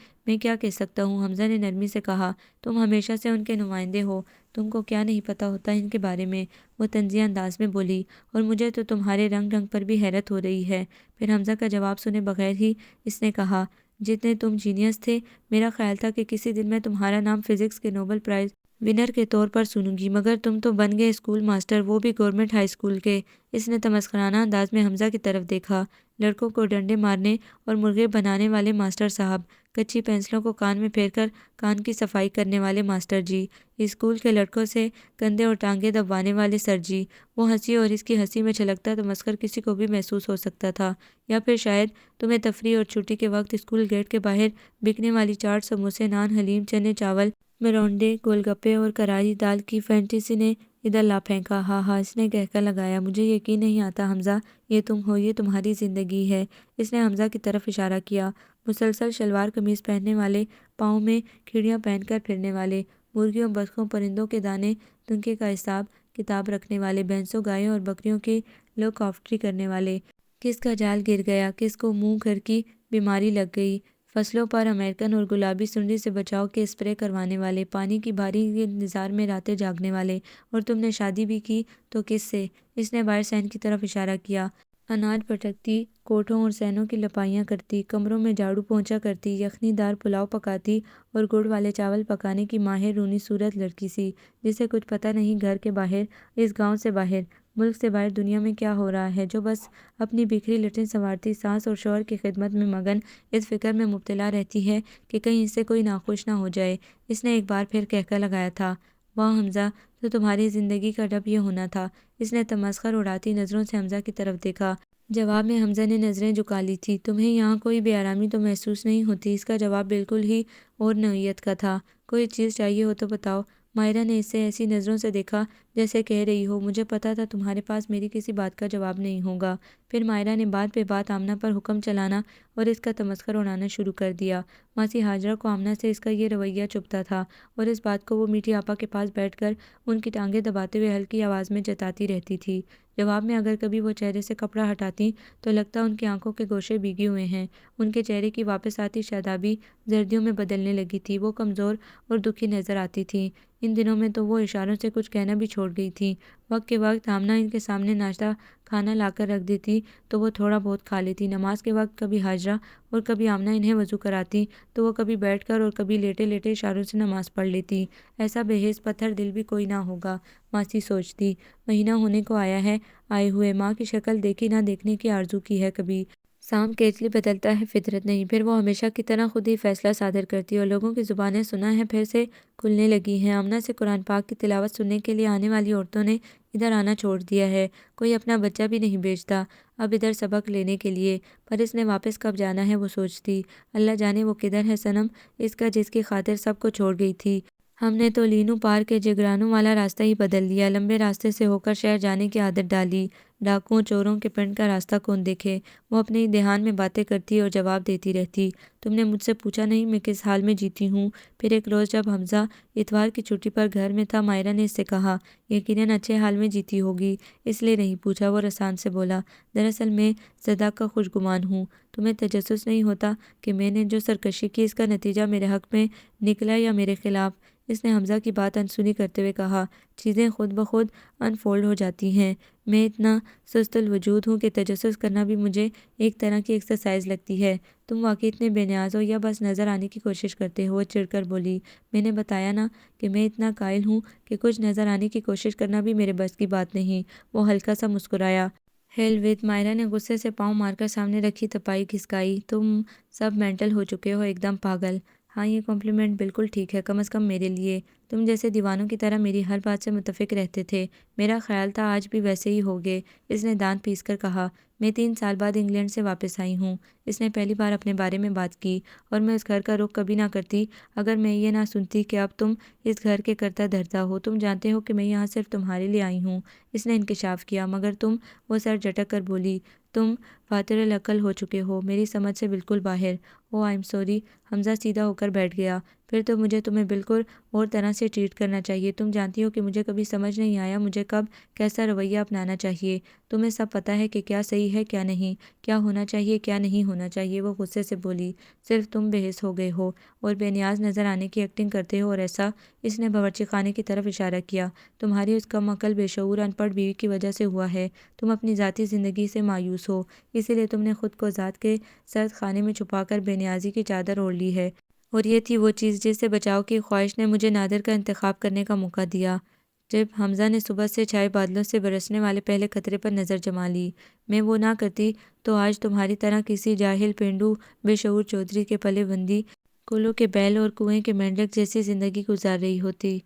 کیا کہہ سکتا ہوں؟ حمزہ نے نرمی سے کہا، تم ہمیشہ سے ان کے نمائندے ہو، تم کو کیا نہیں پتہ ہوتا ان کے بارے میں؟ وہ طنزیہ انداز میں بولی، اور مجھے تو تمہارے رنگ پر بھی حیرت ہو رہی ہے۔ پھر حمزہ کا جواب سنے بغیر ہی اس نے کہا، جتنے تم جینیس تھے، میرا خیال تھا کہ کسی دن میں تمہارا نام فزکس کے نوبل پرائز ونر کے طور پر سنوں گی، مگر تم تو بن گئے اسکول ماسٹر، وہ بھی گورنمنٹ ہائی اسکول کے۔ اس نے تمسخرانہ انداز میں حمزہ کی طرف دیکھا، لڑکوں کو ڈنڈے مارنے اور مرغے بنانے والے ماسٹر صاحب، کچی پینسلوں کو کان میں پھیر کر کان کی صفائی کرنے والے ماسٹر جی، اسکول کے لڑکوں سے کندھے اور ٹانگیں دبوانے والے سر جی۔ وہ ہنسی اور اس کی ہنسی میں چھلکتا تمسخر کسی کو بھی محسوس ہو سکتا تھا۔ یا پھر شاید تمہیں تفریح اور چھٹی کے وقت اسکول گیٹ کے باہر بکنے والی چاٹ، سموسے، نان، حلیم، چنے چاول، مرونڈے، گول گپے اور کراری دال کی فینٹیسی نے ادھر لا پھینکا۔ ہاں ہاں، اس نے کہہ کر لگایا، مجھے یقین نہیں آتا حمزہ، یہ تم ہو، یہ تمہاری زندگی ہے۔ اس نے حمزہ کی طرف اشارہ کیا۔ مسلسل شلوار قمیض پہننے والے، پاؤں میں کھڑیاں پہن کر پھرنے والے، مرغیوں، بطخوں، پرندوں کے دانے تنکے کا حساب کتاب رکھنے والے، بھینسوں، گایوں اور بکریوں کی لوک آفٹری کرنے والے، کس کا جال گر گیا، کس کو منہ گھر کی بیماری لگ گئی، فصلوں پر امریکن اور گلابی سنڈی سے بچاؤ کے اسپرے کروانے والے، پانی کی باری کے انتظار میں راتیں جاگنے والے، اور تم نے شادی بھی کی تو کس سے؟ اس نے باہر صحن کی طرف اشارہ کیا۔ اناج پٹکتی، کوٹھوں اور صحنوں کی لپائیاں کرتی، کمروں میں جھاڑو پونچھا کرتی، یخنی دار پلاؤ پکاتی اور گڑ والے چاول پکانے کی ماہر رونی صورت لڑکی سی، جسے کچھ پتہ نہیں گھر کے باہر، اس گاؤں سے باہر، ملک سے باہر دنیا میں کیا ہو رہا ہے، جو بس اپنی بکھری لٹیں سنوارتی ساس اور شوہر کی خدمت میں مگن اس فکر میں مبتلا رہتی ہے کہ کہیں اس سے کوئی ناخوش نہ ہو جائے۔ اس نے ایک بار پھر کہکا لگایا تھا، واہ حمزہ، تو تمہاری زندگی کا ڈب یہ ہونا تھا۔ اس نے تمسخر اڑاتی نظروں سے حمزہ کی طرف دیکھا۔ جواب میں حمزہ نے نظریں جھکا لی تھی۔ تمہیں یہاں کوئی بے آرامی تو محسوس نہیں ہوتی؟ اس کا جواب بالکل ہی اور نوعیت کا تھا۔ کوئی چیز چاہیے ہو تو بتاؤ۔ مائرہ نے اسے ایسی نظروں سے دیکھا جیسے کہہ رہی ہو، مجھے پتا تھا تمہارے پاس میری کسی بات کا جواب نہیں ہوگا۔ پھر مائرہ نے بات پہ بات آمنہ پر حکم چلانا اور اس کا تمسخر اڑانا شروع کر دیا۔ ماسی ہاجرہ کو آمنہ سے اس کا یہ رویہ چبھتا تھا اور اس بات کو وہ میٹھی آپا کے پاس بیٹھ کر ان کی ٹانگیں دباتے ہوئے ہلکی آواز میں جتاتی رہتی تھی۔ جواب میں اگر کبھی وہ چہرے سے کپڑا ہٹاتی تو لگتا ان کی آنکھوں کے گوشے بھیگے ہوئے ہیں۔ ان کے چہرے کی واپس آتی شادابی زردیوں میں بدلنے لگی تھی۔ وہ کمزور اور دکھی نظر آتی تھی۔ ان دنوں میں تو وہ اشاروں سے کچھ کہنا بھی چھوڑ گئی تھی۔ وقت کے وقت آمنہ ان کے سامنے ناشتہ کھانا لا کر رکھ دیتی تو وہ تھوڑا بہت کھا لیتی۔ نماز کے وقت کبھی ہاجرہ اور کبھی آمنہ انہیں وضو کراتی تو وہ کبھی بیٹھ کر اور کبھی لیٹے لیٹے اشاروں سے نماز پڑھ لیتی۔ ایسا بے حس پتھر دل بھی کوئی نہ ہوگا، ماسی سوچتی۔ مہینہ ہونے کو آیا ہے، آئے ہوئے ماں کی شکل دیکھی نہ دیکھنے کی آرزو کی ہے کبھی۔ سام کیچلی بدلتا ہے فطرت نہیں، پھر وہ ہمیشہ کی طرح خود ہی فیصلہ صادر کرتی اور لوگوں کی زبانیں سنا ہے پھر سے کھلنے لگی ہیں۔ آمنہ سے قرآن پاک کی تلاوت سننے کے لیے آنے والی عورتوں نے ادھر آنا چھوڑ دیا ہے۔ کوئی اپنا بچہ بھی نہیں بھیجتا اب ادھر سبق لینے کے لیے، پر اس نے واپس کب جانا ہے وہ سوچتی۔ اللہ جانے وہ کدھر ہے صنم، اس کا جس کی خاطر سب کو چھوڑ گئی تھی۔ ہم نے تو لینو پار کے جگرانوں والا راستہ ہی بدل دیا، لمبے راستے سے ہو کر شہر جانے کی عادت ڈالی۔ ڈاکوؤں چوروں کے پنڈ کا راستہ کون دیکھے۔ وہ اپنے ہی دھیان میں باتیں کرتی اور جواب دیتی رہتی۔ تم نے مجھ سے پوچھا نہیں میں کس حال میں جیتی ہوں۔ پھر ایک روز جب حمزہ اتوار کی چھٹی پر گھر میں تھا، مائرہ نے اس سے کہا، یقیناً اچھے حال میں جیتی ہوگی، اس لیے نہیں پوچھا۔ وہ رسان سے بولا، دراصل میں زدہ کا خوشگمان ہوں۔ تمہیں تجسس نہیں ہوتا کہ میں نے جو سرکشی کی اس کا نتیجہ میرے حق میں نکلا یا میرے خلاف؟ اس نے حمزہ کی بات انسنی کرتے ہوئے کہا، چیزیں خود بخود انفولڈ ہو جاتی ہیں۔ میں اتنا سست الوجود ہوں کہ تجسس کرنا بھی مجھے ایک طرح کی ایکسرسائز لگتی ہے۔ تم واقعی اتنے بے نیاز ہو یا بس نظر آنے کی کوشش کرتے ہو؟ وہ چڑھ کر بولی، میں نے بتایا نا کہ میں اتنا قائل ہوں کہ کچھ نظر آنے کی کوشش کرنا بھی میرے بس کی بات نہیں۔ وہ ہلکا سا مسکرایا۔ ہیل وتھ، مائرہ نے غصے سے پاؤں مار کر سامنے رکھی تپائی گھسکائی، تم سب مینٹل ہو چکے ہو، ایک دم پاگل۔ ہاں یہ کمپلیمنٹ بالکل ٹھیک ہے، کم از کم میرے لیے۔ تم جیسے دیوانوں کی طرح میری ہر بات سے متفق رہتے تھے، میرا خیال تھا آج بھی ویسے ہی ہوگے۔ اس نے دانت پیس کر کہا، میں 3 سال بعد انگلینڈ سے واپس آئی ہوں۔ اس نے پہلی بار اپنے بارے میں بات کی، اور میں اس گھر کا رخ کبھی نہ کرتی اگر میں یہ نہ سنتی کہ اب تم اس گھر کے کرتا دھرتا ہو۔ تم جانتے ہو کہ میں یہاں صرف تمہارے لیے آئی ہوں۔ اس نے انکشاف کیا، مگر تم؟ وہ سر جھٹک کر بولی، تم فاطر العقل ہو چکے ہو، میری سمجھ سے بالکل باہر۔ او آئی ایم سوری۔ حمزہ سیدھا ہو کر بیٹھ گیا، پھر تو مجھے تمہیں بالکل اور طرح سے ٹریٹ کرنا چاہیے۔ تم جانتی ہو کہ مجھے کبھی سمجھ نہیں آیا مجھے کب کیسا رویہ اپنانا چاہیے۔ تمہیں سب پتہ ہے کہ کیا صحیح ہے کیا نہیں، کیا ہونا چاہیے کیا نہیں ہونا چاہیے۔ وہ غصے سے بولی، صرف تم بے حس ہو گئے ہو اور بے نیاز نظر آنے کی ایکٹنگ کرتے ہو، اور ایسا، اس نے باورچی خانے کی طرف اشارہ کیا، تمہاری اس کم عقل بے شعور ان پڑھ بیوی کی وجہ سے ہوا ہے۔ تم اپنی ذاتی زندگی سے مایوس ہو، اسی لیے تم نے خود کو ذات کے سرد خانے میں چھپا کر بے نیازی کی چادر اوڑھ لی ہے۔ اور یہ تھی وہ چیز جس سے بچاؤ کی خواہش نے مجھے نادر کا انتخاب کرنے کا موقع دیا۔ جب حمزہ نے صبح سے چھائے بادلوں سے برسنے والے پہلے قطرے پر نظر جما لی، میں وہ نہ کرتی تو آج تمہاری طرح کسی جاہل پینڈو بے شعور چودھری کے پلے بندی کلوں کے بیل اور کنویں کے مینڈک جیسی زندگی گزار رہی ہوتی۔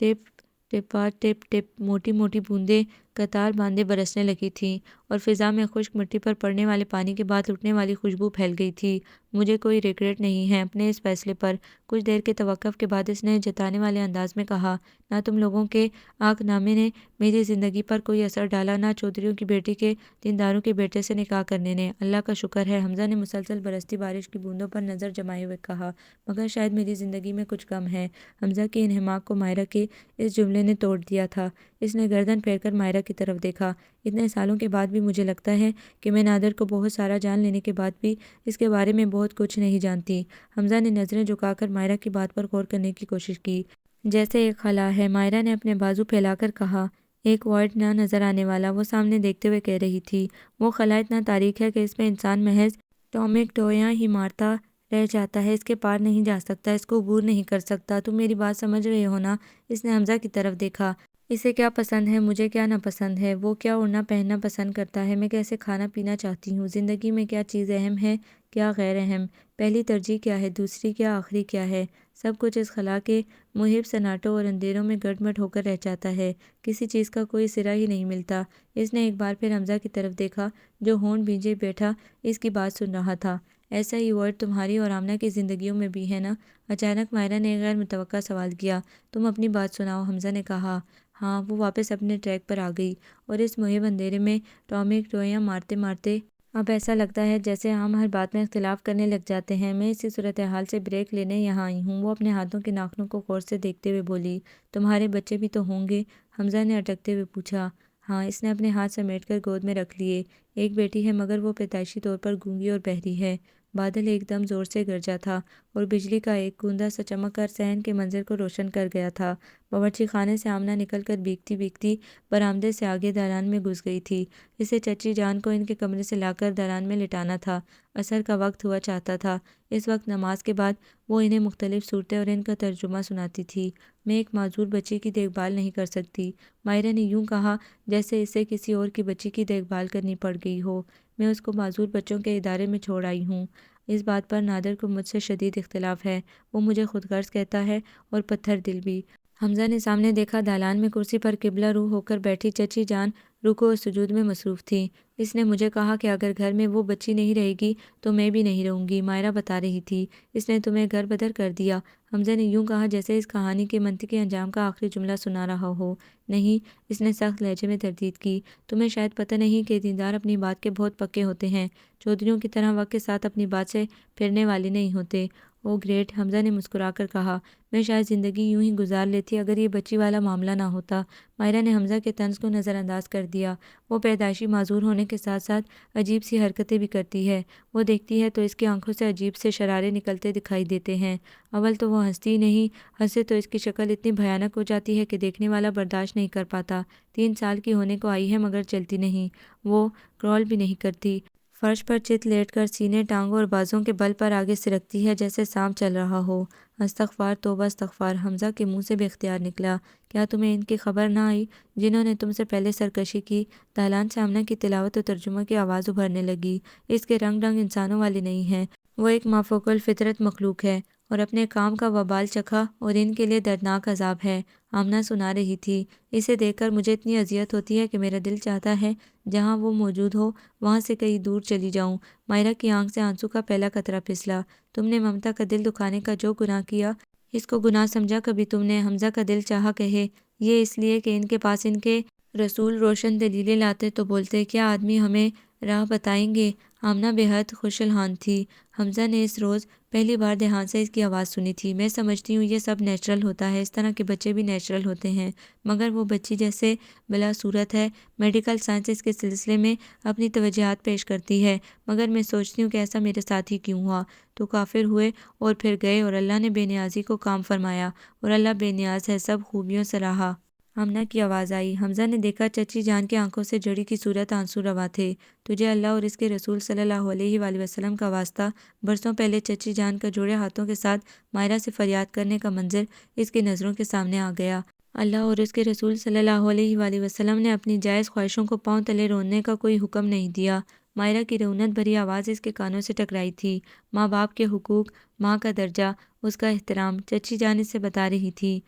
ٹپ ٹپا ٹپ ٹپ موٹی موٹی بوندیں قطار باندھے برسنے لگی تھیں، اور فضا میں خشک مٹی پر پڑنے والے پانی کے بعد اٹھنے والی خوشبو پھیل گئی تھی۔ مجھے کوئی ریگریٹ نہیں ہے اپنے اس فیصلے پر۔ کچھ دیر کے توقف کے بعد اس نے جتانے والے انداز میں کہا، نہ تم لوگوں کے عاق نامے نے میری زندگی پر کوئی اثر ڈالا، نہ چودھریوں کی بیٹی کے دینداروں کے بیٹے سے نکاح کرنے نے، اللہ کا شکر ہے۔ حمزہ نے مسلسل برستی بارش کی بوندوں پر نظر جمائے ہوئے کہا، مگر شاید میری زندگی میں کچھ کم ہے۔ حمزہ کی انہماک کو مائرہ کے اس جملے نے توڑ دیا تھا۔ اس نے گردن پھیر کر مائرہ کی طرف دیکھا، اتنے سالوں کے بعد بھی مجھے لگتا ہے کہ میں نادر کو بہت سارا جان لینے کے بعد بھی اس کے بارے میں بہت کچھ نہیں جانتی۔ حمزہ نے نظریں جھکا کر مائرہ کی بات پر غور کرنے کی کوشش کی، جیسے ایک خلا ہے۔ مائرہ نے اپنے بازو پھیلا کر کہا، ایک وائٹ نہ نظر آنے والا، وہ سامنے دیکھتے ہوئے کہہ رہی تھی، وہ خلا اتنا تاریک ہے کہ اس میں انسان محض ٹومیک ٹویاں ہی مارتا رہ جاتا ہے، اس کے پار نہیں جا سکتا، اس کو عبور نہیں کر سکتا۔ تم میری بات سمجھ رہے ہو نا؟ اس نے حمزہ کی طرف دیکھا، اسے کیا پسند ہے، مجھے کیا ناپسند ہے، وہ کیا اوڑھنا پہننا پسند کرتا ہے، میں کیسے کھانا پینا چاہتی ہوں، زندگی میں کیا چیز اہم ہے کیا غیر اہم، پہلی ترجیح کیا ہے، دوسری کیا، آخری کیا ہے، سب کچھ اس خلا کے محیط سناٹوں اور اندھیروں میں گٹ مٹ ہو کر رہ جاتا ہے، کسی چیز کا کوئی سرا ہی نہیں ملتا۔ اس نے ایک بار پھر حمزہ کی طرف دیکھا جو ہونٹ بھینجے بیٹھا اس کی بات سن رہا تھا، ایسا ہی ورڈ تمہاری اور آمنہ کی زندگیوں میں بھی ہے نا؟ اچانک مائرہ نے غیر متوقع سوال کیا، تم اپنی بات سناؤ۔ حمزہ نے کہا، ہاں۔ وہ واپس اپنے ٹریک پر آ گئی، اور اس محب اندھیرے میں ٹومیک ٹویاں مارتے مارتے اب ایسا لگتا ہے جیسے ہم ہر بات میں اختلاف کرنے لگ جاتے ہیں۔ میں اسی صورتحال سے بریک لینے یہاں آئی ہوں۔ وہ اپنے ہاتھوں کے ناخنوں کو غور سے دیکھتے ہوئے بولی، تمہارے بچے بھی تو ہوں گے؟ حمزہ نے اٹکتے ہوئے پوچھا۔ ہاں، اس نے اپنے ہاتھ سمیٹ کر گود میں رکھ لیے۔ ایک بیٹی ہے مگر وہ پیدائشی طور پر گونگی اور بہری ہے۔ بادل ایک دم زور سے گرجا تھا اور بجلی کا ایک گوندا سا چمک کر صحن کے منظر کو روشن کر گیا تھا۔ باورچی خانے سے آمنہ نکل کر بھیگتی بھیگتی برآمدے سے آگے دالان میں گھس گئی تھی۔ اسے چچی جان کو ان کے کمرے سے لا کر دالان میں لٹانا تھا۔ عصر کا وقت ہوا چاہتا تھا۔ اس وقت نماز کے بعد وہ انہیں مختلف صورتیں اور ان کا ترجمہ سناتی تھی۔ میں ایک معذور بچی کی دیکھ بھال نہیں کر سکتی، ماہرہ نے یوں کہا جیسے اسے کسی اور کی بچی کی دیکھ بھال کرنی پڑ گئی ہو۔ میں اس کو معذور بچوں کے ادارے میں چھوڑ آئی ہوں۔ اس بات پر نادر کو مجھ سے شدید اختلاف ہے۔ وہ مجھے خود غرض کہتا ہے اور پتھر دل بھی۔ حمزہ نے سامنے دیکھا، دالان میں کرسی پر قبلہ رو ہو کر بیٹھی چچی جان رکوع و سجود میں مصروف تھیں۔ اس نے مجھے کہا کہ اگر گھر میں وہ بچی نہیں رہے گی تو میں بھی نہیں رہوں گی۔ ماہرہ بتا رہی تھی، اس نے تمہیں گھر بدر کر دیا۔ حمزہ نے یوں کہا جیسے اس کہانی کے منطقی انجام کا آخری جملہ سنا رہا ہو۔ نہیں، اس نے سخت لہجے میں تردید کی۔ تمہیں شاید پتہ نہیں کہ دیندار اپنی بات کے بہت پکے ہوتے ہیں، چودھریوں کی طرح وقت کے ساتھ اپنی بات سے پھرنے والے نہیں ہوتے۔ او گریٹ، حمزہ نے مسکرا کر کہا، میں شاید زندگی یوں ہی گزار لیتی اگر یہ بچی والا معاملہ نہ ہوتا۔ ماہرہ نے حمزہ کے طنز کو نظر انداز کر دیا۔ وہ پیدائشی معذور ہونے کے ساتھ ساتھ عجیب سی حرکتیں بھی کرتی ہے۔ وہ دیکھتی ہے تو اس کی آنکھوں سے عجیب سے شرارے نکلتے دکھائی دیتے ہیں۔ اول تو وہ ہنستی ہی نہیں، ہنسے تو اس کی شکل اتنی بھیانک ہو جاتی ہے کہ دیکھنے والا برداشت نہیں کر پاتا۔ 3 سال کی ہونے کو آئی ہے مگر چلتی نہیں، وہ کرال بھی نہیں کرتی۔ فرش پر چت لیٹ کر سینے، ٹانگوں اور بازوں کے بل پر آگے سرکتی ہے جیسے سانپ چل رہا ہو۔ استغفار، توبہ استغفار، حمزہ کے منہ سے بے اختیار نکلا۔ کیا تمہیں ان کی خبر نہ آئی جنہوں نے تم سے پہلے سرکشی کی؟ دالان سے آمنہ کی تلاوت و ترجمہ کی آواز ابھرنے لگی۔ اس کے رنگ انسانوں والے نہیں ہیں، وہ ایک مافوق الفطرت مخلوق ہے اور اپنے کام کا وبال چکھا اور ان کے لیے دردناک عذاب ہے۔ آمنہ سنا رہی تھی، اسے دیکھ کر مجھے اتنی اذیت ہوتی ہے کہ میرا دل چاہتا ہے جہاں وہ موجود ہو وہاں سے کہیں دور چلی جاؤں۔ ماہرہ کی آنکھ سے آنسو کا پہلا قطرہ پھسلا۔ تم نے ممتا کا دل دکھانے کا جو گناہ کیا، اس کو گناہ سمجھا کبھی تم نے؟ حمزہ کا دل چاہا کہے، یہ اس لیے کہ ان کے پاس ان کے رسول روشن دلیلیں لاتے تو بولتے کیا آدمی ہمیں راہ بتائیں گے؟ آمنہ بے حد خوش الحان تھی۔ حمزہ نے اس روز پہلی بار دھیان سے اس کی آواز سنی تھی۔ میں سمجھتی ہوں یہ سب نیچرل ہوتا ہے، اس طرح کے بچے بھی نیچرل ہوتے ہیں، مگر وہ بچی جیسے بلا صورت ہے۔ میڈیکل سائنس اس کے سلسلے میں اپنی توجہات پیش کرتی ہے، مگر میں سوچتی ہوں کہ ایسا میرے ساتھ ہی کیوں ہوا؟ تو کافر ہوئے اور پھر گئے اور اللہ نے بے نیازی کو کام فرمایا، اور اللہ بے نیاز ہے، سب خوبیوں سے رہا۔ آمنہ کی آواز آئی۔ حمزہ نے دیکھا چچی جان کی آنکھوں سے جڑی کی صورت آنسو روا تھے۔ تجھے اللہ اور اس کے رسول صلی اللہ علیہ وآلہ وسلم کا واسطہ، برسوں پہلے چچی جان کا جوڑے ہاتھوں کے ساتھ ماہرہ سے فریاد کرنے کا منظر اس کی نظروں کے سامنے آ گیا۔ اللہ اور اس کے رسول صلی اللہ علیہ وآلہ وسلم نے اپنی جائز خواہشوں کو پاؤں تلے روننے کا کوئی حکم نہیں دیا۔ ماہرہ کی رعونت بھری آواز اس کے کانوں سے ٹکرائی تھی۔ ماں باپ کے حقوق، ماں کا درجہ، اس کا احترام، چچی جان اس سے بتا رہی تھی۔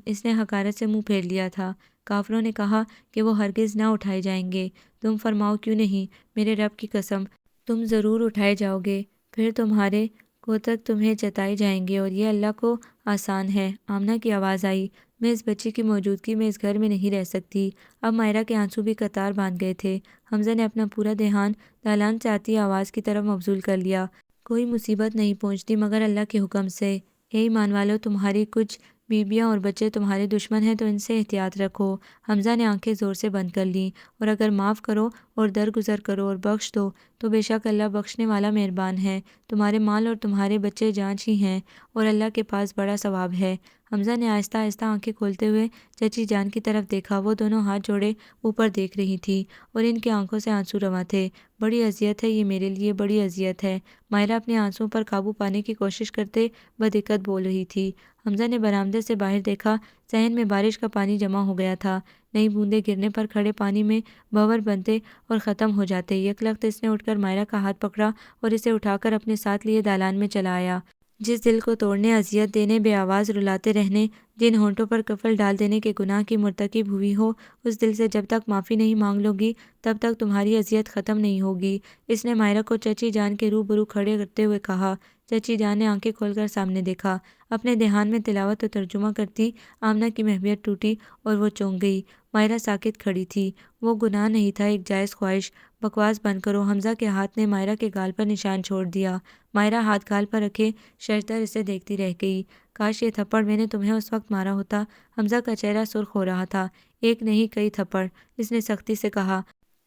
اس نے حقارت سے منہ پھیر لیا تھا۔ کافروں نے کہا کہ وہ ہرگز نہ اٹھائے جائیں گے، تم فرماؤ کیوں نہیں؟ میرے رب کی قسم، تم ضرور اٹھائے جاؤ گے، پھر تمہارے کوتک تمہیں جتائے جائیں گے اور یہ اللہ کو آسان ہے۔ آمنہ کی آواز آئی، میں اس بچی کی موجودگی میں اس گھر میں نہیں رہ سکتی۔ اب ماہرہ کے آنسو بھی قطار باندھ گئے تھے۔ حمزہ نے اپنا پورا دھیان دالان سے آتی آواز کی طرف مبذول کر لیا۔ کوئی مصیبت نہیں پہنچتی مگر اللہ کے حکم سے۔ اے ایمان والو، تمہاری کچھ بیویاں اور بچے تمہارے دشمن ہیں تو ان سے احتیاط رکھو۔ حمزہ نے آنکھیں زور سے بند کر لیں، اور اگر معاف کرو اور درگزر کرو اور بخش دو تو بے شک اللہ بخشنے والا مہربان ہے۔ تمہارے مال اور تمہارے بچے جانچ ہی ہیں اور اللہ کے پاس بڑا ثواب ہے۔ حمزہ نے آہستہ آہستہ آنکھیں کھولتے ہوئے چچی جان کی طرف دیکھا۔ وہ دونوں ہاتھ جوڑے اوپر دیکھ رہی تھی اور ان کی آنکھوں سے آنسو رواں تھے۔ بڑی اذیت ہے یہ میرے لیے، بڑی اذیت ہے۔ ماہرہ اپنے آنسوؤں پر قابو پانے کی کوشش کرتے بدقت بول رہی تھی۔ حمزہ نے برآمدے سے باہر دیکھا، صحن میں بارش کا پانی جمع ہو گیا تھا۔ نئی بوندیں گرنے پر کھڑے پانی میں بھنور بنتے اور ختم ہو جاتے۔ یکلخت اس نے اٹھ کر ماہرہ کا ہاتھ پکڑا اور اسے اٹھا کر اپنے ساتھ لیے دالان میں چلا آیا۔ جس دل کو توڑنے، اذیت دینے، بے آواز رلاتے رہنے، جن ہونٹوں پر قفل ڈال دینے کے گناہ کی مرتکب ہوئی ہو، اس دل سے جب تک معافی نہیں مانگ لو گی تب تک تمہاری اذیت ختم نہیں ہوگی۔ اس نے ماہرہ کو چچی جان کے روبرو کھڑے کرتے ہوئے کہا۔ چچی جان نے آنکھیں کھول کر سامنے دیکھا۔ اپنے دھیان میں تلاوت و ترجمہ کرتی آمنہ کی محویت ٹوٹی اور وہ چونک گئی۔ مائرہ ساکت کھڑی تھی۔ وہ گناہ نہیں تھا، ایک جائز خواہش۔ بکواس بند کرو۔ حمزہ کے ہاتھ نے مائرہ کے گال پر نشان چھوڑ دیا۔ مائرہ ہاتھ گال پر رکھے ششدر اسے دیکھتی رہ گئی۔ کاش یہ تھپڑ میں نے تمہیں اس وقت مارا ہوتا۔ حمزہ کا چہرہ سرخ ہو رہا تھا۔ ایک نہیں کئی تھپڑ، اس نے سختی سے کہا۔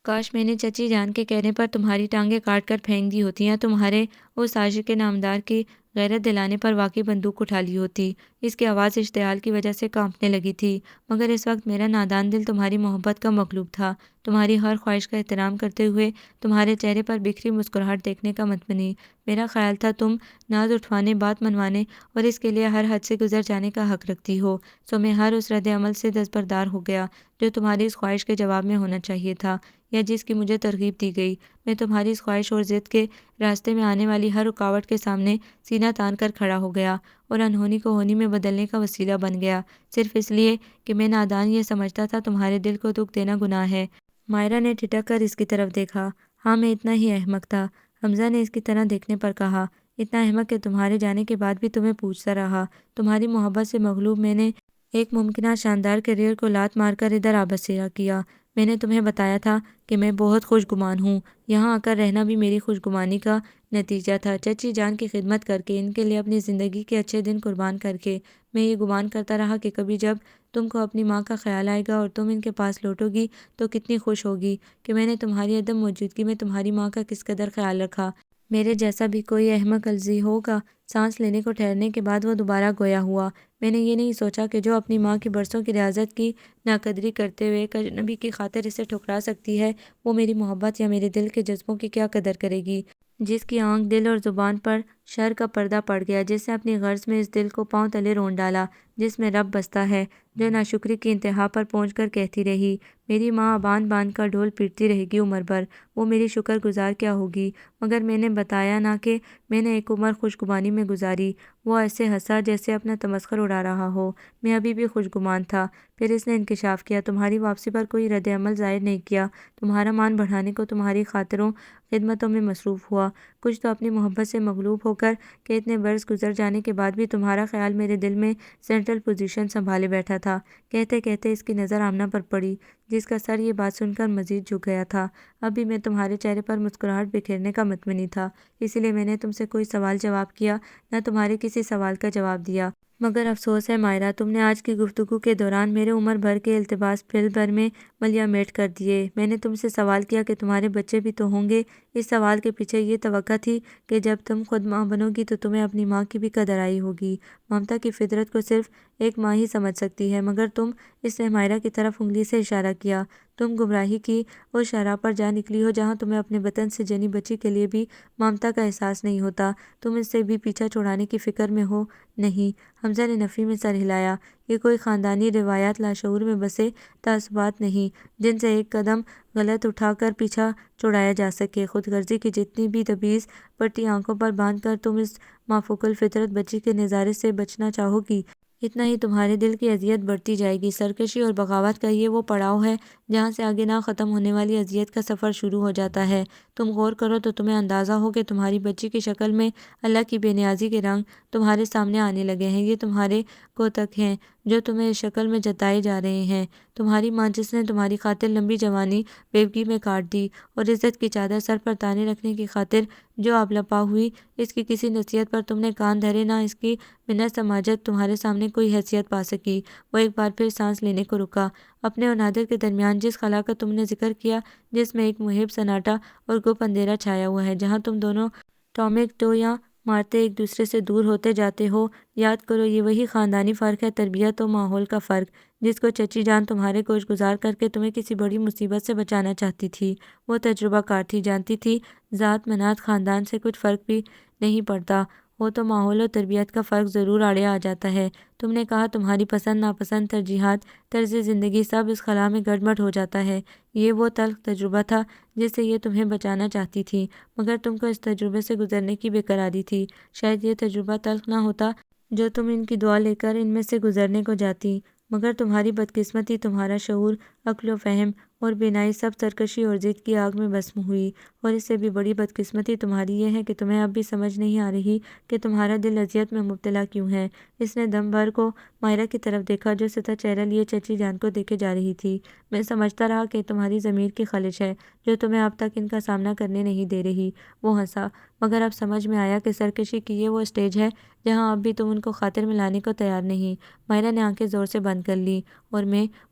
کاش میں نے چچی جان کے کہنے پر تمہاری ٹانگیں کاٹ کر پھینک دی ہوتی، یا تمہارے اس عاشق نامدار کی غیرت دلانے پر واقعی بندوق اٹھا لی ہوتی۔ اس کی آواز اشتعال کی وجہ سے کانپنے لگی تھی۔ مگر اس وقت میرا نادان دل تمہاری محبت کا مغلوب تھا۔ تمہاری ہر خواہش کا احترام کرتے ہوئے تمہارے چہرے پر بکھری مسکراہٹ دیکھنے کا متمنی میرا خیال تھا تم ناز اٹھوانے، بات منوانے اور اس کے لیے ہر حد سے گزر جانے کا حق رکھتی ہو۔ سو میں ہر اس رد عمل سے دستبردار ہو گیا جو تمہاری اس خواہش کے جواب میں ہونا چاہیے تھا، یا جس کی مجھے ترغیب دی گئی۔ میں تمہاری اس خواہش اور ضد کے راستے میں آنے والی ہر رکاوٹ کے سامنے سینہ تان کر کھڑا ہو گیا اور انہونی کو ہونی میں بدلنے کا وسیلہ بن گیا، صرف اس لیے کہ میں نادان یہ سمجھتا تھا تمہارے دل کو دکھ دینا گناہ ہے۔ مائرہ نے ٹھٹک کر اس کی طرف دیکھا۔ ہاں میں اتنا ہی احمق تھا، حمزہ نے اس کی طرح دیکھنے پر کہا۔ اتنا احمق کہ تمہارے جانے کے بعد بھی تمہیں پوچھتا رہا۔ تمہاری محبت سے مغلوب میں نے ایک ممکنہ شاندار کیریئر کو لات مار کر ادھر آبسیرا کیا۔ میں نے تمہیں بتایا تھا کہ میں بہت خوش گمان ہوں، یہاں آ کر رہنا بھی میری خوش گمانی کا نتیجہ تھا۔ چچی جان کی خدمت کر کے، ان کے لیے اپنی زندگی کے اچھے دن قربان کر کے، میں یہ گمان کرتا رہا کہ کبھی جب تم کو اپنی ماں کا خیال آئے گا اور تم ان کے پاس لوٹو گی تو کتنی خوش ہوگی کہ میں نے تمہاری عدم موجودگی میں تمہاری ماں کا کس قدر خیال رکھا۔ میرے جیسا بھی کوئی احمق الزی ہوگا۔ سانس لینے کو ٹھہرنے کے بعد وہ دوبارہ گویا ہوا۔ میں نے یہ نہیں سوچا کہ جو اپنی ماں کی برسوں کی ریاضت کی ناقدری کرتے ہوئے ایک اجنبی کی خاطر اسے ٹھکرا سکتی ہے، وہ میری محبت یا میرے دل کے جذبوں کی کیا قدر کرے گی، جس کی آنکھ، دل اور زبان پر شر کا پردہ پڑ گیا، جس نے اپنی غرض میں اس دل کو پاؤں تلے رون ڈالا جس میں رب بستا ہے، جو ناشکری کی انتہا پر پہنچ کر کہتی رہی میری ماں باندھ باندھ کا ڈھول پیٹتی رہے گی عمر بھر، وہ میری شکر گزار کیا ہوگی۔ مگر میں نے بتایا نہ کہ میں نے ایک عمر خوش گمانی میں گزاری۔ وہ ایسے ہنسا جیسے اپنا تمسخر اڑا رہا ہو۔ میں ابھی بھی خوش گمان تھا۔ پھر اس نے انکشاف کیا، تمہاری واپسی پر کوئی رد عمل ظاہر نہیں کیا، تمہارا مان بڑھانے کو تمہاری خاطروں خدمتوں میں مصروف ہوا۔ کچھ تو اپنی محبت سے مغلوب ہو کر کہ اتنے برس گزر جانے کے بعد بھی تمہارا خیال میرے دل میں سینٹرل پوزیشن سنبھالے بیٹھا تھا۔ کہتے کہتے اس کی نظر آمنہ پر پڑی، جس کا سر یہ بات سن کر مزید جھک گیا تھا۔ اب بھی میں تمہارے چہرے پر مسکراہٹ بکھیرنے کا متمنی تھا، اسی لیے میں نے تم سے کوئی سوال جواب کیا، نہ تمہارے کسی سوال کا جواب دیا۔ مگر افسوس ہے مائرہ، تم نے آج کی گفتگو کے دوران میرے عمر بھر کے التباس فل بھر میں ملیا میٹ کر دیے۔ میں نے تم سے سوال کیا کہ تمہارے بچے بھی تو ہوں گے۔ اس سوال کے پیچھے یہ توقع تھی کہ جب تم خود ماں بنو گی تو تمہیں اپنی ماں کی بھی قدر آئی ہوگی۔ ممتا کی فطرت کو صرف ایک ماں ہی سمجھ سکتی ہے، مگر تم، اس نے مائرہ کی طرف انگلی سے اشارہ کیا، تم گمراہی کی اس شاہراہ پر جا نکلی ہو جہاں تمہیں اپنے وطن سے جنی بچی کے لیے بھی ممتا کا احساس نہیں ہوتا، تم اس سے بھی پیچھا چھڑانے کی فکر میں ہو۔ نہیں، حمزہ نے نفی میں سر ہلایا۔ یہ کوئی خاندانی روایات، لاشعور میں بسے تعصبات نہیں جن سے ایک قدم غلط اٹھا کر پیچھا چھڑایا جا سکے۔ خود غرضی کی جتنی بھی دبیز پٹی آنکھوں پر باندھ کر تم اس مافوق الفطرت بچی کے نظارے سے بچنا چاہو گی، اتنا ہی تمہارے دل کی اذیت بڑھتی جائے گی۔ سرکشی اور بغاوت کا یہ وہ پڑاؤ ہے جہاں سے آگے نہ ختم ہونے والی اذیت کا سفر شروع ہو جاتا ہے۔ تم غور کرو تو تمہیں اندازہ ہو کہ تمہاری بچی کی شکل میں اللہ کی بے نیازی کے رنگ تمہارے سامنے آنے لگے ہیں۔ یہ تمہارے کوتک ہیں جو تمہیں اس شکل میں جتائے جا رہے ہیں۔ تمہاری ماں جس نے تمہاری خاطر لمبی جوانی بیوگی میں کاٹ دی اور عزت کی چادر سر پر تانے رکھنے کی خاطر جو آب لپا ہوئی، اس کی کسی نصیحت پر تم نے کان دھرے، نہ اس کی منت سماجت تمہارے سامنے کوئی حیثیت پا سکی۔ وہ ایک بار پھر سانس لینے کو رکا۔ اپنے اور نادر کے درمیان جس خلا کا تم نے ذکر کیا، جس میں ایک محب سناٹا اور گپ اندھیرا چھایا ہوا ہے، جہاں تم دونوں ٹومیک ٹو یا مارتے ایک دوسرے سے دور ہوتے جاتے ہو، یاد کرو یہ وہی خاندانی فرق ہے، تربیت و ماحول کا فرق، جس کو چچی جان تمہارے گوش گزار کر کے تمہیں کسی بڑی مصیبت سے بچانا چاہتی تھی۔ وہ تجربہ کار تھی، جانتی تھی ذات منات خاندان سے کچھ فرق بھی نہیں پڑتا، وہ تو ماحول و تربیت کا فرق ضرور آڑے آ جاتا ہے۔ تم نے کہا تمہاری پسند ناپسند، ترجیحات، طرز زندگی سب اس خلا میں گڑبڑ ہو جاتا ہے۔ یہ وہ تلخ تجربہ تھا جس سے یہ تمہیں بچانا چاہتی تھی، مگر تم کو اس تجربے سے گزرنے کی بے قراری تھی۔ شاید یہ تجربہ تلخ نہ ہوتا جو تم ان کی دعا لے کر ان میں سے گزرنے کو جاتی، مگر تمہاری بدقسمتی، تمہارا شعور، عقل و فہم اور بینائی سب سرکشی اور ضد کی آگ میں بھسم ہوئی۔ اور اس سے بھی بڑی بدقسمتی تمہاری یہ ہے کہ تمہیں اب بھی سمجھ نہیں آ رہی کہ تمہارا دل اذیت میں مبتلا کیوں ہے۔ اس نے دم بھر کو مائرہ کی طرف دیکھا جو سطح چہرہ لیے چچی جان کو دیکھے جا رہی تھی۔ میں سمجھتا رہا کہ تمہاری ضمیر کی خلش ہے جو تمہیں اب تک ان کا سامنا کرنے نہیں دے رہی۔ وہ ہنسا، مگر اب سمجھ میں آیا کہ سرکشی کی یہ وہ اسٹیج ہے جہاں اب بھی تم ان کو خاطر میں لانے کو تیار نہیں۔ مائرہ نے آنکھیں زور سے بند کر لی اور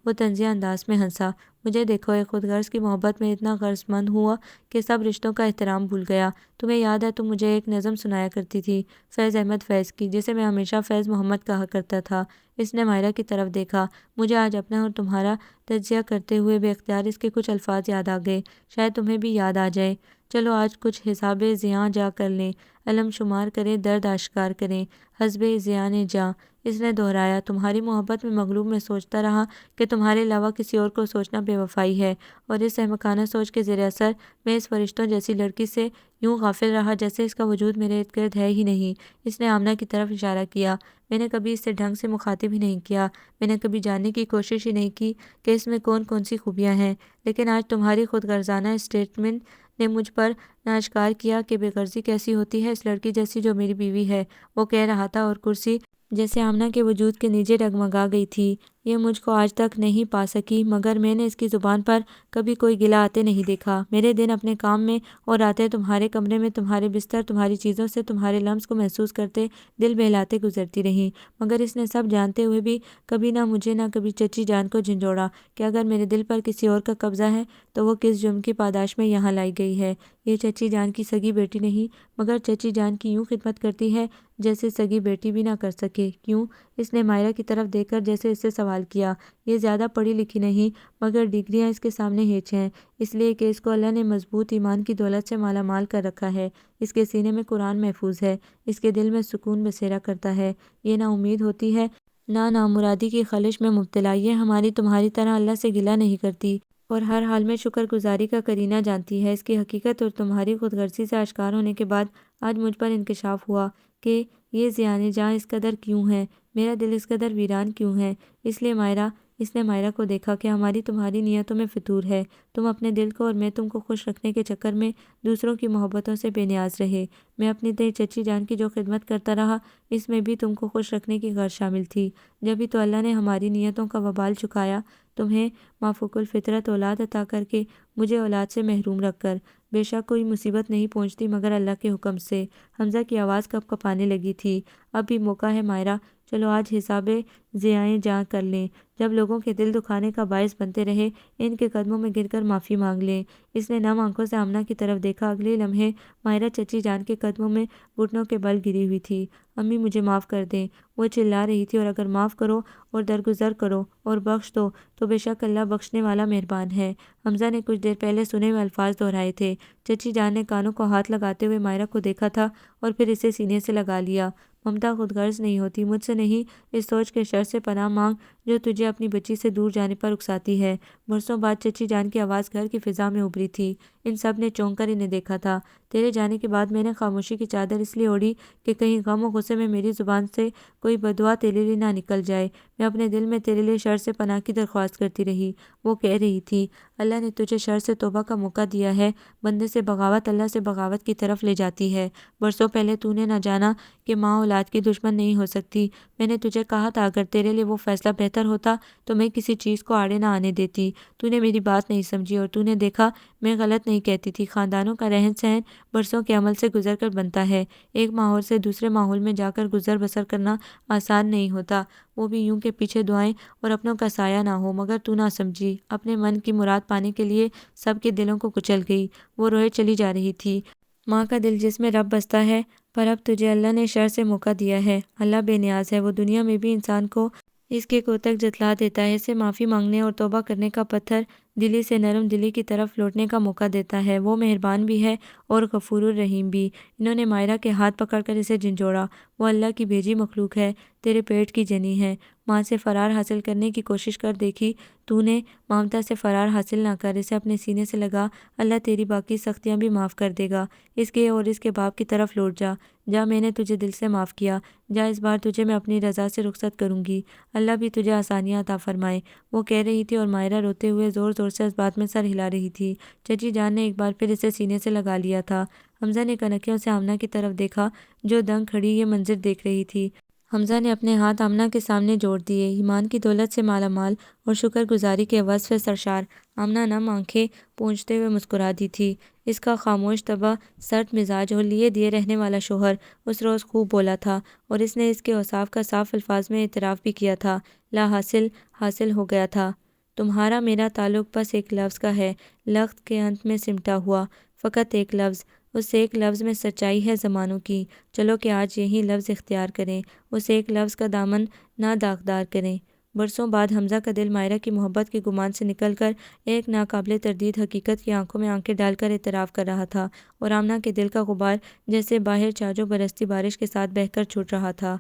وہ طنزیہ انداز میں ہنسا۔ مجھے دیکھو، ایک خود غرض کی محبت میں اتنا غرض مند ہوا کہ سب رشتوں کا احترام بھول گیا۔ تمہیں یاد ہے تم مجھے ایک نظم سنایا کرتی تھی فیض احمد فیض کی، جسے میں ہمیشہ فیض محمد کہا کرتا تھا۔ اس نے مائرہ کی طرف دیکھا۔ مجھے آج اپنا اور تمہارا تجزیہ کرتے ہوئے بے اختیار اس کے کچھ الفاظ یاد آ گئے، شاید تمہیں بھی یاد آ جائے۔ چلو آج کچھ حساب زیاں جا کر لیں، علم شمار کریں، درد آشکار کریں، حسب زیان جاں۔ اس نے دہرایا، تمہاری محبت میں مغلوب میں سوچتا رہا کہ تمہارے علاوہ کسی اور کو سوچنا بے وفائی ہے، اور اس احمقانہ سوچ کے زیر اثر میں اس فرشتوں جیسی لڑکی سے یوں غافل رہا جیسے اس کا وجود میرے ارد گرد ہے ہی نہیں۔ اس نے آمنہ کی طرف اشارہ کیا۔ میں نے کبھی اس سے ڈھنگ سے مخاطب ہی نہیں کیا، میں نے کبھی جاننے کی کوشش ہی نہیں کی کہ اس میں کون کون سی خوبیاں ہیں، لیکن آج تمہاری خود غرضانہ اسٹیٹمنٹ نے مجھ پر آشکار کیا کہ بے غرضی کیسی ہوتی ہے، اس لڑکی جیسی جو میری بیوی ہے، وہ کہہ رہا تھا، اور کرسی جیسے آمنہ کے وجود کے نیچے ڈگمگا گئی تھی۔ یہ مجھ کو آج تک نہیں پا سکی، مگر میں نے اس کی زبان پر کبھی کوئی گلہ آتے نہیں دیکھا۔ میرے دن اپنے کام میں اور راتیں تمہارے کمرے میں، تمہارے بستر، تمہاری چیزوں سے، تمہارے لمس کو محسوس کرتے، دل بہلاتے گزرتی رہیں۔ مگر اس نے سب جانتے ہوئے بھی کبھی نہ مجھے نہ کبھی چچی جان کو جھنجھوڑا کہ اگر میرے دل پر کسی اور کا قبضہ ہے تو وہ کس جرم کی پاداش میں یہاں لائی گئی ہے۔ یہ چچی جان کی سگی بیٹی نہیں، مگر چچی جان کی یوں خدمت کرتی ہے جیسے سگی بیٹی بھی نہ کر سکے۔ کیوں؟ اس نے مائرہ کی طرف دیکھ کر جیسے اس سے سوال کیا۔ یہ زیادہ پڑھی لکھی نہیں، مگر ڈگریاں اس کے سامنے ہیچ ہیں، اس لیے کہ اس کو اللہ نے مضبوط ایمان کی دولت سے مالا مال کر رکھا ہے۔ اس کے سینے میں قرآن محفوظ ہے، اس کے دل میں سکون بسیرا کرتا ہے، یہ نہ امید ہوتی ہے نہ نامرادی کی خلش میں مبتلا۔ یہ ہماری تمہاری طرح اللہ سے گلہ نہیں کرتی اور ہر حال میں شکر گزاری کا کرینہ جانتی ہے۔ اس کی حقیقت اور تمہاری خود غرضی سے آشکار ہونے کے بعد آج مجھ پر انکشاف ہوا کہ یہ زیان جاں اس قدر کیوں ہے، میرا دل اس قدر ویران کیوں ہے۔ اس لیے مائرہ، اس نے مائرہ کو دیکھا، کہ ہماری تمہاری نیتوں میں فطور ہے۔ تم اپنے دل کو اور میں تم کو خوش رکھنے کے چکر میں دوسروں کی محبتوں سے بے نیاز رہے۔ میں اپنی نئی چچی جان کی جو خدمت کرتا رہا، اس میں بھی تم کو خوش رکھنے کی غرض شامل تھی۔ جبھی تو اللہ نے ہماری نیتوں کا وبال چکایا، تمہیں مافوق الفطرت اولاد عطا کر کے مجھے اولاد سے محروم رکھ کر۔ بے شک کوئی مصیبت نہیں پہنچتی مگر اللہ کے حکم سے۔ حمزہ کی آواز کپ کپانے لگی تھی۔ اب بھی موقع ہے مائرہ، چلو آج حساب زیائیں جاں کر لیں۔ جب لوگوں کے دل دکھانے کا باعث بنتے رہے، ان کے قدموں میں گر کر معافی مانگ لیں۔ اس نے نم آنکھوں سے آمنہ کی طرف دیکھا۔ اگلے لمحے مائرہ چچی جان کے قدموں میں گھٹنوں کے بل گری ہوئی تھی۔ امی مجھے معاف کر دیں، وہ چلا رہی تھی، اور اگر معاف کرو اور درگزر کرو اور بخش دو تو بے شک اللہ بخشنے والا مہربان ہے۔ حمزہ نے کچھ دیر پہلے سنے ہوئے الفاظ دہرائے تھے۔ چچی جان نے کانوں کو ہاتھ لگاتے ہوئے مائرہ کو دیکھا تھا اور پھر اسے سینے سے لگا لیا۔ ممتا خود غرض نہیں ہوتی، مجھ سے نہیں، اس سوچ کے شر سے پناہ مانگ جو تجھے اپنی بچی سے دور جانے پر اکساتی ہے۔ برسوں بعد چچی جان کی آواز گھر کی فضا میں ابھری تھی۔ ان سب نے چونک کر انہیں دیکھا تھا۔ تیرے جانے کے بعد میں نے خاموشی کی چادر اس لیے اوڑھی کہ کہیں غم و غصے میں میری زبان سے کوئی بددعا تیرے لیے نہ نکل جائے۔ میں اپنے دل میں تیرے لیے شر سے پناہ کی درخواست کرتی رہی۔ وہ کہہ رہی تھی، اللہ نے تجھے شر سے توبہ کا موقع دیا ہے، بندے سے بغاوت اللہ سے بغاوت کی طرف لے جاتی ہے۔ برسوں پہلے تو نے نہ جانا کہ ماں اولاد کی دشمن نہیں ہو سکتی۔ میں نے تجھے کہا تھا اگر تیرے لیے وہ فیصلہ بہتر ہوتا تو میں کسی چیز کو آڑے نہ آنے دیتی۔ تو نے میری بات نہیں سمجھی، اور تو نے دیکھا میں غلط نہیں کہتی تھی۔ خاندانوں کا رہن سہن برسوں کے عمل سے گزر کر بنتا ہے۔ ایک ماحول سے دوسرے ماحول میں جا کر گزر بسر کرنا آسان نہیں ہوتا، وہ بھی یوں کہ پیچھے دعائیں اور اپنوں کا سایہ نہ ہو۔ مگر تو نہ سمجھی، اپنے من کی مراد پانے کے لیے سب کے دلوں کو کچل گئی۔ وہ روئے چلی جا رہی تھی۔ ماں کا دل جس میں رب بستا ہے، پر اب تجھے اللہ نے شر سے موقع دیا ہے۔ اللہ بے نیاز ہے، وہ دنیا میں بھی انسان کو اس کے کوتک جتلا دیتا ہے، اسے معافی مانگنے اور توبہ کرنے کا پتھر دلی سے نرم دلی کی طرف لوٹنے کا موقع دیتا ہے۔ وہ مہربان بھی ہے اور غفور الرحیم بھی۔ انہوں نے مائرہ کے ہاتھ پکڑ کر اسے جھنجھوڑا۔ وہ اللہ کی بھیجی مخلوق ہے، تیرے پیٹ کی جنی ہے۔ ماں سے فرار حاصل کرنے کی کوشش کر دیکھی تو نے، ممتا سے فرار حاصل نہ کر، اسے اپنے سینے سے لگا۔ اللہ تیری باقی سختیاں بھی معاف کر دے گا۔ اس کے اور اس کے باپ کی طرف لوٹ جا، جا، میں نے تجھے دل سے معاف کیا، جا اس بار تجھے میں اپنی رضا سے رخصت کروں گی، اللہ بھی تجھے آسانیاں عطا فرمائے، وہ کہہ رہی تھی اور ماہرہ روتے ہوئے زور زور سے اس بات میں سر ہلا رہی تھی۔ چچی جان نے ایک بار پھر اسے سینے سے لگا لیا تھا۔ حمزہ نے کنکیوں سے آمنہ کی طرف دیکھا جو دنگ کھڑی یہ منظر دیکھ رہی تھی۔ حمزہ نے اپنے ہاتھ آمنہ کے سامنے جوڑ دیے۔ ایمان کی دولت سے مالا مال اور شکر گزاری کے وصف سے سرشار آمنہ نم آنکھیں پونچھتے ہوئے مسکرا دی تھی۔ اس کا خاموش طبع، سرد مزاج اور لیے دیے رہنے والا شوہر اس روز خوب بولا تھا اور اس نے اس کے اوصاف کا صاف الفاظ میں اعتراف بھی کیا تھا۔ لا حاصل حاصل ہو گیا تھا۔ تمہارا میرا تعلق بس ایک لفظ کا ہے، لغت کے انت میں سمٹا ہوا، فقط ایک لفظ۔ اس ایک لفظ میں سچائی ہے زمانوں کی، چلو کہ آج یہی لفظ اختیار کریں، اس ایک لفظ کا دامن نہ داغدار کریں۔ برسوں بعد حمزہ کا دل ماہرہ کی محبت کے گمان سے نکل کر ایک ناقابل تردید حقیقت کی آنکھوں میں آنکھیں ڈال کر اعتراف کر رہا تھا، اور آمنہ کے دل کا غبار جیسے باہر چاجو برستی بارش کے ساتھ بہہ کر چھوٹ رہا تھا۔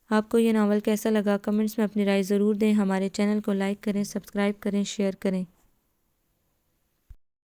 آپ کو یہ ناول کیسا لگا؟ کمنٹس میں اپنی رائے ضرور دیں۔ ہمارے چینل کو لائک کریں، سبسکرائب کریں، شیئر کریں۔